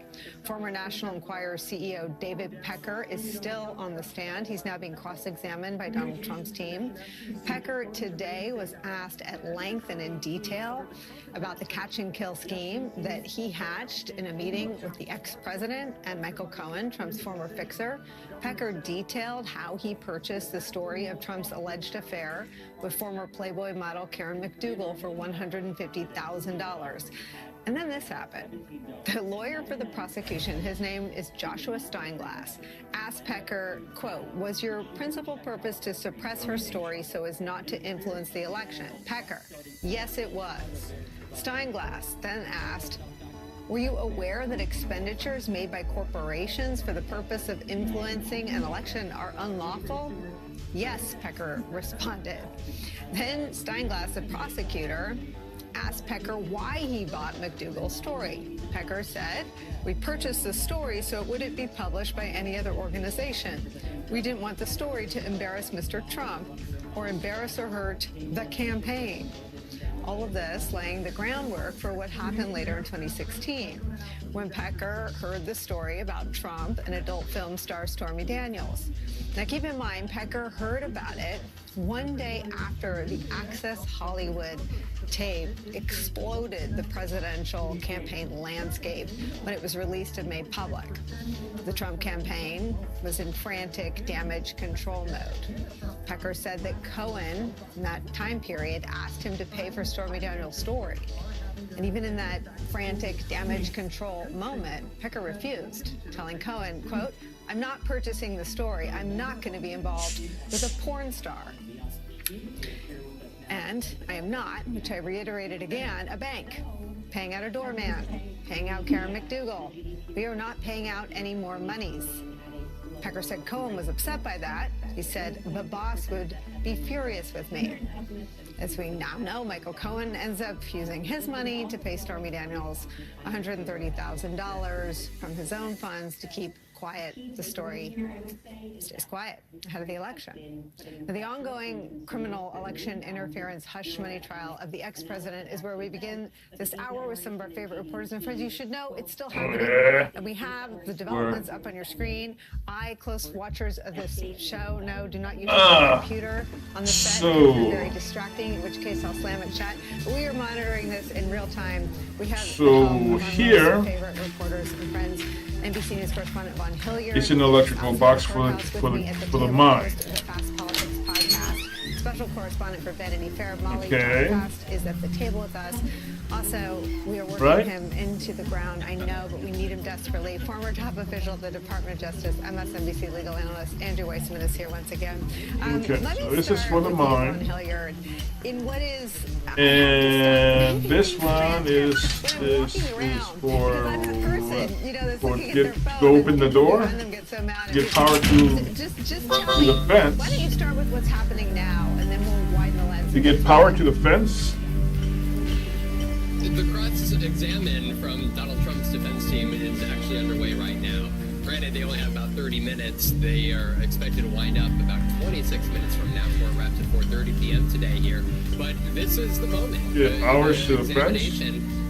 Former National Enquirer CEO David Pecker is still on the stand. He's now being cross-examined by Donald Trump's team. Pecker today was asked at length and in detail about the catch and kill scheme that he hatched in a meeting with the ex-president and Michael Cohen, Trump's former fixer. Pecker detailed how he purchased the story of Trump's alleged affair with former Playboy model Karen McDougal for $150,000. And then this happened. The lawyer for the prosecution, his name is Joshua Steinglass, asked Pecker, quote, "Was your principal purpose to suppress her story so as not to influence the election?" Pecker, "Yes, it was." Steinglass then asked, "Were you aware that expenditures made by corporations for the purpose of influencing an election are unlawful?" "Yes," Pecker responded. Then Steinglass, the prosecutor, asked Pecker why he bought McDougal's story. Pecker said, "We purchased the story so it wouldn't be published by any other organization. We didn't want the story to embarrass Mr. Trump or embarrass or hurt the campaign." All of this laying the groundwork for what happened later in 2016, when Pecker heard the story about Trump and adult film star Stormy Daniels. Now keep in mind, Pecker heard about it one day after the Access Hollywood tape exploded the presidential campaign landscape when it was released and made public. The Trump campaign was in frantic damage control mode. Pecker said that Cohen, in that time period, asked him to pay for Stormy Daniels' story. And even in that frantic damage control moment, Pecker refused, telling Cohen, quote, "I'm not purchasing the story. I'm not going to be involved with a porn star. And I am not," which I reiterated again, "a bank, paying out a doorman, paying out Karen McDougal. We are not paying out any more monies." Pecker said Cohen was upset by that. He said the boss would be furious with me. As we now know, Michael Cohen ends up using his money to pay Stormy Daniels $130,000 from his own funds to keep quiet. The story stays quiet ahead of the election. Now, the ongoing criminal election interference hush money trial of the ex-president is where we begin this hour with some of our favorite reporters and friends. You should know it's still happening. And we have the developments up on your screen. Close watchers of this show, know do not use your computer on the set. It's very distracting, in which case I'll slam it shut. But we are monitoring this in real time. We have here favorite reporters and friends. NBC News correspondent Von Hilliard. It's an electrical box for the mind. Special correspondent for Ben and Fair, Molly Podcast, is at the table with us. Also, we are working him into the ground, I know, but we need him desperately. Former top official of the Department of Justice, MSNBC legal analyst Andrew Weissman is here once again. So this is for the mind. Hilliard, in what is and this one is for go open the door, get power to the fence. Why don't you start with what's happening now, and then we'll widen the lens. To get power to the fence. The cross-examine from Donald Trump's defense team is actually underway right now. Granted, they only have about 30 minutes. They are expected to wind up about 26 minutes from now before it wraps at 4:30 p.m. today here. But this is the moment. Get hours to the fence.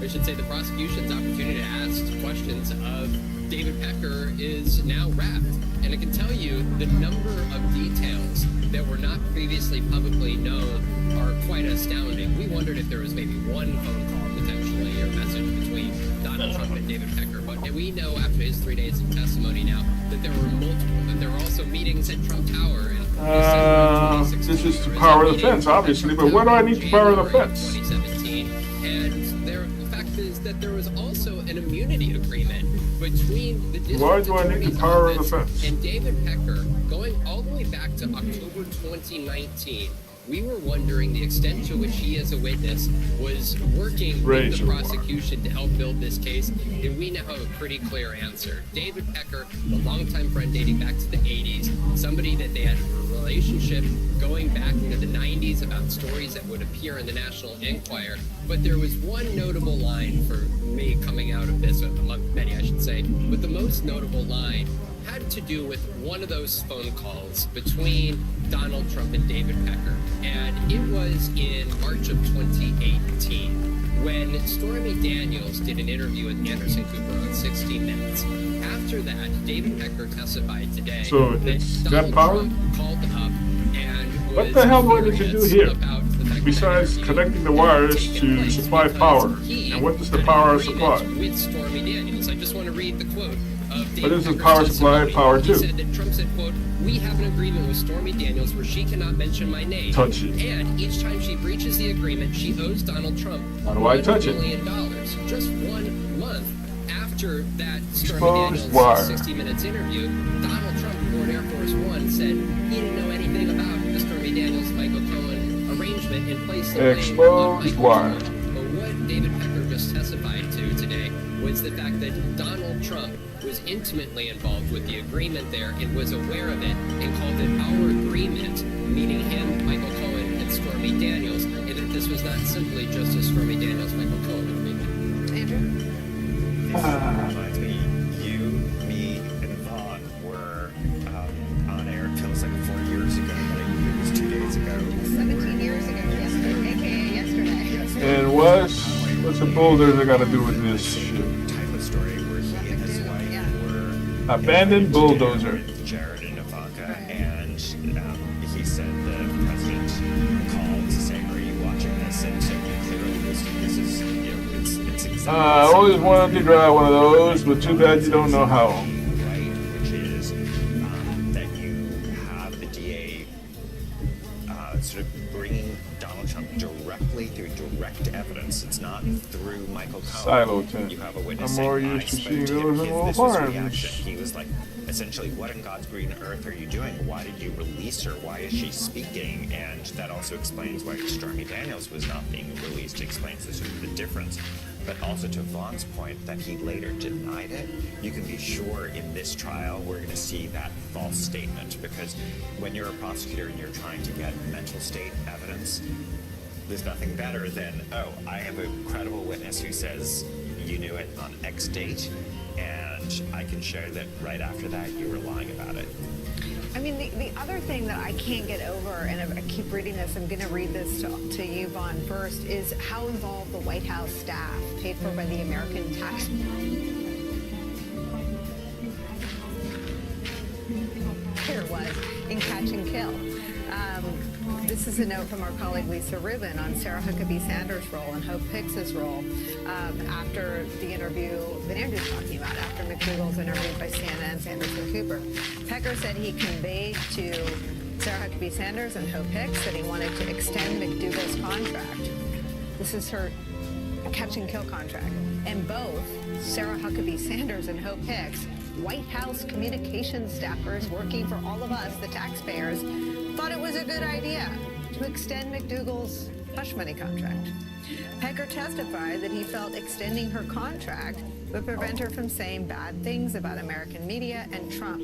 I should say the prosecution's opportunity to ask questions of David Pecker is now wrapped. And I can tell you the number of details that were not previously publicly known are quite astounding. We wondered if there was maybe one phone call potentially or message between Donald Trump and David Pecker. But we know after his 3 days of testimony now that there were multiple, that there were also meetings at Trump Tower. And this is the power of the fence, obviously, but why do I need the power of the fence? 2017. And the fact is that there was also an immunity agreement between the district Why do I need the power of the fence? and David Pecker going all the way back to October 2019. We were wondering the extent to which he, as a witness, was working with the prosecution to help build this case, and we now have a pretty clear answer. David Pecker, a longtime friend dating back to the 80s, somebody that they had a relationship going back into the 90s about stories that would appear in the National Enquirer. But there was one notable line for me coming out of this, among many I should say, but the most notable line had to do with one of those phone calls between Donald Trump and David Pecker. And it was in March of 2018 when Stormy Daniels did an interview with Anderson Cooper on 60 Minutes. After that, David Pecker testified today that Donald Trump called up and was What the hell do I need to do here? Besides connecting the wires to supply power. And what does the power supply? With Stormy Daniels. I just want to read the quote of David What is the Pecker's power supply testimony. power He to? said that Trump said, quote, "We have an agreement with Stormy Daniels where she cannot mention my name. Touch it. And each time she breaches the agreement, she owes Donald Trump How do I touch it? $1 million." Just 1 month after that Stormy Exposed Daniels wire. 60 Minutes interview, Donald Trump aboard Air Force One said he didn't know anything about the Stormy Daniels-Michael Cohen arrangement in place. Exposed wire. But what David Pecker just testified to today was the fact that Donald Trump was intimately involved with the agreement there and was aware of it and called it our agreement, meaning him, Michael Cohen, and Stormy Daniels, and that this was not simply just a Stormy Daniels-Michael Cohen agreement. Andrew? Reminds me, you, me, and Vaughn were on air, it feels like 4 years ago, but it was 2 days ago. 17 years ago, yesterday, aka yesterday. And what's the bulldozer got to do with this shit? Type of story where he and his wife were Abandoned bulldozer. Jared and Ivanka, and he said the president called to say, "Are you watching this?" And so clearly, this is it's exactly. I always wanted to drive one of those, but too bad you don't know how. Right, which is that you have the DA sort of bringing Donald Trump directly through direct evidence. It's not through Michael Cohen. Silo tent. You have a witness I'm saying, more "I used to spoke seeing to him. those in little This was farms." reaction." He was like, essentially, what in God's green earth are you doing? Why did you release her? Why is she speaking? And that also explains why Stormy Daniels was not being released. It explains the sort of the difference. But also to Vaughn's point that he later denied it, you can be sure in this trial we're going to see that false statement, because when you're a prosecutor and you're trying to get mental state evidence, there's nothing better than, oh, I have a credible witness who says you knew it on X date, and I can show that right after that you were lying about it. I mean, the other thing that I can't get over, and I keep reading this, I'm going to read this to you, Vaughn, first, is how involved the White House staff, paid for by the American taxpayer, was in Catch and Kill. This is a note from our colleague Lisa Rubin on Sarah Huckabee Sanders' role and Hope Hicks's role after the interview that Andrew's talking about, after McDougal's interviewed by CNN's Anderson Cooper. Pecker said he conveyed to Sarah Huckabee Sanders and Hope Hicks that he wanted to extend McDougal's contract. This is her Catch and Kill contract. And both Sarah Huckabee Sanders and Hope Hicks, White House communications staffers working for all of us, the taxpayers, thought it was a good idea to extend McDougal's hush money contract. Pecker testified that he felt extending her contract would prevent her from saying bad things about American media and Trump.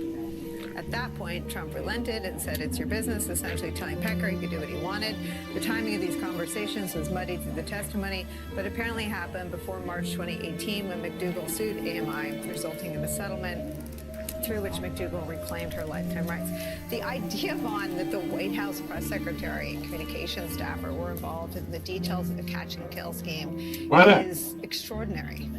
At that point, Trump relented and said, "It's your business," essentially telling Pecker he could do what he wanted. The timing of these conversations was muddied through the testimony, but apparently happened before March 2018 when McDougal sued AMI, resulting in a settlement. through which McDougal reclaimed her lifetime rights. The idea, Vaughn, that the White House press secretary and communications staffer were involved in the details of the catch and kill scheme is extraordinary.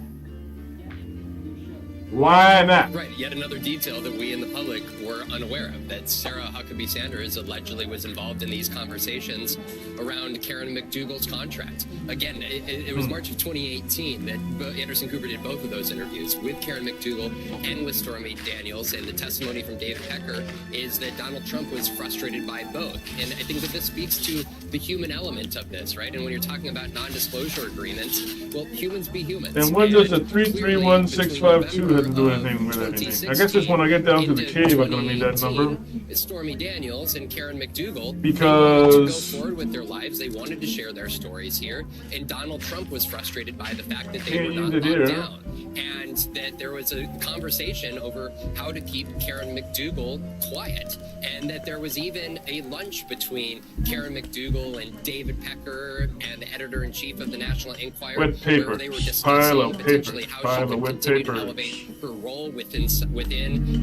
Why not? Right, yet another detail that we in the public were unaware of, that Sarah Huckabee Sanders allegedly was involved in these conversations around Karen McDougal's contract. Again, it was March of 2018 that Anderson Cooper did both of those interviews with Karen McDougal and with Stormy Daniels, and the testimony from David Pecker is that Donald Trump was frustrated by both. And I think that this speaks to the human element of this, right? And when you're talking about non-disclosure agreements, well, humans be humans. And what does the 331652 have to do anything with anything? I guess it's when I get down to the cave I'm going to need that number. Stormy Daniels and Karen McDougal because to go forward with their lives. They wanted to share their stories here, and Donald Trump was frustrated by the fact that they were not locked down, and that there was a conversation over how to keep Karen McDougal quiet, and that there was even a lunch between Karen McDougal and David Pecker and the editor-in-chief of the National Enquirer, where they were discussing potentially how she could continue to elevate her role within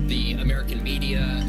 the American media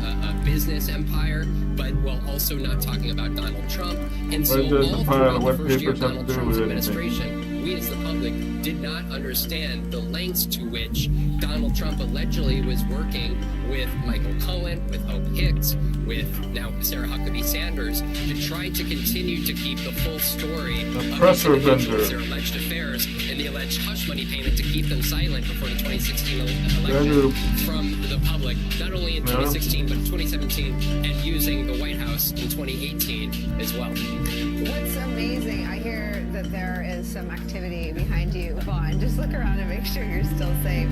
business empire, but while also not talking about Donald Trump. And so all throughout the first year of Donald Trump's administration, we as the public did not understand the lengths to which Donald Trump allegedly was working with Michael Cohen, with Hope Hicks, with now Sarah Huckabee Sanders, to try to continue to keep the full story of their alleged affairs and the alleged hush money payment to keep them silent before the 2016 election from the public, not only in 2016 but 2017, and using the White House in 2018 as well. What's amazing, I hear that there is some activity behind you, Vaughn. Just look around and make sure you're still safe.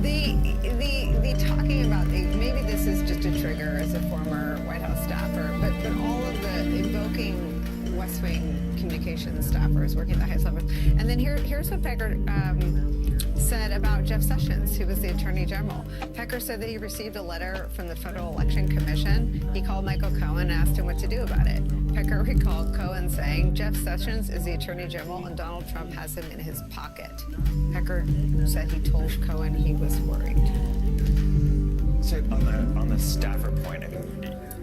The talking about, maybe this is just a trigger as a former White House staffer, but all of the invoking West Wing communications staffers working at the highest level. And then here's what Pecker said about Jeff Sessions, who was the Attorney General. Pecker said that he received a letter from the Federal Election Commission. He called Michael Cohen and asked him what to do about it. Pecker recalled Cohen saying, Jeff Sessions is the Attorney General and Donald Trump has him in his pocket. Pecker said he told Cohen he was worried. So on the staffer point,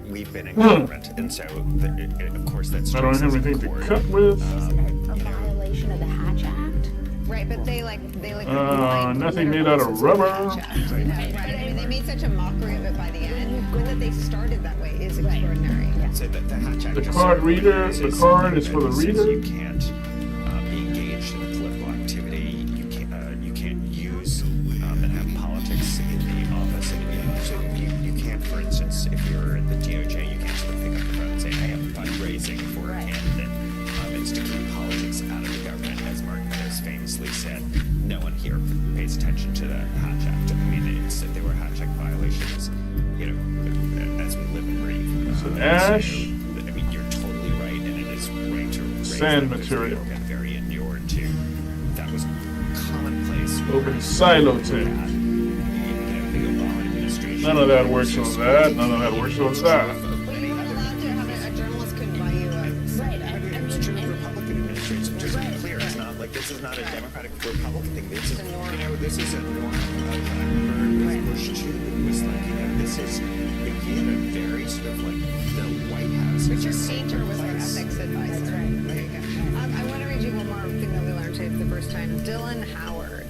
we've been in government, and so of course that's. I don't have anything to cut with. A violation of the Hatch Act. Right, but they nothing made out of rubber. Right, I mean, they made such a mockery of it by the end, and that they started that way is extraordinary. So the Hatch Act. The card reader, the card is for the reader. You can't be engaged in a political activity. You can't use and have politics in the office. And so you can't, for instance, if you're at the DOJ, you can't sort of pick up the phone and say, I am fundraising for a candidate. It's to keep politics out of the government, as Mark Meadows famously said. No one here pays attention to the Hatch Act. I mean, there were Hatch Act violations, as we live and breathe. So ash. I mean, you're totally right, and it is right to raise sand material. Got very inured to. That was commonplace. Open silo tape. None of that works on that. None of that works on that. This is not a Democratic Republican thing. This is, this is a norm. Bush too was like, this is again a very sort of like the White House. Richard Painter was our ethics advisor. That's right. There you go. I want to read you one more thing that we learned today for the first time. Dylan Howard,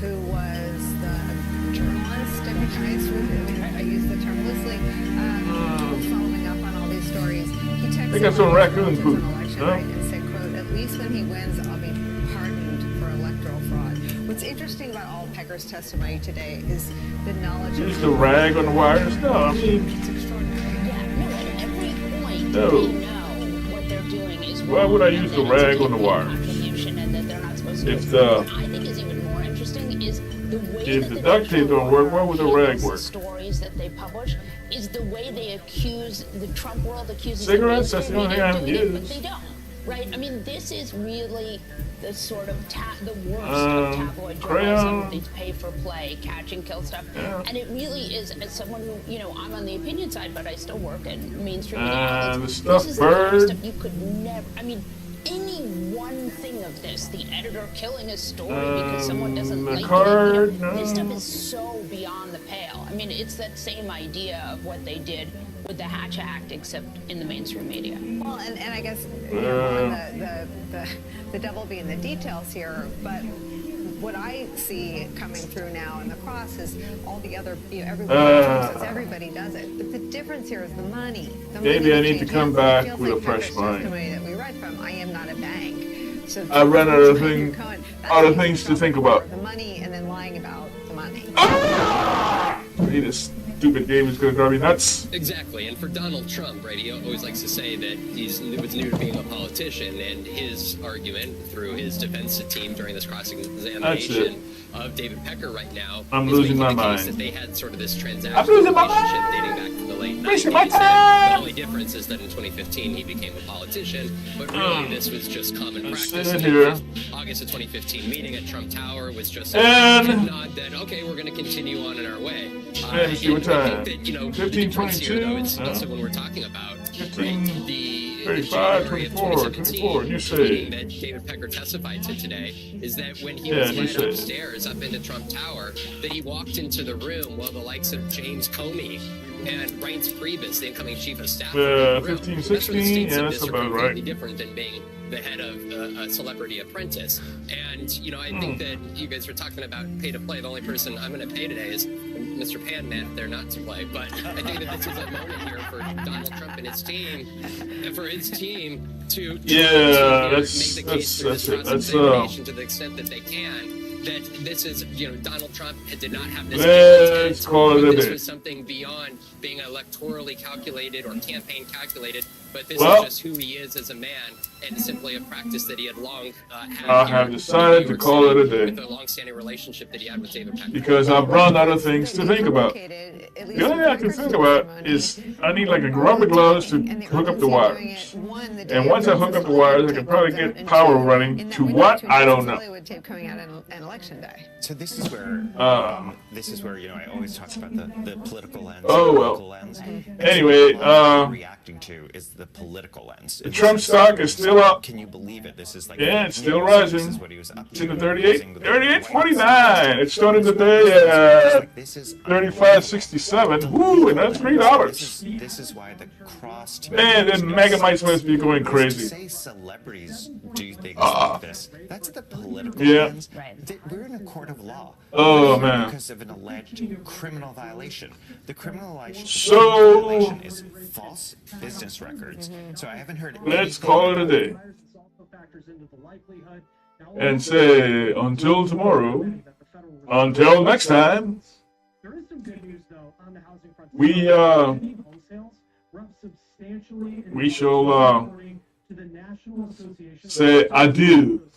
who was the journalist, I use the term loosely, following up on all these stories. He texted they got some raccoon poop. And said, quote, at least when he wins, I'll be pardoned for electoral fraud. What's interesting about all Pecker's testimony today is the knowledge Use the rag on the wires? No, I mean... It's extraordinary. Yeah, no, at every point, no. They know what they're doing is why would I use the rag on the wires? And that they're not supposed to If what I think is even more interesting is the way if the duct tape don't work, why would the rag work? Stories that they publish is the way they accuse the Trump world accuses cigarettes. That's the only thing I haven't used. But they don't, right? I mean, this is really the sort of the worst of tabloid journalism, these pay-for-play, catch and kill stuff. Yeah. And it really is, as someone who, I'm on the opinion side, but I still work in mainstream media outlets. The stuff this is bird. the kind of stuff you could never, I mean, any one thing of this, the editor killing a story because someone doesn't like card, it, this stuff is so beyond the pale. I mean, it's that same idea of what they did with the Hatch Act, except in the mainstream media. Well, and I guess the devil be in the details here, but what I see coming through now in the cross is all the other, everybody does it. But the difference here is the money. Maybe I need to come back with a fresh mind. That we read from, I am not a bank. So I ran out of things to think about. The money and then lying about the money. This stupid game is going to drive me nuts. Exactly, and for Donald Trump, right, he always likes to say that it was new to being a politician, and his argument through his defense team during this cross-examination of David Pecker right now I'm is losing making my the mind. case that they had sort of this I'm transactional losing my relationship dating back to the late 90s. The only difference is that in 2015 he became a politician, but really this was just common practice. August of 2015 meeting at Trump Tower was just a nod that, okay, we're going to continue on in our way. Let me see what time. I think that, you know, the difference here, though, is also when we're talking about 35, 24, 24, you say. meeting that David Pecker testified to today is that when he was led upstairs up into Trump Tower, that he walked into the room while the likes of James Comey and Reince Priebus, the incoming chief of staff, 15, 16, yeah, that's about right. different than being the head of a Celebrity Apprentice. And, you know, I think that you guys were talking about pay to play. The only person I'm going to pay today is Mr. Pan Man. They're not to play. But I think that this is a moment here for Donald Trump and his team, and for his team to make the case for this cross-examination to the extent that they can. That this is, you know, Donald Trump did not have this. Let's call it a this day. was something beyond being electorally calculated or campaign calculated, but this is just who he is as a man, and simply a practice that he had long had. I have decided to call it a day. With the long-standing relationship that he had with David Pecker. Because I've run out of things to think about. The only thing I can think about is I need like a rubber gloves to hook up the wires. And once I hook up the wires, I can probably get power running to what? I don't know. Coming out on election day. So this is where you know, I always talk about the political lens. Oh, well. Political lens. Anyway, reacting to is the political lens. The Trump stock is still up. Can you believe it? This is like it's still rising. This is what he was up It's in the 38.49. It started the day at 35.67. Woo, and that's $3. This is why the cross. Man, then Megamites must be going crazy. Say celebrities do things like this. That's the political lens. Right. We're in a court of law. Oh, man. Because of an alleged criminal violation. The criminal violation is false business records. So I haven't heard. Let's call it a day. And say until tomorrow. Until next time. We shall say adieu.